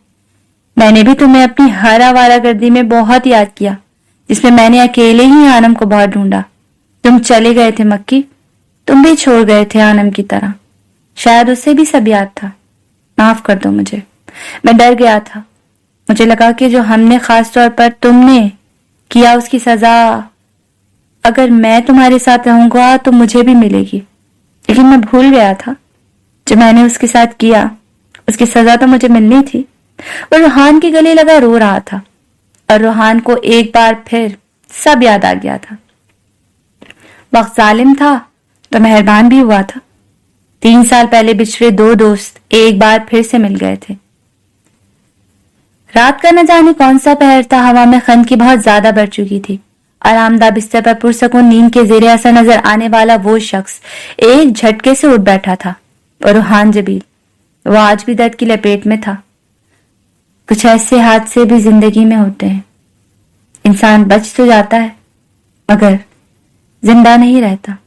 मैंने भी तुम्हें अपनी हर आवारागर्दी में बहुत याद किया, जिसमें मैंने अकेले ही आनम को बहुत ढूंढा। तुम चले गए थे मक्की, तुम भी छोड़ गए थे आनम की तरह। शायद उसे भी सब याद था। माफ कर दो मुझे, मैं डर गया था। मुझे लगा कि जो हमने खास तौर पर तुमने किया उसकी सजा अगर मैं तुम्हारे साथ रहूंगा तो मुझे भी मिलेगी। लेकिन मैं भूल गया था जो मैंने उसके साथ किया उसकी सजा तो मुझे मिलनी थी। वो रूहान के गले लगा रो रहा था और रूहान को एक बार फिर सब याद आ गया था। वक्त जालिम था तो मेहरबान भी हुआ था। 3 साल पहले बिछड़े 2 दोस्त एक बार फिर से मिल गए थे। रात का न जाने कौन सा पहर था। हवा में खन की बहुत ज्यादा बढ़ चुकी थी। आरामदा बिस्तर पर पुरसकून नींद के जेरे असर नजर आने वाला वो शख्स एक झटके से उठ बैठा था। और रूहान जबील, वो आज भी दर्द की लपेट में था। कुछ ऐसे हादसे भी जिंदगी में होते हैं। इंसान बच तो जाता है मगर जिंदा नहीं रहता।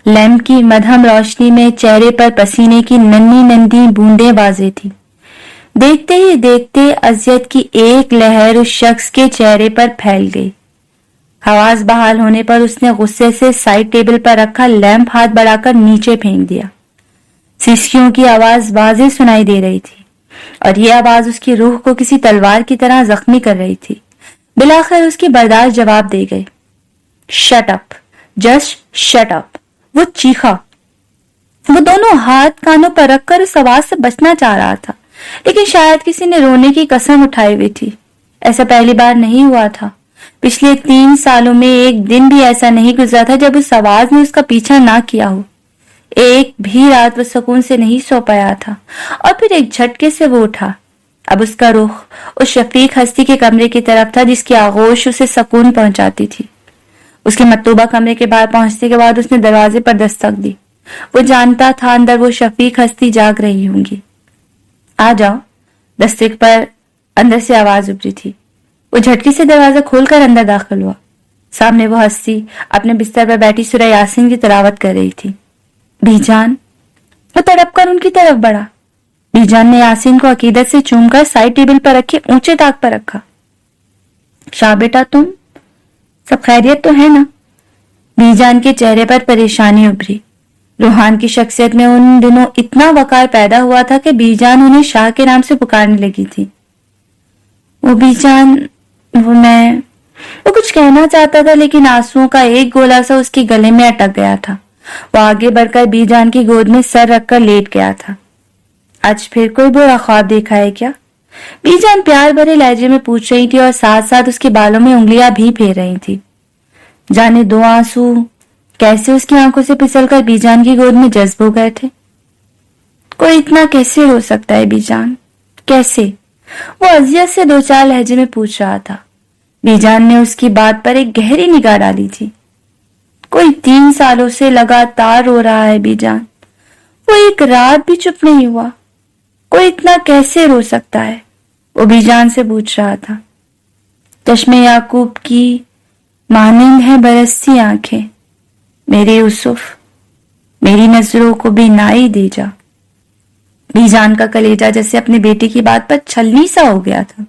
लैम्प की मध्यम रोशनी में चेहरे पर पसीने की नन्ही नन्ही बूंदें वाज़ेह थी। देखते ही देखते अजियत की एक लहर उस शख्स के चेहरे पर फैल गई। आवाज बहाल होने पर उसने गुस्से से साइड टेबल पर रखा लैंप हाथ बढ़ाकर नीचे फेंक दिया। सिसकियों की आवाज वाज़ेह सुनाई दे रही थी और यह आवाज उसकी रूह को किसी तलवार की तरह जख्मी कर रही थी। बिलाखिर उसकी बर्दाश्त जवाब दे गई। Shut up, just shut up, वो चीखा। वो दोनों हाथ कानों पर रखकर उस आवाज से बचना चाह रहा था, लेकिन शायद किसी ने रोने की कसम उठाई हुई थी। ऐसा पहली बार नहीं हुआ था। पिछले 3 सालों में एक दिन भी ऐसा नहीं गुजरा था जब उस आवाज ने उसका पीछा ना किया हो। एक भी रात वो सुकून से नहीं सो पाया था और फिर एक झटके से वो उठा। अब उसका रुख उस शफीक हस्ती के कमरे की तरफ था जिसकी आगोश उसे सुकून पहुंचाती थी। उसके मतलूबा कमरे के बाहर पहुंचने के बाद उसने दरवाजे पर दस्तक दी। वो जानता था अंदर वो शफीक हस्ती जाग रही होंगी। आ जाओ, दस्तक पर अंदर से आवाज उभरी थी। वो झटके से दरवाजा खोलकर अंदर दाखिल हुआ। सामने वो हस्ती अपने बिस्तर पर बैठी सूरह यासीन की तिलावत कर रही थी। बीजान, वो तड़प कर उनकी तरफ बढ़ा। बीजान ने यासीन को अकीदत से चूमकर साइड टेबल पर रखे ऊंचे ताक पर रखा। शाह बेटा, तुम सब खैरियत तो है ना? बीजान के चेहरे पर परेशानी उभरी। रूहान की शख्सियत में उन दिनों इतना वकार पैदा हुआ था कि बीजान उन्हें शाह के नाम से पुकारने लगी थी। वो बीजान, वो कुछ कहना चाहता था लेकिन आंसुओं का एक गोला सा उसके गले में अटक गया था। वो आगे बढ़कर बीजान की गोद में सर रखकर लेट गया था। आज फिर कोई बुरा ख्वाब देखा है क्या? बीजान प्यार भरे लहजे में पूछ रही थी और साथ साथ उसके बालों में उंगलियां भी फेर रही थी। जाने 2 आंसू कैसे उसकी आंखों से फिसलकर बीजान की गोद में जज्ब हो गए थे। कोई इतना कैसे रो सकता है बीजान, कैसे? वो अजियत से 2-4 लहजे में पूछ रहा था। बीजान ने उसकी बात पर एक गहरी निगाह डाली थी। कोई 3 सालों से लगातार रो रहा है बीजान, वो एक रात भी चुप नहीं हुआ। कोई इतना कैसे रो सकता है? वो बीजान से पूछ रहा था। चश्मे याकूब की मानिंद है बरसती आंखें, मेरे यूसुफ, मेरी नजरों को भी नाई दे जा। बीजान का कलेजा जैसे अपने बेटे की बात पर छलनी सा हो गया था।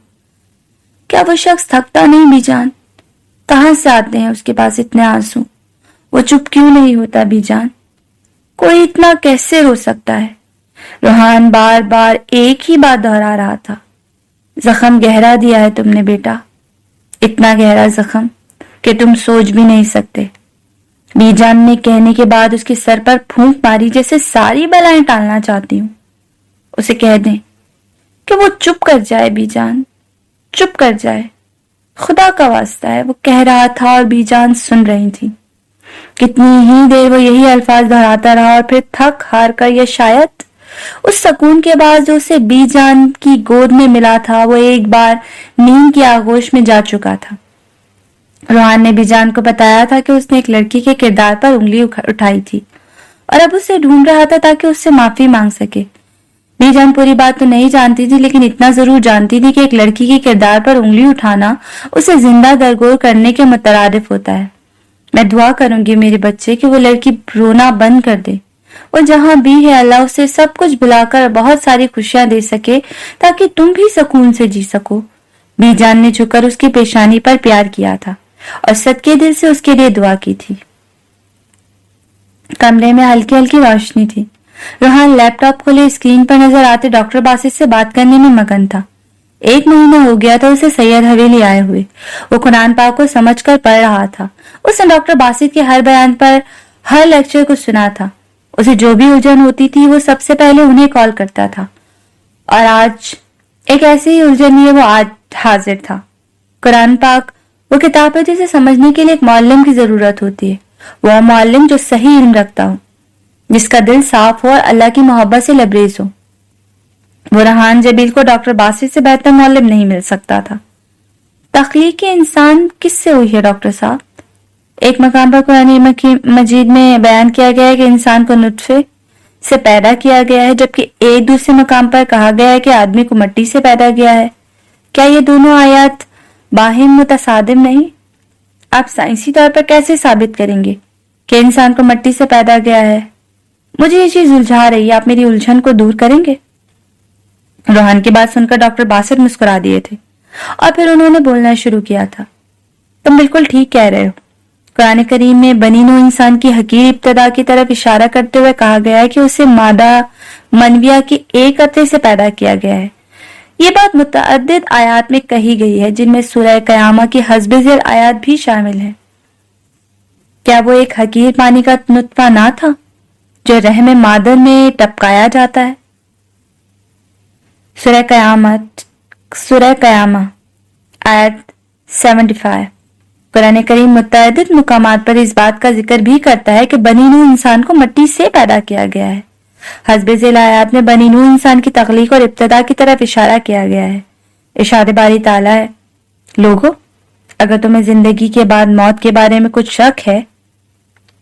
क्या वो शख्स थकता नहीं बीजान? कहां से आते हैं उसके पास इतने आंसू? वो चुप क्यों नहीं होता बीजान? कोई इतना कैसे रो सकता है? रूहान बार बार एक ही बात दोहरा रहा था। जख्म गहरा दिया है तुमने बेटा, इतना गहरा जख्म कि तुम सोच भी नहीं सकते। बीजान ने कहने के बाद उसके सर पर फूंक मारी जैसे सारी बलाएं टालना चाहती हूं। उसे कह दें कि वो चुप कर जाए बीजान, चुप कर जाए, खुदा का वास्ता है, वो कह रहा था और बीजान सुन रही थी। कितनी ही देर वो यही अल्फाज दोहराता रहा और फिर थक हार कर या शायद उस सुकून के बाद जो उसे बीजान की गोद में मिला था वो एक बार नींद की आगोश में जा चुका था। रूहान ने बीजान को बताया था कि उसने एक लड़की के किरदार पर उंगली उठाई थी और अब उसे ढूंढ रहा था ताकि उससे माफी मांग सके। बी जान पूरी बात तो नहीं जानती थी, लेकिन इतना जरूर जानती थी कि एक लड़की के किरदार पर उंगली उठाना उसे जिंदा दरगोर करने के मुतरादिफ होता है। मैं दुआ करूंगी मेरे बच्चे कि वो लड़की रोना बंद कर दे। वो जहां भी है अल्लाह उसे सब कुछ बुलाकर बहुत सारी खुशियां दे सके ताकि तुम भी सुकून से जी सको। बी जान ने झुककर उसकी पेशानी पर प्यार किया था और सच्चे दिल से उसके लिए दुआ की थी। कमरे में हल्की हल्की रोशनी थी। रोहान लैपटॉप खोले स्क्रीन पर नजर आते डॉक्टर बासित से बात करने में मगन था। 1 महीना हो गया था उसे सैयद हवेली आए हुए। वो कुरान पाक को समझकर पढ़ रहा था। उसने डॉक्टर बासित के हर बयान पर, हर लेक्चर को सुना था। उसे जो भी उलझन होती थी वो सबसे पहले उन्हें कॉल करता था, और आज एक ऐसी ही उलझन लिए वो आज हाजिर था। कुरान पाक वो किताब है जिसे समझने के लिए एक मौल्लम की जरूरत होती है। वो मौल्लम जो सही इल्म रखता हो, जिसका दिल साफ हो और अल्लाह की मोहब्बत से लबरेज हो। वो रेहान जबील को डॉक्टर बासित से बेहतर मौल्लम नहीं मिल सकता था। तख्लीक इंसान किससे हुई है डॉक्टर साहब? एक मकाम पर कुरान मजीद में बयान किया गया है कि इंसान को नुत्फे से पैदा किया गया है, जबकि एक दूसरे मकाम पर कहा गया है कि आदमी को मिट्टी से पैदा किया है। क्या ये दोनों आयत बाहिम मुतसादिम नहीं? आप साइंसी तौर पर कैसे साबित करेंगे कि इंसान को मिट्टी से पैदा किया है? मुझे ये चीज उलझा रही है, आप मेरी उलझन को दूर करेंगे? रोहान की बात सुनकर डॉक्टर बासित मुस्कुरा दिए थे और फिर उन्होंने बोलना शुरू किया था। तुम बिल्कुल ठीक कह रहे हो। कुरान करीम में बनी नौ इंसान की हकीर इब्तदा की तरफ इशारा करते हुए कहा गया है कि उसे मादा मनविया की एक कतरे से पैदा किया गया है। ये बात मुतअद्दिद आयात में कही गई है, जिनमें सूरह कयामा की हस्बे ज़ेल आयात भी शामिल है। क्या वो एक हकीर पानी का नुत्फा ना था जो रहम मादर में टपकाया जाता है? सूरह कयामा आयत 75। कुरान करीम मुतअद्दिद मुकामात पर इस बात का जिक्र भी करता है कि बनी नूह इंसान को मिट्टी से पैदा किया गया है। हस्बे ज़ेल आयात में बनी नूह इंसान की तख्लीक और इब्तिदा की तरफ इशारा किया गया है। इरशाद बारी ताला है, लोगों, अगर तुम्हें जिंदगी के बाद मौत के बारे में कुछ शक है,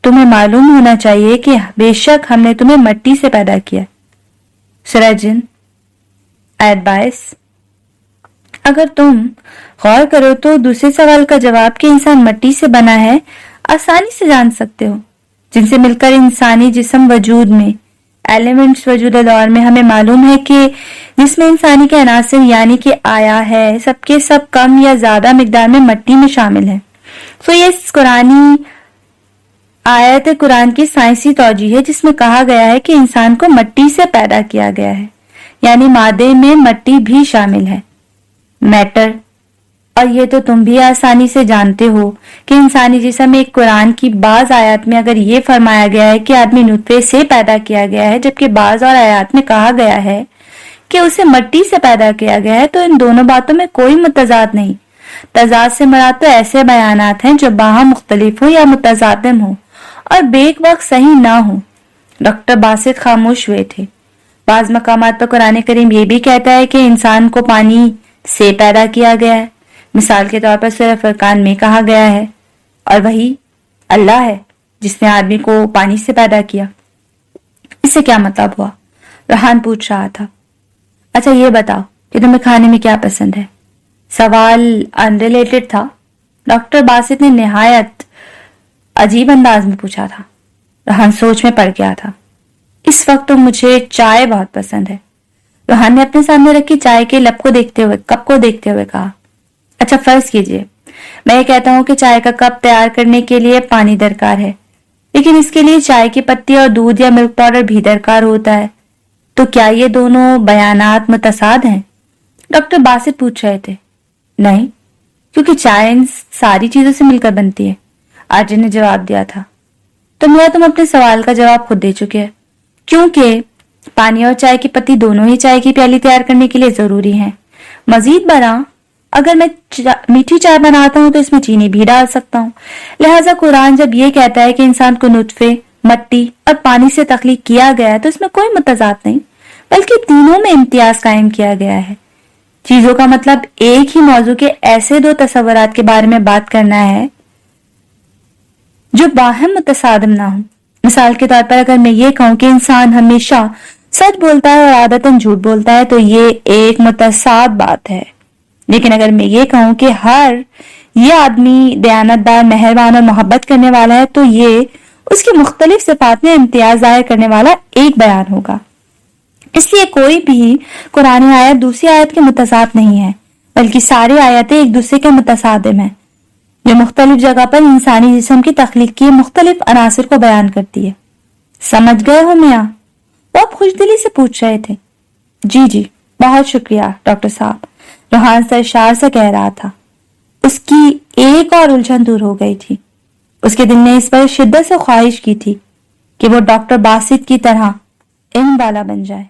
तुम्हें मालूम होना चाहिए कि बेशक हमने तुम्हें मिट्टी से पैदा किया। सूरह जिन आयत 22। अगर तुम गौर करो तो दूसरे सवाल का जवाब कि इंसान मिट्टी से बना है आसानी से जान सकते हो, जिनसे मिलकर इंसानी जिस्म वजूद में, एलिमेंट्स वजूद दौर में हमें मालूम है कि जिसमें इंसानी के अनासिर यानी कि आया है, सबके सब कम या ज्यादा मिकदार में मिट्टी में शामिल है। तो ये कुरानी आयत कुरान की साइंसी तौजीह है, जिसमें कहा गया है कि इंसान को मिट्टी से पैदा किया गया है, यानी मादे में मिट्टी भी शामिल है, मैटर। और ये तो तुम भी आसानी से जानते हो कि इंसानी जिस्म में एक कुरान की बाज आयत में अगर ये फरमाया गया है कि आदमी नुत्फे से पैदा किया गया है, जबकि बाज और आयत में कहा गया है कि उसे मिट्टी से पैदा किया गया है, तो इन दोनों बातों में कोई मुतजाद नहीं। तजाद से मुराद तो ऐसे बयानात हैं जो बाहम मुख्तलिफ हो या मुतजादिम हो और बेक वक्त सही ना हो। डॉक्टर बासित खामोश हुए थे। बाज मकामात पर कुरान करीम ये भी कहता है कि इंसान को पानी से पैदा किया गया है। मिसाल के तौर पर सूरह फुरकान में कहा गया है, और वही अल्लाह है जिसने आदमी को पानी से पैदा किया। इससे क्या मतलब हुआ? रेहान पूछ रहा था। अच्छा ये बताओ कि तुम्हें खाने में क्या पसंद है? सवाल अनरिलेटेड था। डॉक्टर बासित ने निहायत अजीब अंदाज में पूछा था। रेहान सोच में पड़ गया था। इस वक्त तो मुझे चाय बहुत पसंद है। रेहान ने अपने सामने रखी चाय के कप को देखते हुए कहा, अच्छा फर्ज कीजिए मैं ये कहता हूं कि चाय का कप तैयार करने के लिए पानी दरकार है, लेकिन इसके लिए चाय की पत्ती और दूध या मिल्क पाउडर भी दरकार होता है। तो क्या ये दोनों बयानात मुतसाद हैं? डॉक्टर बासित पूछ रहे थे। नहीं, क्योंकि चाय इन सारी चीजों से मिलकर बनती है, आर्जन ने जवाब दिया था। तो मेरा तुम अपने सवाल का जवाब खुद दे चुके हैं, क्योंकि पानी और चाय की पत्ती दोनों ही चाय की प्याली तैयार करने के लिए जरूरी हैं। मजीद बरा, अगर मैं मीठी चाय बनाता हूं तो इसमें चीनी भी डाल सकता हूं। लिहाजा कुरान जब ये कहता है कि इंसान को नुत्फे, मिट्टी और पानी से तख्लीक किया गया है, तो इसमें कोई मुतजाद नहीं, बल्कि तीनों में इम्तियाज कायम किया गया है। चीजों का मतलब एक ही मौजू के ऐसे दो तस्वुरात के बारे में बात करना है जो बाहम मुतसादिम ना हो। मिसाल के तौर पर अगर मैं ये कहूं कि इंसान हमेशा سچ بولتا ہے اور عادتاً جھوٹ بولتا ہے تو یہ ایک متصاد بات ہے. لیکن اگر میں یہ کہوں کہ یہ آدمی دیانتدار، مہربان اور محبت کرنے والا ہے تو یہ اس کی مختلف صفات میں امتیاز ظاہر کرنے والا ایک بیان ہوگا. اس لیے کوئی بھی قرآن آیت دوسری آیت کے متضاد نہیں ہے، بلکہ ساری آیتیں ایک دوسرے کے متصادم ہیں، جو مختلف جگہ پر انسانی جسم کی تخلیق کی مختلف عناصر کو بیان کرتی ہے. سمجھ گئے ہو میاں؟ وہ آپ خوش دلی سے پوچھ رہے تھے. جی بہت شکریہ ڈاکٹر صاحب، روحان سرشار سے کہہ رہا تھا. اس کی ایک اور الجھن دور ہو گئی تھی. اس کے دل نے اس پر شدت سے خواہش کی تھی کہ وہ ڈاکٹر باسط کی طرح علم والا بن جائے.